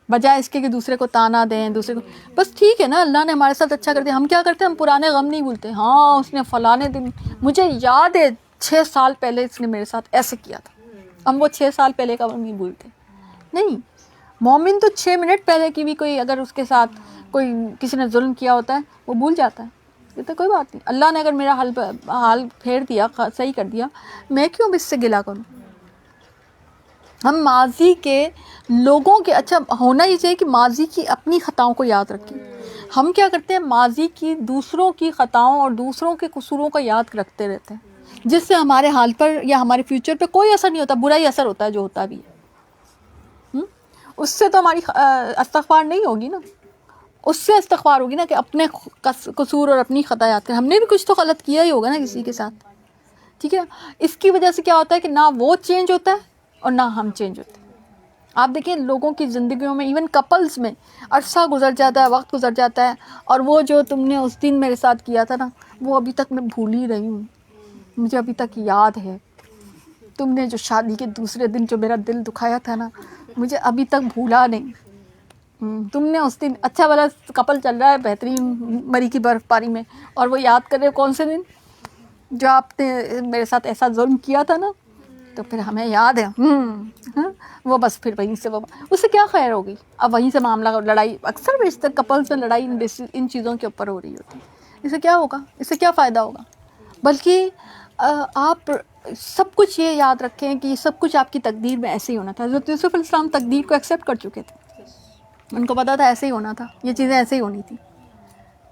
بجائے اس کے کہ دوسرے کو تانا دیں, دوسرے کو بس ٹھیک ہے نا اللہ نے ہمارے ساتھ اچھا کر دیا. ہم کیا کرتے ہیں, ہم پرانے غم نہیں بھولتے. ہاں اس نے فلانے دن, مجھے یاد ہے 6 سال پہلے اس نے میرے ساتھ ایسے کیا تھا. ہم وہ 6 سال پہلے کا غم نہیں بھولتے. نہیں, مومن تو 6 منٹ پہلے کی بھی کوئی اگر اس کے ساتھ کوئی کسی نے ظلم کیا ہوتا ہے وہ بھول جاتا ہے. یہ تو کوئی بات نہیں, اللہ نے اگر میرا حال پھیر دیا, صحیح کر دیا, میں کیوں اب اس سے گلا کروں. ہم ماضی کے لوگوں کے, اچھا ہونا یہ چاہیے کہ ماضی کی اپنی خطاؤں کو یاد رکھیں. ہم کیا کرتے ہیں, ماضی کی دوسروں کی خطاؤں اور دوسروں کے قصوروں کو یاد رکھتے رہتے ہیں, جس سے ہمارے حال پر یا ہمارے فیوچر پہ کوئی اثر نہیں ہوتا, برا ہی اثر ہوتا ہے جو ہوتا بھی ہے. اس سے تو ہماری استغفار نہیں ہوگی نا, اس سے استغفار ہوگی نا کہ اپنے قصور اور اپنی خطا یاد کریں. ہم نے بھی کچھ تو غلط کیا ہی ہوگا نا کسی کے ساتھ. ٹھیک ہے. اس کی وجہ سے کیا ہوتا ہے کہ نہ وہ چینج ہوتا ہے اور نہ ہم چینج ہوتے ہیں. آپ دیکھیں لوگوں کی زندگیوں میں, ایون کپلز میں عرصہ گزر جاتا ہے, وقت گزر جاتا ہے, اور وہ جو تم نے اس دن میرے ساتھ کیا تھا نا, وہ ابھی تک میں بھول ہی رہی ہوں, مجھے ابھی تک یاد ہے. تم نے جو شادی کے دوسرے دن جو میرا دل دکھایا تھا نا, مجھے ابھی تک بھولا نہیں. تم نے اس دن, اچھا والا کپل چل رہا ہے بہترین مری کی برف باری میں, اور وہ یاد کرے کون سے دن جو آپ نے میرے ساتھ ایسا ظلم کیا تھا نا, تو پھر ہمیں یاد ہے. وہ بس پھر وہیں سے, وہ اس سے کیا خیر ہوگی. اب وہیں سے معاملہ, لڑائی اکثر بیشتر کپلز میں لڑائی ان چیزوں کے اوپر ہو رہی ہوتی. اس سے کیا ہوگا, اس سے کیا فائدہ ہوگا. بلکہ آپ سب کچھ یہ یاد رکھیں کہ سب کچھ آپ کی تقدیر میں ایسے ہی ہونا تھا. حضرت یوسف علیہ السلام تقدیر کو ایکسیپٹ کر چکے تھے, ان کو پتا تھا ایسے ہی ہونا تھا, یہ چیزیں ایسے ہی ہونی تھی.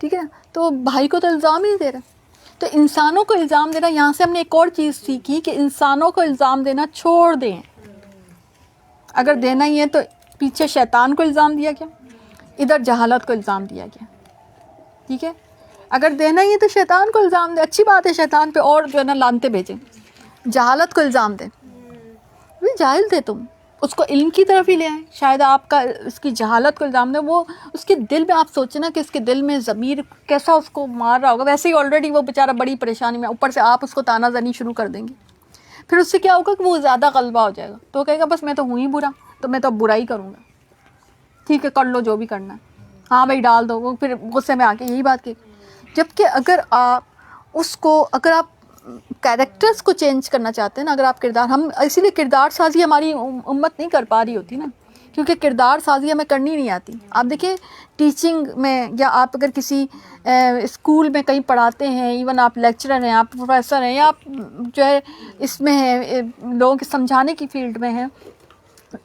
ٹھیک ہے. تو بھائی کو تو الزام ہی دے رہے. تو انسانوں کو الزام دینا, یہاں سے ہم نے ایک اور چیز سیکھی کہ انسانوں کو الزام دینا چھوڑ دیں. اگر دینا ہی ہے تو پیچھے شیطان کو الزام دیا گیا, ادھر جہالت کو الزام دیا گیا. ٹھیک ہے. اگر دینا ہی ہے تو شیطان کو الزام دیں, اچھی بات ہے, شیطان پہ اور جو ہے نا لانتے بھیجیں. جہالت کو الزام دیں, جاہل تھے تم, اس کو علم کی طرف ہی لے آئیں. شاید آپ کا اس کی جہالت کو الزام دیں, وہ اس کے دل میں آپ سوچیں نا کہ اس کے دل میں ضمیر کیسا اس کو مار رہا ہوگا. ویسے ہی آلریڈی وہ بیچارہ بڑی پریشانی میں, اوپر سے آپ اس کو تانا زنی شروع کر دیں گے. پھر اس سے کیا ہوگا کہ وہ زیادہ غلبہ ہو جائے گا, تو وہ کہے گا بس میں تو ہوں ہی برا, تو میں تو اب برا ہی کروں گا. ٹھیک ہے, کر لو جو بھی کرنا ہے, ہاں بھائی ڈال دو. وہ پھر غصے میں آ کے یہی بات کہ, جبکہ اگر آپ اس کو, اگر آپ کیریکٹرز کو چینج کرنا چاہتے ہیں نا, اگر آپ کردار, ہم اسی لیے کردار سازی ہماری امت نہیں کر پا رہی ہوتی نا, کیونکہ کردار سازی ہمیں کرنی نہیں آتی. آپ دیکھیں ٹیچنگ میں یا آپ اگر کسی اسکول میں کہیں پڑھاتے ہیں، ایون آپ لیکچرر ہیں، آپ پروفیسر ہیں، یا آپ جو ہے اس میں ہیں لوگوں کے سمجھانے کی فیلڈ میں ہیں،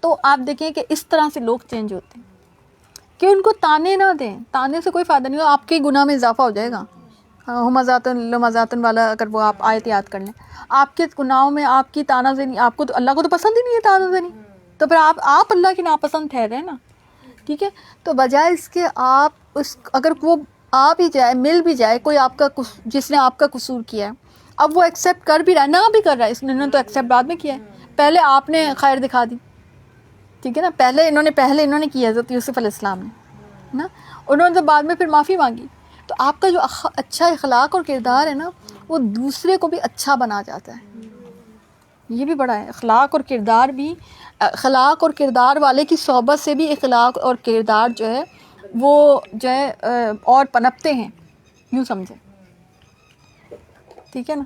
تو آپ دیکھیں کہ اس طرح سے لوگ چینج ہوتے ہیں کہ ان کو تانے نہ دیں. تانے سے کوئی فائدہ نہیں ہو، آپ کے گناہ میں اضافہ ہو جائے گا. ہمزاتن لمزاتن والا اگر وہ آپ آیت یاد کر لیں، آپ کے گناہوں میں آپ کی تانا زنی، آپ کو تو اللہ کو تو پسند ہی نہیں ہے تانا زنی، تو پھر آپ اللہ کی ناپسند ٹھہرے نا. ٹھیک ہے، تو بجائے اس کے آپ اگر وہ آ بھی جائے، مل بھی جائے کوئی آپ کا جس نے آپ کا قصور کیا ہے، اب وہ ایکسیپٹ کر بھی رہا ہے، نہ بھی کر رہا ہے، اس نے تو ایکسیپٹ بعد میں کیا ہے، پہلے آپ نے خیر دکھا دی. ٹھیک ہے نا، پہلے انہوں نے کیا حضرت یوسف علیہ السلام نے نا، انہوں نے تو بعد میں پھر معافی مانگی. تو آپ کا جو اچھا اخلاق اور کردار ہے نا، وہ دوسرے کو بھی اچھا بنا جاتا ہے. یہ بھی بڑا ہے. اخلاق اور کردار بھی، اخلاق اور کردار والے کی صحبت سے بھی اخلاق اور کردار جو ہے وہ جو ہے اور پنپتے ہیں، یوں سمجھیں. ٹھیک ہے نا.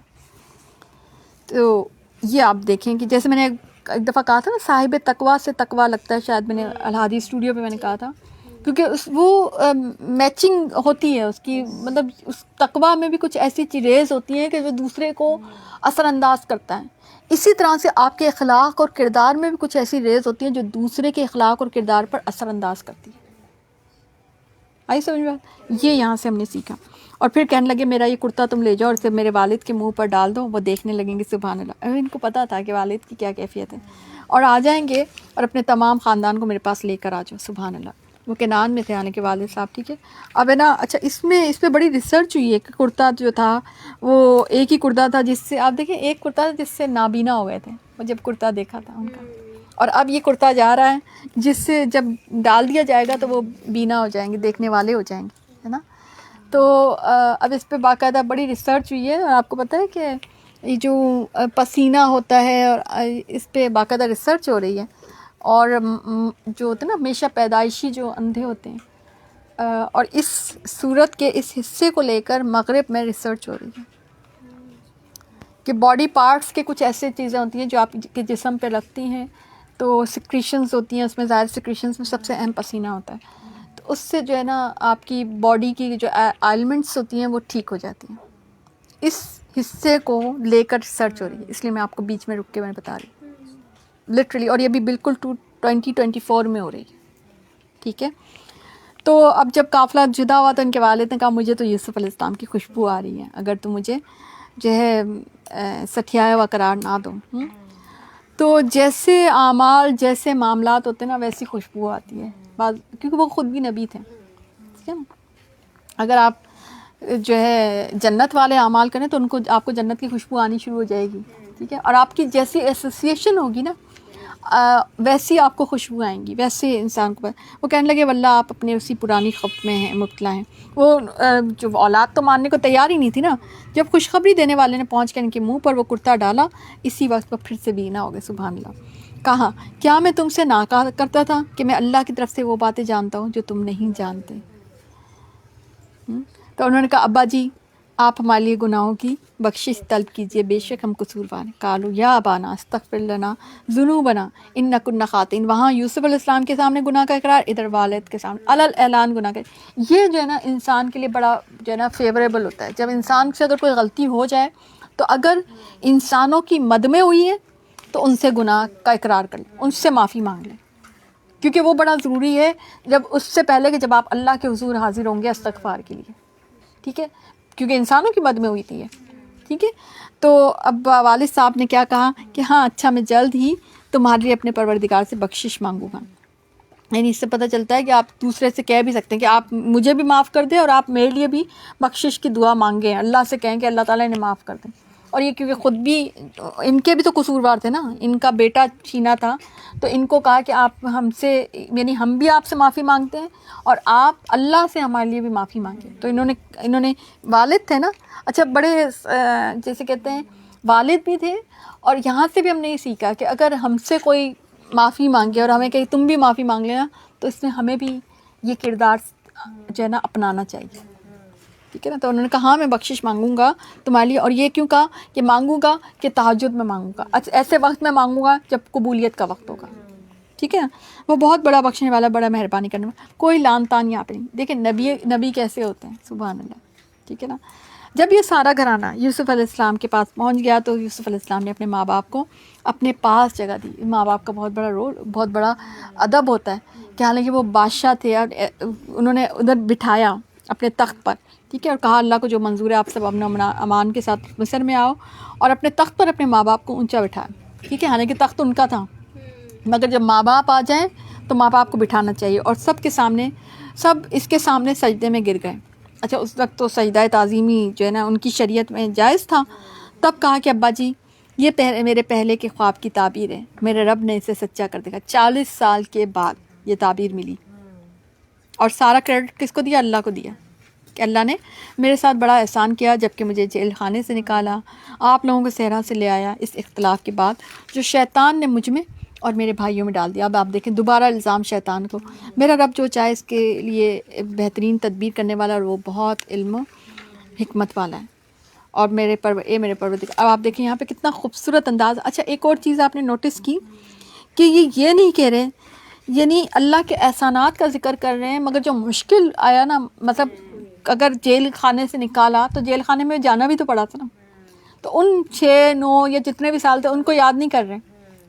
تو یہ آپ دیکھیں کہ جیسے میں نے ایک دفعہ کہا تھا نا، صاحب تقویٰ سے تقویٰ لگتا ہے، شاید میں نے الحادی اسٹوڈیو پہ میں نے کہا تھا، کیونکہ وہ میچنگ ہوتی ہے اس کی، مطلب اس تقویٰ میں بھی کچھ ایسی ریز ہوتی ہیں کہ جو دوسرے کو اثر انداز کرتا ہے. اسی طرح سے آپ کے اخلاق اور کردار میں بھی کچھ ایسی ریز ہوتی ہیں جو دوسرے کے اخلاق اور کردار پر اثر انداز کرتی ہے. آئی سمجھ میں؟ یہ یہاں سے ہم نے سیکھا. اور پھر کہنے لگے میرا یہ کرتا تم لے جاؤ اور اسے میرے والد کے منہ پر ڈال دو، وہ دیکھنے لگیں گے سبحان اللہ. ان کو پتہ تھا کہ والد کی کیا کیفیت ہے، اور آ جائیں گے اور اپنے تمام خاندان کو میرے پاس لے کر آ جاؤ. سبحان اللہ. وہ کنان میں تھے آنے کے والد صاحب. ٹھیک ہے. اب ہے نا، اچھا اس پہ بڑی ریسرچ ہوئی ہے کہ کرتا جو تھا وہ ایک ہی کرتا تھا جس سے، آپ دیکھیں ایک کرتا تھا جس سے نابینا ہو گئے تھے، وہ جب کرتا دیکھا تھا ان کا، اور اب یہ کرتا جا رہا ہے جس سے جب ڈال دیا جائے گا تو وہ بینا ہو جائیں گے، دیکھنے والے ہو جائیں گے، ہے نا. تو اب اس پہ باقاعدہ بڑی ریسرچ ہوئی ہے، اور آپ کو پتہ ہے کہ یہ جو پسینہ ہوتا ہے، اور اس پہ باقاعدہ ریسرچ ہو رہی ہے. اور جو ہوتے ہیں نا ہمیشہ پیدائشی جو اندھے ہوتے ہیں، اور اس صورت کے اس حصے کو لے کر مغرب میں ریسرچ ہو رہی ہے کہ باڈی پارٹس کے کچھ ایسے چیزیں ہوتی ہیں جو آپ کے جسم پہ لگتی ہیں، تو سیکریشنز ہوتی ہیں، اس میں ظاہر سیکریشنز میں سب سے اہم پسینہ ہوتا ہے. تو اس سے جو ہے نا آپ کی باڈی کی جو ایلمنٹس ہوتی ہیں وہ ٹھیک ہو جاتی ہیں. اس حصے کو لے کر ریسرچ ہو رہی ہے، اس لیے میں آپ کو بیچ میں رک کے میں بتا رہی ہوں لٹرلی. اور یہ بھی بالکل 2024 میں ہو رہی ہے. ٹھیک ہے. تو اب جب قافلہ جدا ہوا تو ان کے والد نے کہا مجھے تو یوسف علیہ السلام کی خوشبو آ رہی ہے، اگر تو مجھے جو ہے سٹھیایا ہوا قرار نہ دو. تو جیسے اعمال، جیسے معاملات ہوتے ہیں نا، ویسی خوشبو آتی ہے کیونکہ وہ خود بھی نبی تھے. ٹھیک ہے نا. اگر آپ جو ہے جنت والے اعمال کریں تو آپ کو جنت کی خوشبو آنی شروع ہو جائے گی. ٹھیک ہے. اور آپ کی جیسی ایسوسیشن ہوگی نا ویسی آپ کو خوشبو آئیں گی، ویسے انسان کو. وہ کہنے لگے واللہ آپ اپنے اسی پرانی خبر میں ہیں، مبتلا ہیں. وہ جو اولاد تو ماننے کو تیار ہی نہیں تھی نا. جب خوشخبری دینے والے نے پہنچ کر ان کے منہ پر وہ کرتا ڈالا، اسی وقت وہ پھر سے بینا ہو گئے. سبحان اللہ. کہا کیا میں تم سے نہ کہا کرتا تھا کہ میں اللہ کی طرف سے وہ باتیں جانتا ہوں جو تم نہیں جانتے. تو انہوں نے کہا ابا جی آپ ہمارے لیے گناہوں کی بخشش طلب کیجئے، بے شک ہم قصوروار ہیں. قالوا یا ابانا استغفر لنا ذنوبنا اننا کنا خاطئین. وہاں یوسف علیہ السلام کے سامنے گناہ کا اقرار، ادھر والد کے سامنے علل اعلان گناہ کا. یہ جو ہے نا انسان کے لیے بڑا جو ہے نا فیوریبل ہوتا ہے. جب انسان سے اگر کوئی غلطی ہو جائے تو اگر انسانوں کی مد میں ہوئی ہے تو ان سے گناہ کا اقرار کر لیں، ان سے معافی مانگ لیں، کیونکہ وہ بڑا ضروری ہے جب اس سے پہلے کہ جب آپ اللہ کے حضور حاضر ہوں گے استغفار کے لیے. ٹھیک ہے. کیونکہ انسانوں کی مد میں ہوئی تھی یہ. ٹھیک ہے. تو اب والد صاحب نے کیا کہا کہ ہاں اچھا میں جلد ہی تمہارے لیے اپنے پروردگار سے بخشش مانگوں گا. یعنی اس سے پتہ چلتا ہے کہ آپ دوسرے سے کہہ بھی سکتے ہیں کہ آپ مجھے بھی معاف کر دیں، اور آپ میرے لیے بھی بخشش کی دعا مانگیں، اللہ سے کہیں کہ اللہ تعالیٰ نے معاف کر دیں. اور یہ کیونکہ خود بھی ان کے بھی تو قصوروار تھے نا، ان کا بیٹا چھینا تھا، تو ان کو کہا کہ آپ ہم سے، یعنی ہم بھی آپ سے معافی مانگتے ہیں اور آپ اللہ سے ہمارے لیے بھی معافی مانگیں. تو انہوں نے والد تھے نا. اچھا بڑے جیسے کہتے ہیں والد بھی تھے. اور یہاں سے بھی ہم نے یہ سیکھا کہ اگر ہم سے کوئی معافی مانگے اور ہمیں کہیں تم بھی معافی مانگ لینا، تو اس میں ہمیں بھی یہ کردار جو ہے نا اپنانا چاہیے. ٹھیک ہے نا. تو انہوں نے کہا ہاں میں بخشش مانگوں گا تمہارے لیے. اور یہ کیوں کہا کہ مانگوں گا کہ تہجد میں مانگوں گا، ایسے وقت میں مانگوں گا جب قبولیت کا وقت ہوگا. ٹھیک ہے نا. وہ بہت بڑا بخشنے والا, بڑا مہربانی کرنے والا, کوئی لان تان یہاں پہ نہیں. دیکھیں نبی کیسے ہوتے ہیں, سبحان اللہ. ٹھیک ہے نا. جب یہ سارا گھرانہ یوسف علیہ السلام کے پاس پہنچ گیا تو یوسف علیہ السلام نے اپنے ماں باپ کو اپنے پاس جگہ دی. ماں باپ کا بہت بڑا رول, بہت بڑا ادب ہوتا ہے کہ حالانکہ وہ بادشاہ تھے اور انہوں نے ادھر بٹھایا اپنے تخت پر, ٹھیک ہے, اور کہا اللہ کو جو منظور ہے آپ سب امن و امان کے ساتھ مصر میں آؤ, اور اپنے تخت پر اپنے ماں باپ کو اونچا بٹھایا. ٹھیک ہے, حالانکہ تخت ان کا تھا, مگر جب ماں باپ آ جائیں تو ماں باپ کو بٹھانا چاہیے. اور سب کے سامنے, سب اس کے سامنے سجدے میں گر گئے. اچھا اس وقت تو سجدہ تعظیمی جو ہے نا ان کی شریعت میں جائز تھا. تب کہا کہ ابا جی یہ میرے پہلے کے خواب کی تعبیر ہے, میرے رب نے اسے سچا کر دکھا. 40 سال کے بعد یہ تعبیر ملی, اور سارا کریڈٹ کس کو دیا؟ اللہ کو دیا کہ اللہ نے میرے ساتھ بڑا احسان کیا جب کہ مجھے جیل خانے سے نکالا, آپ لوگوں کو صحرا سے لے آیا اس اختلاف کے بعد جو شیطان نے مجھ میں اور میرے بھائیوں میں ڈال دیا. اب آپ دیکھیں دوبارہ الزام شیطان کو. میرا رب جو چاہے اس کے لیے بہترین تدبیر کرنے والا, اور وہ بہت علم و حکمت والا ہے. اور میرے پروردگار. اب آپ دیکھیں یہاں پہ کتنا خوبصورت انداز. اچھا ایک اور چیز آپ نے نوٹس کی کہ یہ نہیں کہہ رہے, یعنی اللہ کے احسانات کا ذکر کر رہے ہیں, مگر جو مشکل آیا نا, مطلب اگر جیل خانے سے نکالا تو جیل خانے میں جانا بھی تو پڑا تھا نا, تو ان 6-9 یا جتنے بھی سال تھے ان کو یاد نہیں کر رہے,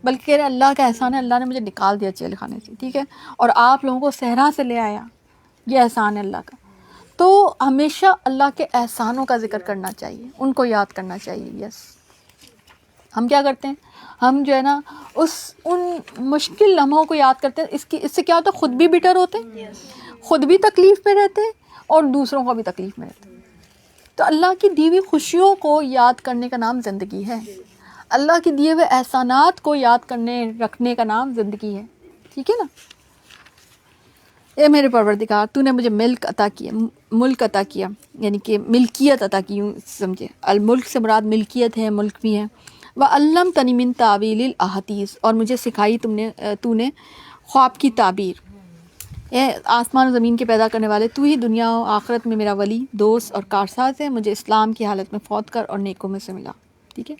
بلکہ کہہ رہے اللہ کا احسان ہے, اللہ نے مجھے نکال دیا جیل خانے سے, ٹھیک ہے, اور آپ لوگوں کو صحرا سے لے آیا, یہ احسان ہے اللہ کا. تو ہمیشہ اللہ کے احسانوں کا ذکر کرنا چاہیے, ان کو یاد کرنا چاہیے. یس, ہم کیا کرتے ہیں, ہم جو ہے نا ان مشکل لمحوں کو یاد کرتے ہیں. اس سے کیا ہوتا ہے, خود بھی بٹر ہوتے ہیں, خود بھی تکلیف میں رہتے ہیں, اور دوسروں کو بھی تکلیف میں رہتے ہیں. تو اللہ کی دی ہوئی خوشیوں کو یاد کرنے کا نام زندگی ہے, اللہ کے دیے ہوئے احسانات کو یاد کرنے رکھنے کا نام زندگی ہے. ٹھیک ہے نا. اے میرے پروردگار, تو نے مجھے ملک عطا کیا, یعنی کہ ملکیت عطا کی, یوں سمجھے. الملک سے مراد ملکیت ہے, ملک بھی ہے. وَعَلَّمْتَنِی مِن تَأْوِیلِ الْأَحَادِیث, اور مجھے سکھائی تو نے خواب کی تعبیر. اے آسمان و زمین کے پیدا کرنے والے, تو ہی دنیا و آخرت میں میرا ولی, دوست اور کارساز ہے. مجھے اسلام کی حالت میں فوت کر اور نیکوں میں سے ملا. ٹھیک ہے.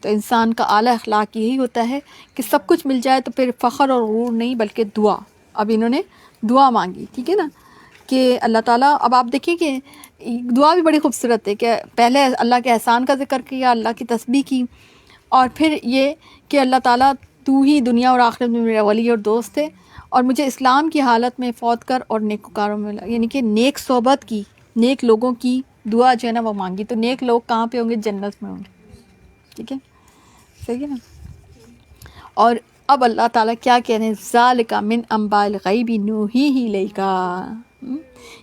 تو انسان کا اعلیٰ اخلاق یہی ہوتا ہے کہ سب کچھ مل جائے تو پھر فخر اور غرور نہیں, بلکہ دعا. اب انہوں نے دعا مانگی, ٹھیک ہے نا, کہ اللہ تعالیٰ. اب آپ دیکھیں کہ دعا بھی بڑی خوبصورت ہے کہ پہلے اللہ کے احسان کا ذکر کیا, اللہ کی تسبیح کی, اور پھر یہ کہ اللہ تعالیٰ تو ہی دنیا اور آخرت میں میرا ولی اور دوست ہے, اور مجھے اسلام کی حالت میں فوت کر اور نیکوکاروں میں ملا. یعنی کہ نیک صحبت کی, نیک لوگوں کی دعا جو ہے نا وہ مانگی. تو نیک لوگ کہاں پہ ہوں گے؟ جنت میں ہوں گے. ٹھیک ہے, صحیح ہے نا. اور اب اللہ تعالیٰ کیا کہہ رہے ہیں, ذالک من انباء الغیب نوحیہ الیک,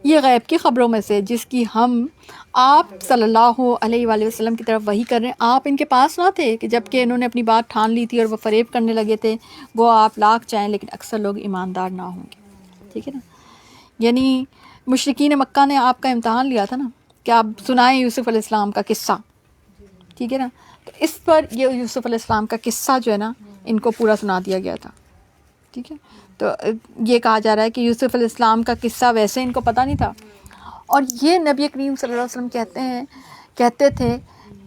یہ غیب کی خبروں میں سے جس کی ہم آپ صلی اللہ علیہ وآلہ وسلم کی طرف وحی کر رہے ہیں. آپ ان کے پاس نہ تھے کہ جب کہ انہوں نے اپنی بات ٹھان لی تھی اور وہ فریب کرنے لگے تھے. وہ آپ لاکھ چاہیں لیکن اکثر لوگ ایماندار نہ ہوں گے. ٹھیک ہے نا. یعنی مشرکین مکہ نے آپ کا امتحان لیا تھا نا کہ آپ سنائیں یوسف علیہ السلام کا قصہ. ٹھیک ہے نا. تو اس پر یہ یوسف علیہ السلام کا قصہ جو ہے نا ان کو پورا سنا دیا گیا تھا. ٹھیک ہے. تو یہ کہا جا رہا ہے کہ یوسف علیہ السلام کا قصہ ویسے ان کو پتہ نہیں تھا. اور یہ نبی کریم صلی اللہ علیہ وسلم کہتے تھے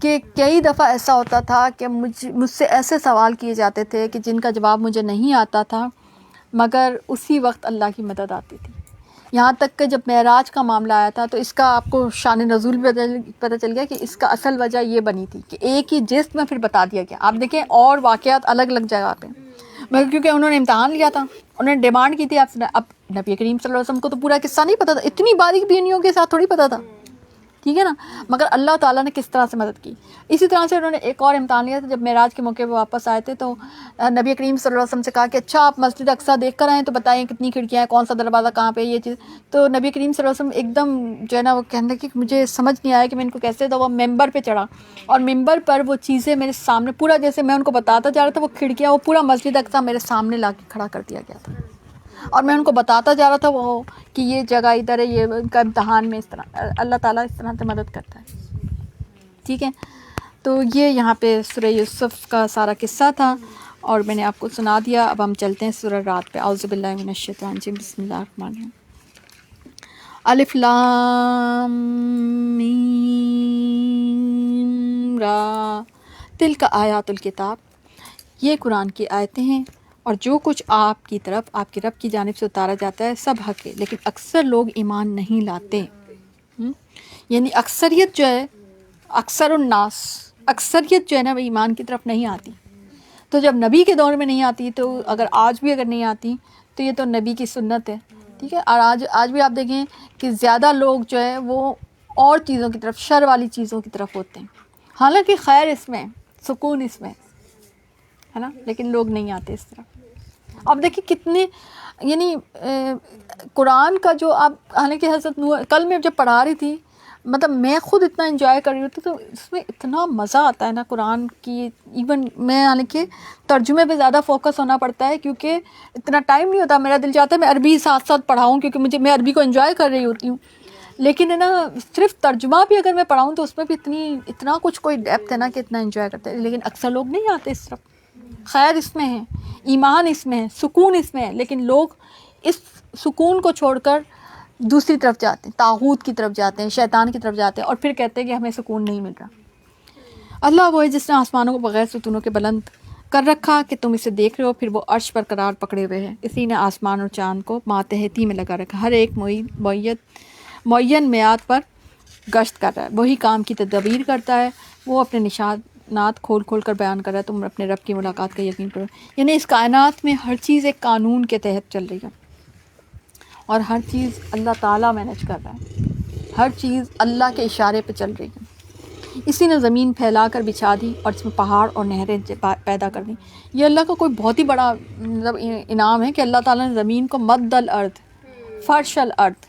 کہ کئی دفعہ ایسا ہوتا تھا کہ مجھ سے ایسے سوال کیے جاتے تھے کہ جن کا جواب مجھے نہیں آتا تھا, مگر اسی وقت اللہ کی مدد آتی تھی. یہاں تک کہ جب معراج کا معاملہ آیا تھا تو اس کا آپ کو شان نزول بھی پتہ چل گیا کہ اس کا اصل وجہ یہ بنی تھی کہ ایک ہی جسم میں پھر بتا دیا گیا. آپ دیکھیں اور واقعات الگ الگ جگہ پہ, مگر کیونکہ انہوں نے امتحان لیا تھا, انہوں نے ڈیمانڈ کی تھی آپ سے. اب نبی کریم صلی اللہ علیہ وسلم کو تو پورا قصہ نہیں پتا تھا, اتنی باریک بینیوں کے ساتھ تھوڑی پتا تھا. ٹھیک ہے نا. مگر اللہ تعالیٰ نے کس طرح سے مدد کی. اسی طرح سے انہوں نے ایک اور امتحان لیا تھا جب معراج کے موقع پہ واپس آئے تھے تو نبی کریم صلی اللہ علیہ وسلم سے کہا کہ اچھا آپ مسجد اقصیٰ دیکھ کر آئیں تو بتائیں کتنی کھڑکیاں ہیں, کون سا دروازہ کہاں پہ, یہ چیز. تو نبی کریم صلی اللہ علیہ وسلم ایک دم جو ہے نا وہ کہنے کہ مجھے سمجھ نہیں آیا کہ میں ان کو کیسے. تو وہ ممبر پہ چڑھا اور ممبر پر وہ چیزیں میرے سامنے پورا جیسے میں ان کو بتاتا جا رہا تھا, وہ کھڑکیاں, وہ پورا مسجد اقصیٰ میرے سامنے لا کے کھڑا کر دیا گیا تھا. اور میں ان کو بتاتا جا رہا تھا وہ کہ یہ جگہ ادھر ہے, یہ ان کا امتحان میں. اس طرح اللہ تعالیٰ اس طرح سے مدد کرتا ہے. ٹھیک ہے. تو یہ یہاں پہ سورہ یوسف کا سارا قصہ تھا اور میں نے آپ کو سنا دیا. اب ہم چلتے ہیں سورہ رات پہ. اعوذ باللہ من الشیطان الرجیم, بسم اللہ الرحمن الرحیم. الف لام میم را تلک آیات الکتاب, یہ قرآن کی آیتیں ہیں اور جو کچھ آپ کی طرف آپ کے رب کی جانب سے اتارا جاتا ہے سب حق ہے، لیکن اکثر لوگ ایمان نہیں لاتے. یعنی اکثریت جو ہے، اکثر الناس، اکثریت جو ہے نا وہ ایمان کی طرف نہیں آتی. تو جب نبی کے دور میں نہیں آتی تو اگر آج بھی اگر نہیں آتی تو یہ تو نبی کی سنت ہے. ٹھیک ہے. اور آج بھی آپ دیکھیں کہ زیادہ لوگ جو ہے وہ اور چیزوں کی طرف، شر والی چیزوں کی طرف ہوتے ہیں، حالانکہ خیر اس میں، سکون اس میں ہے نا، لیکن لوگ نہیں آتے اس طرف. اب دیکھیں کتنے یعنی قرآن کا جو آپ، حالانکہ حضرت نور کل میں جب پڑھا رہی تھی، مطلب میں خود اتنا انجوائے کر رہی ہوتی تو اس میں اتنا مزہ آتا ہے نا قرآن کی. ایون میں حالانکہ ترجمے پہ زیادہ فوکس ہونا پڑتا ہے کیونکہ اتنا ٹائم نہیں ہوتا. میرا دل چاہتا ہے میں عربی ساتھ ساتھ پڑھاؤں کیونکہ میں عربی کو انجوائے کر رہی ہوتی ہوں، لیکن ہے نا صرف ترجمہ بھی اگر میں پڑھاؤں تو اس میں بھی اتنا کچھ کوئی ڈیپتھ ہے نا کہ اتنا انجوائے کرتے ہیں، لیکن اکثر لوگ نہیں آتے اس طرف. خیر اس میں ہے، ایمان اس میں ہے، سکون اس میں ہے، لیکن لوگ اس سکون کو چھوڑ کر دوسری طرف جاتے ہیں، طاغوت کی طرف جاتے ہیں، شیطان کی طرف جاتے ہیں، اور پھر کہتے ہیں کہ ہمیں سکون نہیں مل رہا. اللہ وہ ہے جس نے آسمانوں کو بغیر ستونوں کے بلند کر رکھا کہ تم اسے دیکھ رہے ہو، پھر وہ عرش پر قرار پکڑے ہوئے ہے. اسی نے آسمان اور چاند کو ماتحتی میں لگا رکھا، ہر ایک معین میعاد پر گشت کر رہا ہے. وہی کام کی تدبیر کرتا ہے، وہ اپنے نشانات کھول کھول کر بیان کر رہا ہے. تم اپنے رب کی ملاقات کا یقین کرو. یعنی اس کائنات میں ہر چیز ایک قانون کے تحت چل رہی ہے، اور ہر چیز اللہ تعالیٰ مینج کر رہا ہے، ہر چیز اللہ کے اشارے پہ چل رہی ہے. اسی نے زمین پھیلا کر بچھا دی اور اس میں پہاڑ اور نہریں پیدا کر دیں. یہ اللہ کا کوئی بہت ہی بڑا مطلب انعام ہے کہ اللہ تعالیٰ نے زمین کو مد الارض، فرش الارض،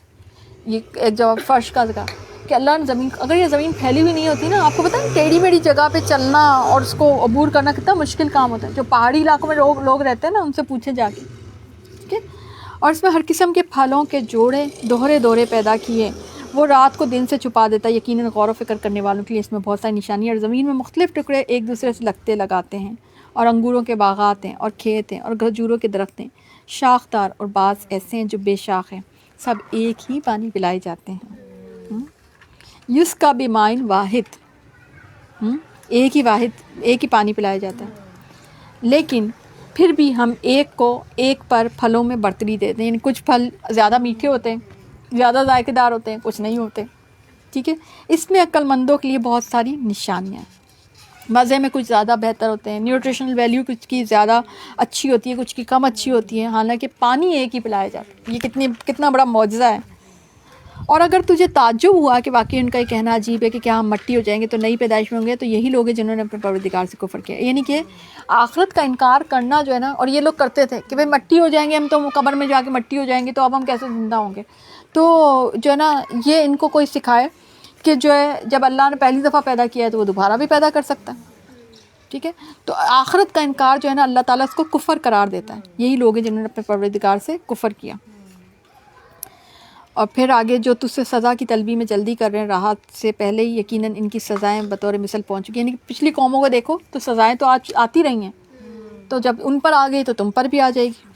یہ ایک جواب فرش کا ذکر کہ اللہ نے زمین، اگر یہ زمین پھیلی ہوئی نہیں ہوتی نا، آپ کو پتہ ہے ٹیڑھی میڑھی جگہ پہ چلنا اور اس کو عبور کرنا کتنا مشکل کام ہوتا ہے. جو پہاڑی علاقوں میں لوگ رہتے ہیں نا، ان سے پوچھیں جا کے. ٹھیک ہے. اور اس میں ہر قسم کے پھلوں کے جوڑے دوہرے پیدا کیے. وہ رات کو دن سے چھپا دیتا ہے. یقیناً غور و فکر کرنے والوں کے لیے اس میں بہت ساری نشانیاں. اور زمین میں مختلف ٹکڑے ایک دوسرے سے لگاتے ہیں، اور انگوروں کے باغات ہیں، اور کھیت ہیں، اور کھجوروں کے درخت ہیں، شاخدار، اور بعض ایسے ہیں جو بے شاخ ہیں. سب ایک ہی پانی پلائے جاتے ہیں. یس کا بمائن واحد، ایک ہی پانی پلایا جاتا ہے. لیکن پھر بھی ہم ایک پر پھلوں میں برتری دیتے ہیں. یعنی کچھ پھل زیادہ میٹھے ہوتے ہیں، زیادہ ذائقے دار ہوتے ہیں، کچھ نہیں ہوتے. ٹھیک ہے. اس میں عقل مندوں کے لیے بہت ساری نشانیاں ہیں. مزے میں کچھ زیادہ بہتر ہوتے ہیں، نیوٹریشنل ویلیو کچھ کی زیادہ اچھی ہوتی ہے، کچھ کی کم اچھی ہوتی ہے، حالانکہ پانی ایک ہی پلایا جاتا ہے. یہ کتنا بڑا معجزہ ہے. اور اگر تجھے تعجب ہوا کہ واقعی ان کا یہ کہنا عجیب ہے کہ کیا ہم مٹی ہو جائیں گے تو نئی پیدائش میں ہوں گے، تو یہی لوگ ہیں جنہوں نے اپنے پروردگار سے کفر کیا. یعنی کہ آخرت کا انکار کرنا جو ہے نا، اور یہ لوگ کرتے تھے کہ بھئی مٹی ہو جائیں گے ہم، تو قبر میں جا کے مٹی ہو جائیں گے، تو اب ہم کیسے زندہ ہوں گے. تو جو ہے نا یہ ان کو کوئی سکھائے کہ جو ہے جب اللہ نے پہلی دفعہ پیدا کیا ہے تو وہ دوبارہ بھی پیدا کر سکتا ہے. ٹھیک ہے. تو آخرت کا انکار جو ہے نا اللہ تعالیٰ اس کو کفر قرار دیتا ہے. یہی لوگ ہیں جنہوں نے اپنے پروردگار سے کفر کیا. اور پھر آگے جو تجھ سے سزا کی طلبی میں جلدی کر رہے ہیں، راحت سے پہلے ہی یقیناً ان کی سزائیں بطور مثل پہنچ چکی. یعنی کہ پچھلی قوموں کو دیکھو تو سزائیں تو آتی رہی ہیں، تو جب ان پر آ گئی تو تم پر بھی آ جائے گی.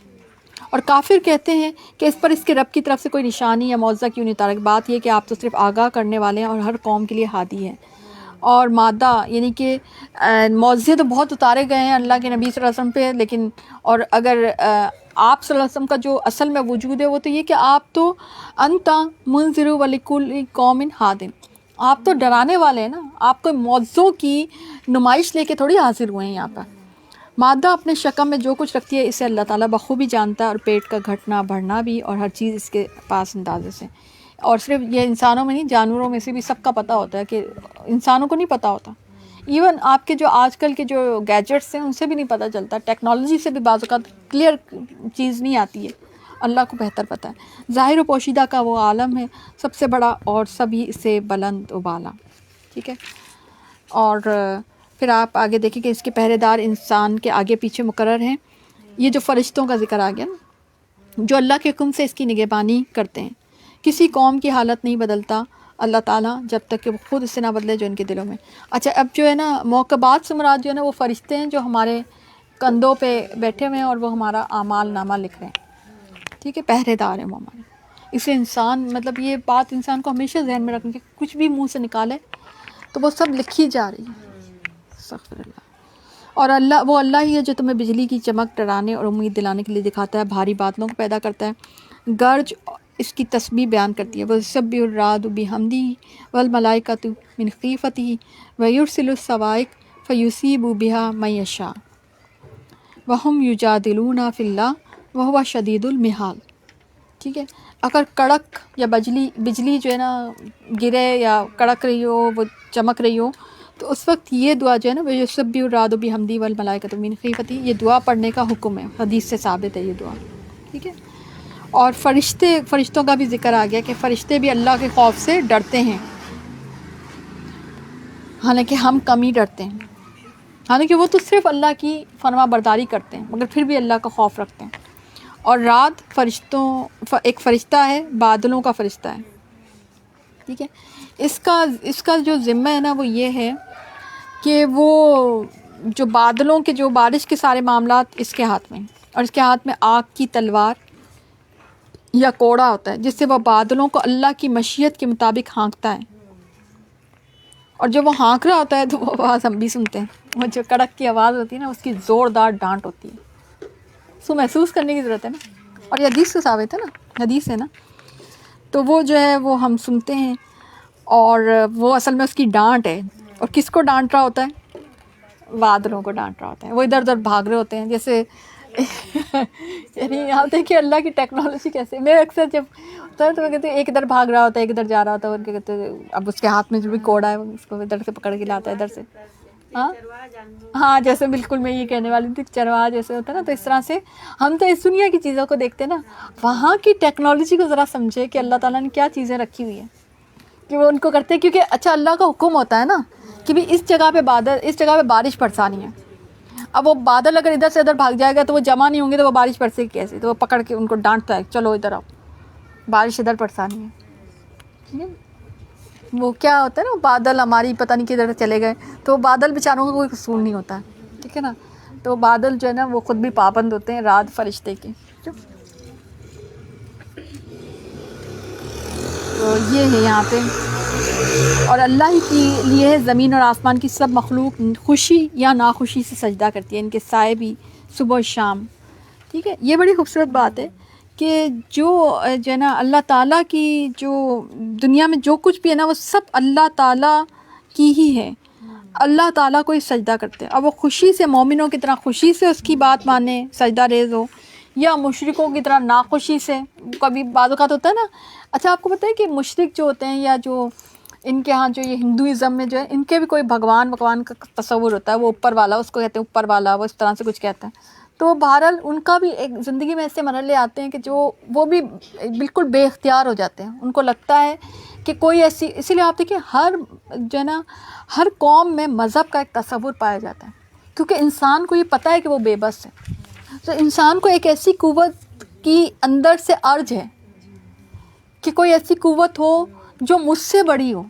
اور کافر کہتے ہیں کہ اس پر اس کے رب کی طرف سے کوئی نشانی یا معجزہ کیوں نہیں اتارا. بات یہ کہ آپ تو صرف آگاہ کرنے والے ہیں اور ہر قوم کے لیے ہادی ہیں. اور مادہ یعنی کہ معجزے تو بہت اتارے گئے ہیں اللہ کے نبی صلی اللہ علیہ وسلم پہ، لیکن اور اگر آپ صلی اللہ علیہ وسلم کا جو اصل میں وجود ہے وہ تو یہ کہ آپ تو انتا منذر ولکل قوم ہادٍ، آپ تو ڈرانے والے ہیں نا، آپ کو معجزوں کی نمائش لے کے تھوڑی حاضر ہوئے ہیں یہاں پر. مادہ اپنے شکم میں جو کچھ رکھتی ہے اسے اللہ تعالیٰ بخوبی جانتا ہے، اور پیٹ کا گھٹنا بڑھنا بھی، اور ہر چیز اس کے پاس اندازے سے. اور صرف یہ انسانوں میں نہیں، جانوروں میں سے بھی سب کا پتہ ہوتا ہے، کہ انسانوں کو نہیں پتہ ہوتا. ایون آپ کے جو آج کل کے جو گیجٹس ہیں ان سے بھی نہیں پتہ چلتا، ٹیکنالوجی سے بھی بعض اوقات کلیئر چیز نہیں آتی ہے. اللہ کو بہتر پتہ ہے. ظاہر و پوشیدہ کا وہ عالم ہے سب سے بڑا اور سبھی سے بلند و بالا. ٹھیک ہے. اور پھر آپ آگے دیکھیں کہ اس کے پہرے دار انسان کے آگے پیچھے مقرر ہیں. یہ جو فرشتوں کا ذکر آ گیا نا، جو اللہ کے حکم سے اس کی نگہبانی کرتے ہیں. کسی قوم کی حالت نہیں بدلتا اللہ تعالیٰ جب تک کہ وہ خود اس سے نہ بدلے جو ان کے دلوں میں. اچھا اب جو ہے نا موقبات سے مراد جو ہے نا وہ فرشتے ہیں جو ہمارے کندھوں پہ بیٹھے ہوئے ہیں اور وہ ہمارا اعمال نامہ لکھ رہے ہیں. ٹھیک ہے. پہرے دار ہیں وہ ہمارے. اسے انسان مطلب یہ بات انسان کو ہمیشہ ذہن میں رکھیں کہ کچھ بھی منہ سے نکالے تو وہ سب لکھی جا رہی ہے. استغفر اللہ. اور وہ اللہ ہی ہے جو تمہیں بجلی کی چمک ڈرانے اور امید دلانے کے لیے دکھاتا ہے، بھاری بادلوں کو پیدا کرتا ہے، گرج اس کی تسبیح بیان کرتی ہے، وَيُسَبِّحُ الرَّعْدُ بِحَمْدِهِ وَالْمَلَائِكَةُ مِنْ خِیفَتِهِ وَيُرْسِلُ الصَّوَاعِقَ فَيُصِیبُ بِهَا مَن یَشَاءُ وَهُمْ یُجَادِلُونَ فِی اللَّهِ وَهُوَ شَدِیدُ الْمِحَالِ۔ ٹھیک ہے، اگر کڑک یا بجلی جو ہے نا گرے یا کڑک رہی ہو، وہ چمک رہی ہو، تو اس وقت یہ دعا جو ہے نا وَيُسَبِّحُ الرَّعْدُ بِحَمْدِهِ وَالْمَلَائِكَةُ مِنْ خِیفَتِهِ، یہ دعا پڑھنے کا حکم ہے، حدیث سے ثابت ہے یہ دعا۔ ٹھیک ہے، اور فرشتوں کا بھی ذکر آ گیا کہ فرشتے بھی اللہ کے خوف سے ڈرتے ہیں، حالانکہ ہم کم ہی ڈرتے ہیں، حالانکہ وہ تو صرف اللہ کی فرما برداری کرتے ہیں مگر پھر بھی اللہ کا خوف رکھتے ہیں۔ اور رات ایک فرشتہ ہے، بادلوں کا فرشتہ ہے۔ ٹھیک ہے، اس کا جو ذمہ ہے نا وہ یہ ہے کہ وہ جو بادلوں کے جو بارش کے سارے معاملات اس کے ہاتھ میں ہیں، اور اس کے ہاتھ میں آگ کی تلوار یا کوڑا ہوتا ہے جس سے وہ بادلوں کو اللہ کی مشیت کے مطابق ہانکتا ہے، اور جب وہ ہانک رہا ہوتا ہے تو وہ آواز ہم بھی سنتے ہیں، وہ جو کڑک کی آواز ہوتی ہے نا اس کی زوردار ڈانٹ ہوتی ہے، اس کو محسوس کرنے کی ضرورت ہے نا، اور یہ حدیث سے ثابت ہے نا، حدیث ہے نا، تو وہ جو ہے وہ ہم سنتے ہیں، اور وہ اصل میں اس کی ڈانٹ ہے۔ اور کس کو ڈانٹ رہا ہوتا ہے؟ بادلوں کو ڈانٹ رہا ہوتا ہے، وہ ادھر ادھر بھاگ رہے ہوتے ہیں جیسے یعنی یہاں دیکھیے اللہ کی ٹیکنالوجی کیسے، میں اکثر جب ہوتا ہے تو وہ کہتے ہیں ایک ادھر بھاگ رہا ہوتا ہے، ایک ادھر جا رہا ہوتا ہے، اور کیا کہتے ہیں اب اس کے ہاتھ میں جو بھی کوڑا ہے اس کو ادھر سے پکڑ کے لاتا ہے ادھر سے، ہاں جیسے بالکل میں یہ کہنے والی تھی چرواہا جیسے ہوتا ہے نا، تو اس طرح سے ہم تو اس دنیا کی چیزوں کو دیکھتے ہیں نا، وہاں کی ٹیکنالوجی کو ذرا سمجھے کہ اللہ تعالیٰ نے کیا چیزیں رکھی ہوئی ہیں کہ وہ ان کو کرتے ہیں، کیونکہ اچھا اللہ کا حکم ہوتا ہے نا کہ بھی اس جگہ پہ بارش برسانی ہے۔ اب وہ بادل اگر ادھر سے ادھر بھاگ جائے گا تو وہ جمع نہیں ہوں گے تو وہ بارش برسے گی کیسے؟ تو وہ پکڑ کے ان کو ڈانٹتا ہے، چلو ادھر آؤ، بارش ادھر برسانی ہے۔ ٹھیک ہے، وہ کیا ہوتا ہے نا، بادل ہماری پتہ نہیں کدھر چلے گئے، تو بادل بیچاروں کا کوئی قصور نہیں ہوتا ہے، ٹھیک ہے نا، تو بادل جو ہے نا وہ خود بھی پابند ہوتے ہیں رات فرشتے کے۔ تو یہ ہے یہاں پہ، اور اللہ ہی کے لیے زمین اور آسمان کی سب مخلوق خوشی یا ناخوشی سے سجدہ کرتی ہے، ان کے سائے بھی صبح و شام۔ ٹھیک ہے، یہ بڑی خوبصورت بات ہے کہ جو ہے نا اللہ تعالیٰ کی جو دنیا میں جو کچھ بھی ہے نا وہ سب اللہ تعالیٰ کی ہی ہے، اللہ تعالیٰ کو ہی سجدہ کرتے ہیں، اور وہ خوشی سے مومنوں کی طرح خوشی سے اس کی بات مانے، سجدہ ریز ہو، یا مشرکوں کی طرح ناخوشی سے، کبھی بعض اوقات ہوتا ہے نا۔ اچھا آپ کو پتہ ہے کہ مشرک جو ہوتے ہیں یا جو ان کے ہاں جو یہ ہندوازم میں جو ہے ان کے بھی کوئی بھگوان کا تصور ہوتا ہے، وہ اوپر والا، اس کو کہتے ہیں اوپر والا، وہ اس طرح سے کچھ کہتا ہے، تو بہرحال ان کا بھی ایک زندگی میں ایسے مرحلے آتے ہیں کہ جو وہ بھی بالکل بے اختیار ہو جاتے ہیں، ان کو لگتا ہے کہ کوئی ایسی، اسی لیے آپ دیکھیں ہر جو ہے نا ہر قوم میں مذہب کا ایک تصور پایا جاتا ہے، کیونکہ انسان کو یہ پتہ ہے کہ وہ بے بس ہے، تو انسان کو ایک ایسی قوت کی اندر سے ارج ہے کہ کوئی ایسی قوت ہو جو مجھ سے بڑی ہو،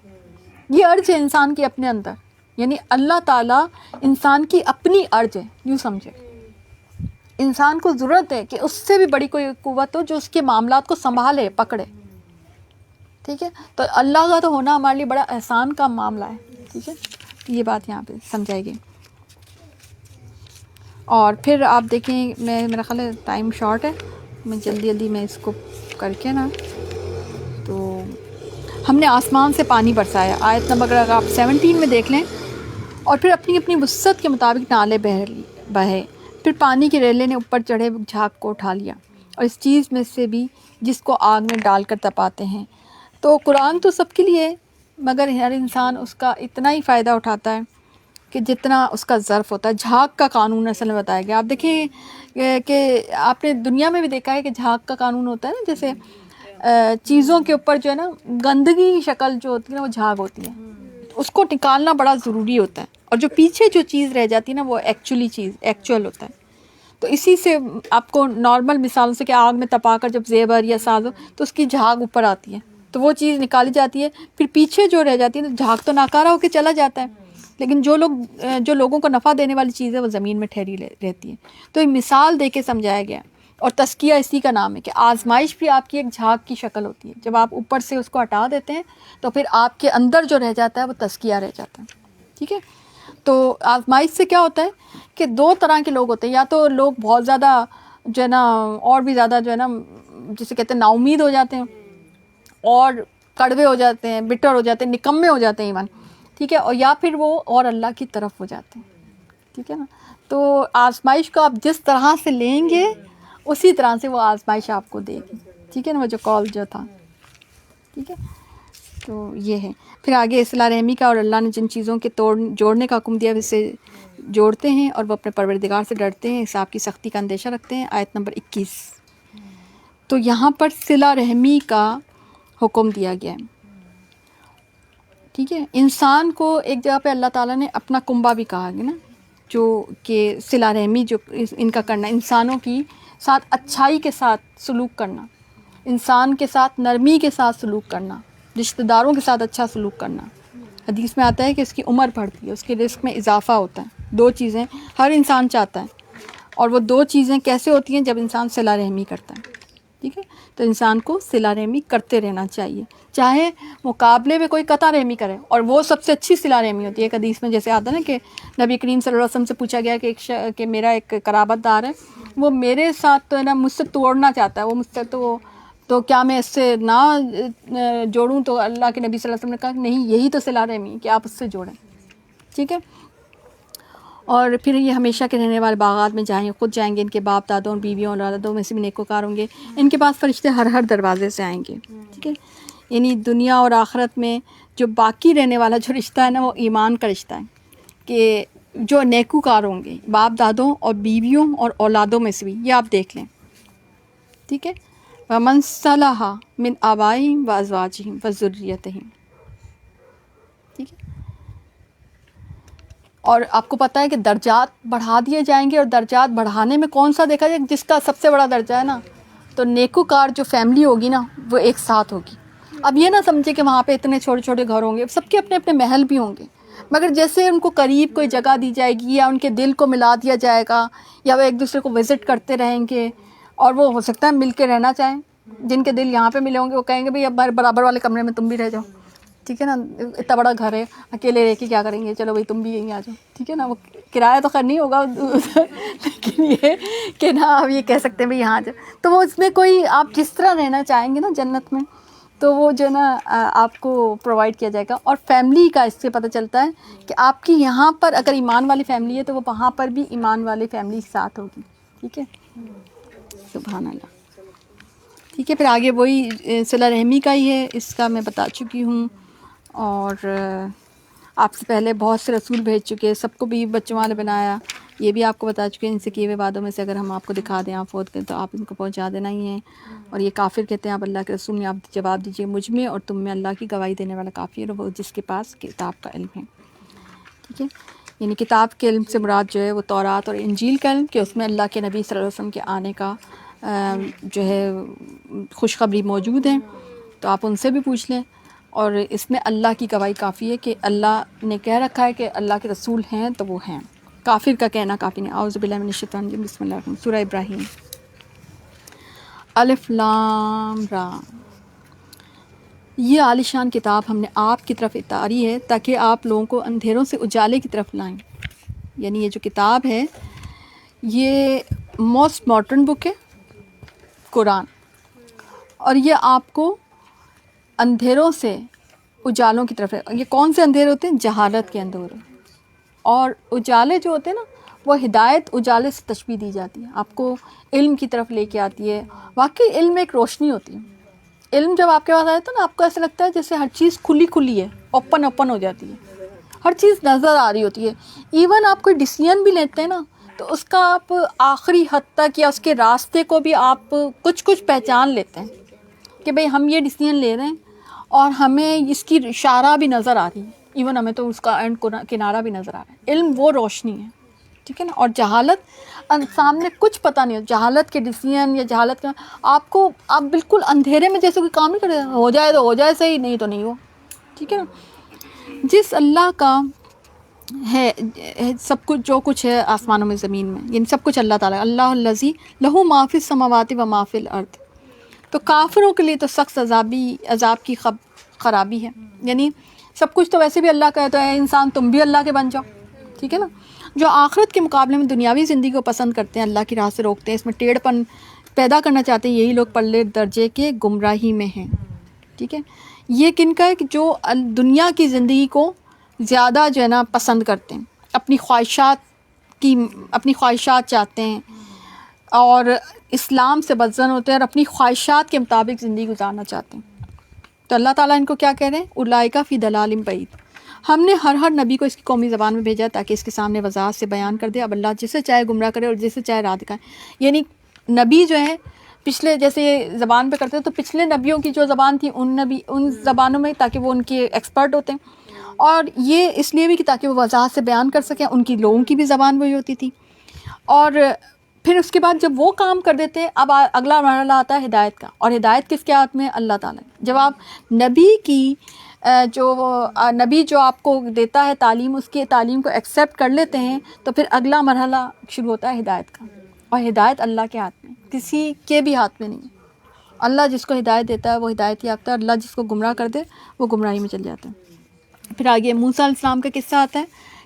یہ ارج ہے انسان کے اپنے اندر، یعنی اللہ تعالیٰ انسان کی اپنی ارج ہے، یوں سمجھے، انسان کو ضرورت ہے کہ اس سے بھی بڑی کوئی قوت ہو جو اس کے معاملات کو سنبھالے، پکڑے۔ ٹھیک ہے، تو اللہ کا تو ہونا ہمارے لیے بڑا احسان کا معاملہ ہے۔ ٹھیک ہے، یہ بات یہاں پہ سمجھائی گئی۔ اور پھر آپ دیکھیں، میرا خیال ہے ٹائم شارٹ ہے، میں جلدی میں اس کو کر کے نا، تو ہم نے آسمان سے پانی برسایا، آیت نمبر اگر آپ 17 میں دیکھ لیں، اور پھر اپنی اپنی وسعت کے مطابق نالے بہے، پھر پانی کی ریلے نے اوپر چڑھے جھاگ کو اٹھا لیا، اور اس چیز میں سے بھی جس کو آگ میں ڈال کر تپاتے ہیں۔ تو قرآن تو سب کے لیے، مگر ہر انسان اس کا اتنا ہی فائدہ اٹھاتا ہے کہ جتنا اس کا ظرف ہوتا ہے۔ جھاگ کا قانون اصل میں بتایا گیا، آپ دیکھیں کہ آپ نے دنیا میں بھی دیکھا ہے کہ جھاگ کا قانون ہوتا ہے نا، جیسے چیزوں کے اوپر جو ہے نا گندگی کی شکل جو ہوتی ہے نا وہ جھاگ ہوتی ہے، اس کو نکالنا بڑا ضروری ہوتا ہے، اور جو پیچھے جو چیز رہ جاتی ہے نا وہ ایکچوئل ہوتا ہے۔ تو اسی سے آپ کو نارمل مثالوں سے کہ آگ میں تپا کر جب زیور یا ساز ہو تو اس کی جھاگ اوپر آتی ہے، تو وہ چیز نکالی جاتی ہے، پھر پیچھے جو رہ جاتی ہے تو جھاگ تو ناکارہ ہو کے چلا جاتا ہے، لیکن جو لوگوں کو نفع دینے والی چیز ہے وہ زمین میں ٹھہری رہتی ہے۔ تو ایک مثال دے کے سمجھایا گیا، اور تزکیہ اسی کا نام ہے کہ آزمائش بھی آپ کی ایک جھاگ کی شکل ہوتی ہے، جب آپ اوپر سے اس کو ہٹا دیتے ہیں تو پھر آپ کے اندر جو رہ جاتا ہے وہ تزکیہ رہ جاتا ہے۔ ٹھیک ہے، تو آزمائش سے کیا ہوتا ہے کہ دو طرح کے لوگ ہوتے ہیں، یا تو لوگ بہت زیادہ جو ہے نا اور بھی زیادہ جو ہے نا جسے کہتے ہیں نا امید ہو جاتے ہیں اور کڑوے ہو جاتے ہیں، بٹر ہو جاتے ہیں، نکمے ہو جاتے ہیں ایون، ٹھیک ہے، اور یا پھر وہ اور اللہ کی طرف ہو جاتے ہیں، ٹھیک ہے نا. تو آزمائش کو آپ جس طرح سے لیں گے اسی طرح سے وہ آزمائش آپ کو دے گی، ٹھیک ہے نا. وہ جو کال جو تھا، ٹھیک ہے. تو یہ ہے. پھر آگے صلہ رحمی کا، اور اللہ نے جن چیزوں کے جوڑنے کا حکم دیا اسے جوڑتے ہیں، اور وہ اپنے پروردگار سے ڈرتے ہیں، حساب کی سختی کا اندیشہ رکھتے ہیں. آیت نمبر 21. تو یہاں پر صلہ رحمی کا حکم دیا گیا ہے، ٹھیک ہے. انسان کو ایک جگہ پہ اللہ تعالیٰ نے اپنا کنبہ بھی کہا گیا نا، جو کہ صلہ رحمی جو ان کا کرنا، انسانوں کی ساتھ اچھائی کے ساتھ سلوک کرنا، انسان کے ساتھ نرمی کے ساتھ سلوک کرنا، رشتہ داروں کے ساتھ اچھا سلوک کرنا. حدیث میں آتا ہے کہ اس کی عمر بڑھتی ہے، اس کے رزق میں اضافہ ہوتا ہے. دو چیزیں ہر انسان چاہتا ہے، اور وہ دو چیزیں کیسے ہوتی ہیں؟ جب انسان صلہ رحمی کرتا ہے، ٹھیک ہے. تو انسان کو صلہ رحمی کرتے رہنا چاہیے، چاہے مقابلے میں کوئی قطع رحمی کرے، اور وہ سب سے اچھی صلہ رحمی ہوتی ہے. ایک حدیث میں جیسے آتا ہے نا کہ نبی کریم صلی اللہ علیہ وسلم سے پوچھا گیا کہ میرا ایک قرابت دار ہے، وہ میرے ساتھ تو ہے نا مجھ سے توڑنا چاہتا ہے، وہ مجھ سے تو کیا میں اس سے نہ جوڑوں؟ تو اللہ کے نبی صلی اللہ علیہ وسلم نے کہا نہیں، یہی تو صلہ رحمی ہے کہ آپ اس سے جوڑیں، ٹھیک ہے. اور پھر یہ ہمیشہ کے رہنے والے باغات میں جائیں، خود جائیں گے، ان کے باپ دادوں اور بیویوں اور اولادوں میں سے بھی نیکوکار ہوں گے، ان کے پاس فرشتے ہر دروازے سے آئیں گے، ٹھیک ہے. یعنی دنیا اور آخرت میں جو باقی رہنے والا جو رشتہ ہے نا، وہ ایمان کا رشتہ ہے، کہ جو نیکوکار ہوں گے باپ دادوں اور بیویوں اور اولادوں میں سے بھی، یہ آپ دیکھ لیں، ٹھیک ہے. وَمَنْ صَلَحَ مِنْ آبَائِهِمْ وَأَزْوَاجِهِمْ وَذُرِّيَّتِهِمْ، ٹھیک ہے. اور آپ کو پتہ ہے کہ درجات بڑھا دیے جائیں گے، اور درجات بڑھانے میں کون سا دیکھا جائے؟ جس کا سب سے بڑا درجہ ہے نا، تو نیکوکار جو فیملی ہوگی نا، وہ ایک ساتھ ہوگی. اب یہ نہ سمجھے کہ وہاں پہ اتنے چھوٹے چھوٹے گھر ہوں گے، سب کے اپنے اپنے محل بھی ہوں گے، مگر جیسے ان کو قریب کوئی جگہ دی جائے گی، یا ان کے دل کو ملا دیا جائے گا، یا وہ ایک دوسرے کو وزٹ کرتے رہیں گے، اور وہ ہو سکتا ہے مل کے رہنا چاہیں. جن کے دل یہاں پہ ملے ہوں گے وہ کہیں گے بھئی اب برابر والے کمرے میں تم بھی رہ جاؤ، ٹھیک ہے نا، اتنا بڑا گھر ہے، اکیلے رہ کے کیا کریں گے، چلو بھائی تم بھی یہیں آ جاؤ، ٹھیک ہے نا. وہ کرایہ تو خیر نہیں ہوگا لیکن یہ کہ نا آپ یہ کہہ سکتے ہیں بھائی یہاں آ جاؤ. تو وہ اس میں کوئی آپ جس طرح رہنا چاہیں گے نا جنت میں، تو وہ جو ہے نا آپ کو پرووائڈ کیا جائے گا. اور فیملی کا اس سے پتہ چلتا ہے کہ آپ کی یہاں پر اگر ایمان والی فیملی ہے تو وہ وہاں پر بھی ایمان والی فیملی ساتھ ہوگی، ٹھیک ہے. سبحان اللہ. ٹھیک ہے. پھر آگے وہی صلہ رحمی کا ہی ہے، اس کا میں بتا چکی ہوں، اور آپ سے پہلے بہت سے رسول بھیج چکے، سب کو بھی بچوں والے بنایا، یہ بھی آپ کو بتا چکے. ان سے کیے ہوئے وعدوں میں سے اگر ہم آپ کو دکھا دیں آپ فوت کریں تو آپ ان کو پہنچا دینا ہی ہے. اور یہ کافر کہتے ہیں آپ اللہ کے رسول میں، آپ جواب دیجیے مجھ میں اور تم میں اللہ کی گواہی دینے والا کافی ہے، وہ جس کے پاس کتاب کا علم ہے، ٹھیک ہے. یعنی کتاب کے علم سے مراد جو ہے وہ تورات اور انجیل کا علم، کہ اس میں اللہ کے نبی صلی اللہ علیہ وسلم کے آنے کا جو ہے خوشخبری موجود ہے، تو آپ ان سے بھی پوچھ لیں. اور اس میں اللہ کی گواہی کافی ہے کہ اللہ نے کہہ رکھا ہے کہ اللہ کے رسول ہیں تو وہ ہیں. کافر کا کہنا کافی نہیں. اعوذ باللہ من الشیطان الرجیم. بسم اللہ الرحمن الرحیم. سورہ ابراہیم. الف لام را. یہ عالیشان کتاب ہم نے آپ کی طرف اتاری ہے تاکہ آپ لوگوں کو اندھیروں سے اجالے کی طرف لائیں. یعنی یہ جو کتاب ہے یہ موسٹ ماڈرن بک ہے، قرآن، اور یہ آپ کو اندھیروں سے اجالوں کی طرف ہے. یہ کون سے اندھیرے ہوتے ہیں؟ جہالت کے اندھیرے. اور اجالے جو ہوتے ہیں نا، وہ ہدایت اجالے سے تشبیہ دی جاتی ہے، آپ کو علم کی طرف لے کے آتی ہے. واقعی علم ایک روشنی ہوتی ہے. علم جب آپ کے پاس آیا تو نا آپ کو ایسا لگتا ہے جیسے ہر چیز کھلی کھلی ہے، اوپن ہو جاتی ہے، ہر چیز نظر آ رہی ہوتی ہے. ایون آپ کوئی ڈیسیژن بھی لیتے ہیں نا تو اس کا آپ آخری حد تک یا اس کے راستے کو بھی آپ کچھ پہچان لیتے ہیں کہ بھئی ہم یہ ڈیسیژن لے رہے ہیں اور ہمیں اس کی اشارہ بھی نظر آ رہی ہے، ایون ہمیں تو اس کا اینڈ کنارہ بھی نظر آ رہا ہے. علم وہ روشنی ہے، ٹھیک ہے نا. اور جہالت سامنے کچھ پتہ نہیں ہو، جہالت کے ڈیسیژن یا جہالت کا آپ بالکل اندھیرے میں جیسے کوئی کام نہیں کرے، ہو جائے تو ہو جائے صحیح، نہیں تو نہیں ہو، ٹھیک ہے نا. جس اللہ کا ہے سب کچھ، جو کچھ ہے آسمانوں میں زمین میں، یعنی سب کچھ اللہ تعالیٰ. اللہ الذی لہ ما فی السماوات و ما فی الارض. تو کافروں کے لیے تو سخت عذاب کی خرابی ہے. یعنی سب کچھ تو ویسے بھی اللہ کا ہے، تو اے انسان تم بھی اللہ کے بن جاؤ، ٹھیک ہے نا. جو آخرت کے مقابلے میں دنیاوی زندگی کو پسند کرتے ہیں، اللہ کی راہ سے روکتے ہیں، اس میں ٹیڑھ پن پیدا کرنا چاہتے ہیں، یہی لوگ پرلے درجے کے گمراہی میں ہیں. ٹھیک ہے. یہ کن کا ہے کہ جو دنیا کی زندگی کو زیادہ جو ہے نا پسند کرتے ہیں، اپنی خواہشات چاہتے ہیں اور اسلام سے بدظن ہوتے ہیں اور اپنی خواہشات کے مطابق زندگی گزارنا چاہتے ہیں. تو اللہ تعالیٰ ان کو کیا کہہ رہے ہیں؟ اولئک فی ضلال بعید. ہم نے ہر نبی کو اس کی قومی زبان میں بھیجا تاکہ اس کے سامنے وضاحت سے بیان کر دے. اب اللہ جسے چاہے گمراہ کرے اور جسے چاہے راہ دکھائے. یعنی نبی جو ہے پچھلے جیسے زبان پہ کرتے تو پچھلے نبیوں کی جو زبان تھی ان زبانوں میں، تاکہ وہ ان کے ایکسپرٹ ہوتے ہیں، اور یہ اس لیے بھی کہ تاکہ وہ وضاحت سے بیان کر سکیں. ان کی لوگوں کی بھی زبان وہی ہوتی تھی. اور پھر اس کے بعد جب وہ کام کر دیتے ہیں، اب اگلا مرحلہ آتا ہے ہدایت کا. اور ہدایت کس کے ہاتھ میں؟ اللہ تعالیٰ. جب آپ نبی جو آپ کو دیتا ہے تعلیم، اس کی تعلیم کو ایکسیپٹ کر لیتے ہیں، تو پھر اگلا مرحلہ شروع ہوتا ہے ہدایت کا. اور ہدایت اللہ کے ہاتھ میں، کسی کے بھی ہاتھ میں نہیں. اللہ جس کو ہدایت دیتا ہے وہ ہدایت یافتہ ہے، اللہ جس کو گمراہ کر دے وہ گمراہی میں چل جاتا ہے. پھر آگے موسیٰ علیہ السلام کا قصہ آتا ہے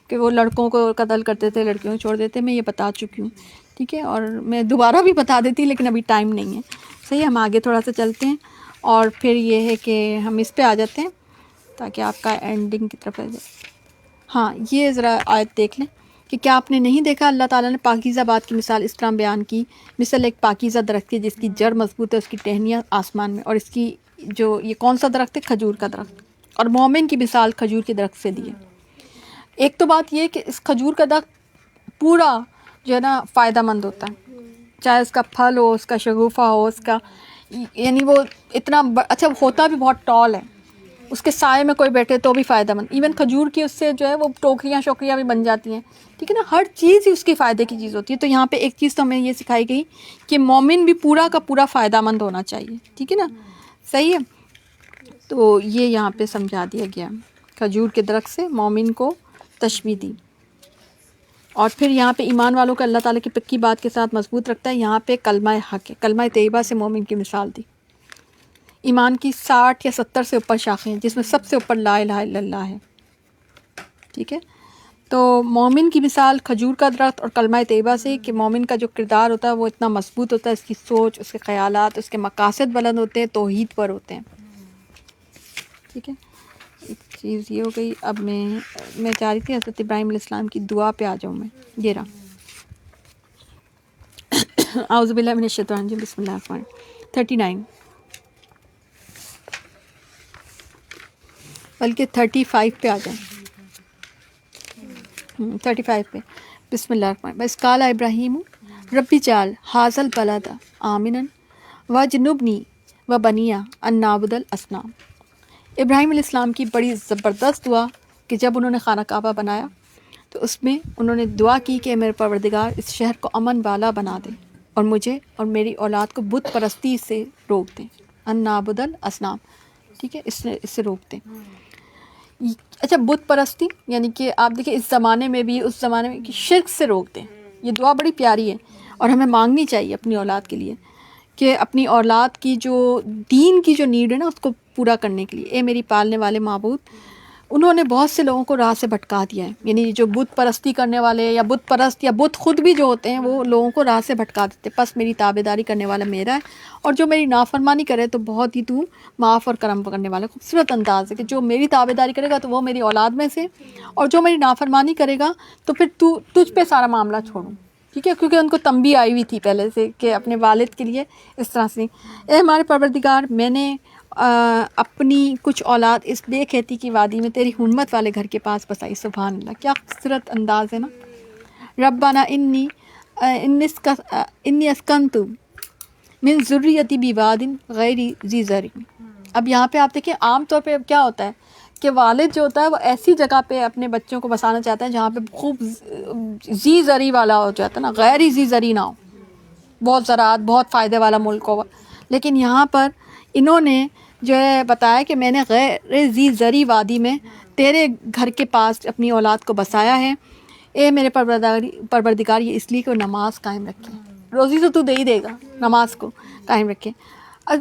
کہ وہ لڑکوں کو قتل کرتے تھے، لڑکیوں کو چھوڑ دیتے. میں یہ بتا چکی ہوں، ٹھیک ہے، اور میں دوبارہ بھی بتا دیتی لیکن ابھی ٹائم نہیں ہے. صحیح ہے، ہم آگے تھوڑا سا چلتے ہیں اور پھر یہ ہے کہ ہم اس پہ آ جاتے ہیں تاکہ آپ کا اینڈنگ کی طرف آ جائے. ہاں، یہ ذرا آیت دیکھ لیں کہ کیا آپ نے نہیں دیکھا اللہ تعالیٰ نے پاکیزہ بات کی مثال اس طرح بیان کی، مثل ایک پاکیزہ درخت کی جس کی جڑ مضبوط ہے، اس کی ٹہنیاں آسمان میں، اور اس کی یہ کون سا درخت ہے؟ کھجور کا درخت. اور مومن کی مثال کھجور کے درخت سے دی ہے. ایک تو بات یہ کہ اس کھجور کا درخت پورا جو ہے نا فائدہ مند ہوتا ہے، چاہے اس کا پھل ہو، اس کا شگوفہ ہو، اس کا یعنی وہ اتنا اچھا ہوتا بھی بہت ٹال ہے، اس کے سائے میں کوئی بیٹھے تو بھی فائدہ مند. ایون کھجور کی اس سے جو ہے وہ ٹوکریاں شوکریاں بھی بن جاتی ہیں. ٹھیک ہے نا، ہر چیز ہی اس کے فائدے کی چیز ہوتی ہے. تو یہاں پہ ایک چیز تو ہمیں یہ سکھائی گئی کہ مومن بھی پورا کا پورا فائدہ مند ہونا چاہیے. ٹھیک ہے نا، صحیح ہے. تو یہ یہاں پہ سمجھا دیا گیا، کھجور کے درخت سے مومن کو تشبیہ دی. اور پھر یہاں پہ ایمان والوں کو اللہ تعالیٰ کی پکی بات کے ساتھ مضبوط رکھتا ہے. یہاں پہ کلمہ حق ہے، کلمہ طیبہ سے مومن کی مثال دی. ایمان کی 60 یا 70 سے اوپر شاخیں ہیں، جس میں سب سے اوپر لا الہ الا اللہ ہے. ٹھیک ہے، تو مومن کی مثال کھجور کا درخت اور کلمہ طیبہ سے، کہ مومن کا جو کردار ہوتا ہے وہ اتنا مضبوط ہوتا ہے، اس کی سوچ، اس کے خیالات، اس کے مقاصد بلند ہوتے ہیں، توحید پر ہوتے ہیں. ٹھیک ہے، ایک چیز یہ ہو گئی. اب میں چاہ رہی تھی حضرت ابراہیم علیہ السلام کی دعا پہ آ جاؤں. میں یہ رہا، اعوذ باللہ من الشیطان الرجیم، بسم اللہ الرحمن الرحیم. 39 بلکہ 35 پہ آ جائیں. 35 پہ بسم اللہ الرحمن الرحیم. بس قال ابراہیم ربی جعل ھذا البلد آمنا واجنبنی وبنی ان نعبد الاصنام. ابراہیم علیہ السلام کی بڑی زبردست دعا کہ جب انہوں نے خانہ کعبہ بنایا تو اس میں انہوں نے دعا کی کہ میرے پروردگار اس شہر کو امن والا بنا دے اور مجھے اور میری اولاد کو بت پرستی سے روک دیں. ان نعبد الاصنام، ٹھیک ہے، اس سے روک دیں. اچھا، بت پرستی یعنی کہ آپ دیکھیں اس زمانے میں بھی، اس زمانے میں کہ شرک سے روک دیں. یہ دعا بڑی پیاری ہے اور ہمیں مانگنی چاہیے اپنی اولاد کے لیے، کہ اپنی اولاد کی جو دین کی جو نیڈ ہے نا اس کو پورا کرنے کے لیے. اے میری پالنے والے معبود، انہوں نے بہت سے لوگوں کو راہ سے بھٹکا دیا ہے. یعنی جو بت پرستی کرنے والے یا بت پرست یا بت خود بھی جو ہوتے ہیں وہ لوگوں کو راہ سے بھٹکا دیتے. پس میری تابع داری کرنے والا میرا ہے، اور جو میری نافرمانی کرے تو بہت ہی تو معاف اور کرم کرنے والا. خوبصورت انداز ہے کہ جو میری تابع داری کرے گا تو وہ میری اولاد میں سے، اور جو میری نافرمانی کرے گا تو پھر تجھ پہ سارا معاملہ چھوڑوں. ٹھیک ہے، کیونکہ ان کو تنبیہ آئی ہوئی تھی پہلے سے کہ اپنے والد کے لیے اس طرح سے. اے ہمارے پروردگار، میں نے اپنی کچھ اولاد اس بے کھیتی کی وادی میں تیری حرمت والے گھر کے پاس بسائی. سبحان اللہ، کیا خوبصورت انداز ہے نا. ربنا انی اسکنت من ذریتی بواد غیر ذی زرع. اب یہاں پہ آپ دیکھیں عام طور پہ کیا ہوتا ہے کہ والد جو ہوتا ہے وہ ایسی جگہ پہ اپنے بچوں کو بسانا چاہتا ہے جہاں پہ خوب ذی زرع والا ہو جاتا ہے نا، غیر ذی زرع نہ ہو، بہت زراعت، بہت فائدے والا ملک ہو. لیکن یہاں پر انہوں نے جو ہے بتایا کہ میں نے غیر ذی زرع وادی میں تیرے گھر کے پاس اپنی اولاد کو بسایا ہے. اے میرے پروردگار، یہ اس لیے کہ وہ نماز قائم رکھے. روزی تو دے ہی دے گا، نماز کو قائم رکھے.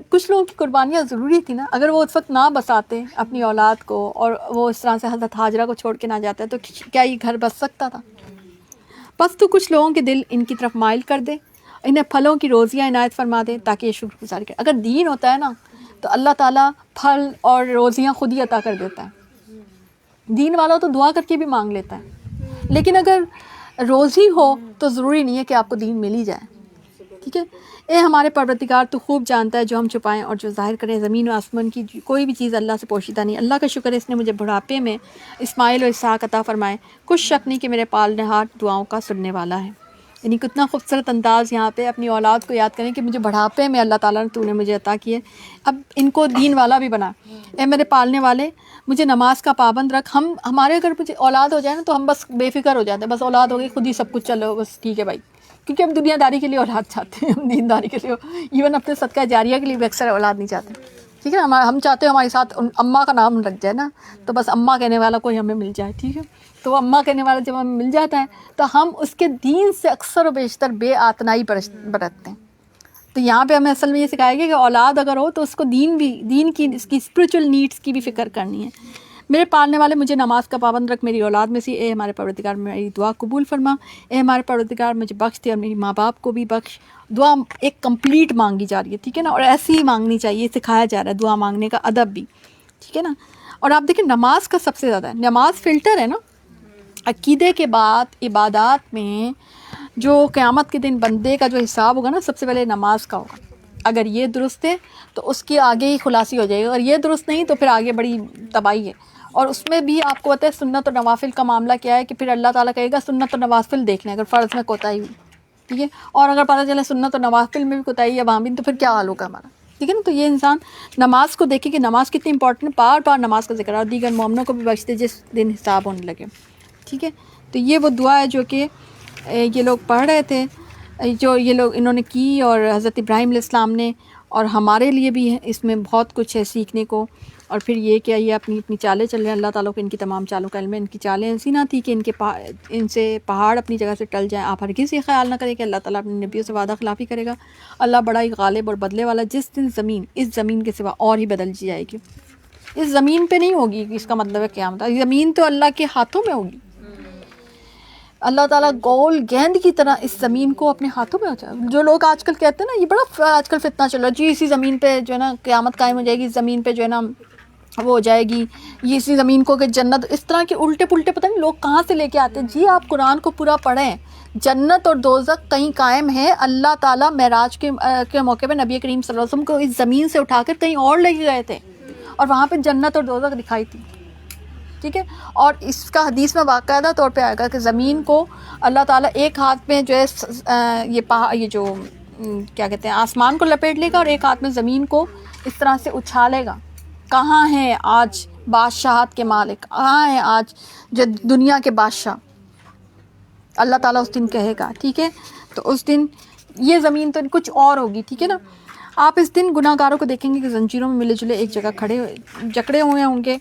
کچھ لوگوں کی قربانیاں ضروری تھی نا. اگر وہ اس وقت نہ بساتے اپنی اولاد کو اور وہ اس طرح سے حضرت حاجرہ کو چھوڑ کے نہ جاتے تو کیا یہ گھر بس سکتا تھا؟ بس تو کچھ لوگوں کے دل ان کی طرف مائل کر دے, انہیں پھلوں کی روزیاں عنایت فرما دے تاکہ یہ شکر گزاری کرے. اگر دین ہوتا ہے نا تو اللہ تعالیٰ پھل اور روزیاں خود ہی عطا کر دیتا ہے. دین والا تو دعا کر کے بھی مانگ لیتا ہے, لیکن اگر روزی ہو تو ضروری نہیں ہے کہ آپ کو دین مل ہی جائے. ٹھیک ہے. اے ہمارے پروردگار تو خوب جانتا ہے جو ہم چھپائیں اور جو ظاہر کریں. زمین و آسمان کی کوئی بھی چیز اللہ سے پوشیدہ نہیں. اللہ کا شکر ہے اس نے مجھے بڑھاپے میں اسماعیل و اسحاق عطا فرمائے. کچھ شک نہیں کہ میرے پالنے ہاتھ دعاؤں کا سننے والا ہے. یعنی کتنا خوبصورت انداز یہاں پہ اپنی اولاد کو یاد کریں کہ مجھے بڑھاپے میں اللہ تعالیٰ نے تو نے مجھے عطا کیے, اب ان کو دین والا بھی بنا. اے میرے پالنے والے مجھے نماز کا پابند رکھ. ہمارے اگر مجھے اولاد ہو جائے نا تو ہم بس بے فکر ہو جاتے ہیں, بس اولاد ہو گئی خود ہی سب کچھ چلو بس ٹھیک ہے بھائی, کیونکہ ہم دنیا داری کے لیے اولاد چاہتے ہیں, ہم دینداری کے لیے ایون اپنے صدقہ جاریہ کے لیے بھی اکثر اولاد نہیں چاہتے. ٹھیک ہے نا, ہم چاہتے ہیں ہمارے ساتھ اماں کا نام لگ جائے نا, تو بس اماں کہنے والا کوئی ہمیں مل جائے. ٹھیک ہے, تو وہ اماں کہنے والا جب ہمیں مل جاتا ہے تو ہم اس کے دین سے اکثر و بیشتر بے آتنائی برتتے ہیں. تو یہاں پہ ہمیں اصل میں یہ سکھایا گیا کہ اولاد اگر ہو تو اس کو دین کی اس کی اسپریچول نیڈس کی بھی فکر کرنی ہے. میرے پالنے والے مجھے نماز کا پابند رکھ میری اولاد میں سے. اے ہمارے پروردگار میری دعا قبول فرما. اے ہمارے پروردگار مجھے بخش دے اور میری ماں باپ کو بھی بخش. دعا ایک کمپلیٹ مانگی جا رہی ہے. ٹھیک ہے نا, اور ایسی ہی مانگنی چاہیے, سکھایا جا رہا ہے دعا مانگنے کا ادب بھی. ٹھیک ہے نا. اور آپ دیکھیں نماز کا سب سے زیادہ ہے, نماز فلٹر ہے نا عقیدے کے بعد عبادات میں. جو قیامت کے دن بندے کا جو حساب ہوگا نا سب سے پہلے نماز کا ہوگا. اگر یہ درست ہے تو اس کی آگے ہی خلاصی ہو جائے گی, اور یہ درست نہیں تو پھر آگے بڑی تباہی ہے. اور اس میں بھی آپ کو پتہ ہے سنت اور نوافل کا معاملہ کیا ہے کہ پھر اللہ تعالیٰ کہے گا سنت اور نوافل دیکھ لیں اگر فرض میں کوتاہی ہوئی. ٹھیک ہے, اور اگر پتہ چلے سنت اور نوافل میں بھی کوتاہی ہے وہاں بھی, تو پھر کیا حال ہوگا ہمارا. ٹھیک ہے نا. تو یہ انسان نماز کو دیکھے کہ نماز کتنی امپورٹنٹ, بار بار نماز کا ذکر, اور دیگر مومنوں کو بھی بخش دے جس دن حساب ہونے لگے. ٹھیک ہے. تو یہ وہ دعا ہے جو کہ یہ لوگ پڑھ رہے تھے, جو یہ لوگ انہوں نے کی, اور حضرت ابراہیم علیہ السلام نے, اور ہمارے لیے بھی اس میں بہت کچھ ہے سیکھنے کو. اور پھر یہ کہ یہ اپنی چالیں چل رہے ہیں. اللہ تعالیٰ کو ان کی تمام چالوں کا علم ہے. ان کی چالیں ایسی نہ تھی کہ ان سے پہاڑ اپنی جگہ سے ٹل جائیں. آپ ہرگز یہ خیال نہ کریں کہ اللہ تعالیٰ اپنے نبیوں سے وعدہ خلافی کرے گا. اللہ بڑا ہی غالب اور بدلے والا. جس دن زمین اس زمین کے سوا اور ہی بدل جائے گی, اس زمین پہ نہیں ہوگی, اس کا مطلب ہے قیامت. زمین تو اللہ کے ہاتھوں میں ہوگی. اللہ تعالیٰ گول گیند کی طرح اس زمین کو اپنے ہاتھوں میں ہوتا ہے. جو لوگ آج کل کہتے ہیں نا, یہ بڑا آج کل فتنہ چل رہا ہے جی, اسی زمین پہ جو ہے نا قیامت قائم ہو جائے گی, اس زمین پہ جو ہے نا وہ ہو جائے گی, یہ اسی زمین کو کہ جنت, اس طرح کے الٹے پلٹے پتہ نہیں لوگ کہاں سے لے کے آتے ہیں. جی آپ قرآن کو پورا پڑھیں, جنت اور دوزخ کہیں قائم ہے. اللہ تعالیٰ معراج کے موقع پہ نبی کریم صلی اللہ علیہ وسلم کو اس زمین سے اٹھا کر کہیں اور لے کے گئے تھے, اور وہاں پہ جنت اور دوزخ دکھائی تھی. ٹھیک ہے. اور اس کا حدیث میں باقاعدہ طور پہ آئے گا کہ زمین کو اللہ تعالیٰ ایک ہاتھ میں جو ہے یہ جو کیا کہتے ہیں آسمان کو لپیٹ لے گا, اور ایک ہاتھ میں زمین کو اس طرح سے اچھالے گا. کہاں ہے آج بادشاہت کے مالک, کہاں ہے آج جو دنیا کے بادشاہ, اللہ تعالیٰ اس دن کہے گا. ٹھیک ہے. تو اس دن یہ زمین تو کچھ اور ہوگی. ٹھیک ہے نا. آپ اس دن گناہ گاروں کو دیکھیں گے کہ زنجیروں میں ملے جلے ایک جگہ جکڑے ہوئے ہوں گے.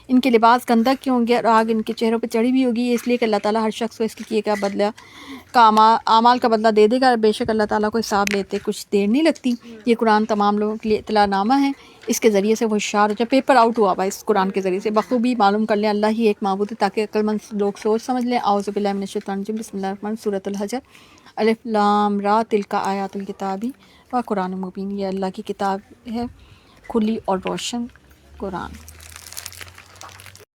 ان کے لباس گندک کے ہوں گے, اور آگ ان کے چہروں پہ چڑھی بھی ہوگی. اس لیے کہ اللہ تعالیٰ ہر شخص کو اس کے کیے کا بدلہ کا اعمال کا بدلہ دے دے گا. بے شک اللہ تعالیٰ کو حساب لیتے کچھ دیر نہیں لگتی. یہ قرآن تمام لوگوں کے لیے اطلاع نامہ ہے. اس کے ذریعے سے وہ ہوشیار ہو جائے, پیپر آؤٹ ہوا ہوا اس قرآن کے ذریعے سے. بخوبی معلوم کر لیں اللہ ہی ایک معبود ہے, تاکہ عقل مند لوگ سوچ سمجھ لیں. اعوذ باللہ من الشیطان الرجیم. بسم اللہ الرحمن الرحیم. سورۃ الحجر. الف لام را تلک آیات الکتاب و قرآن مبین. یہ اللہ کی کتاب ہے کھلی اور روشن قرآن.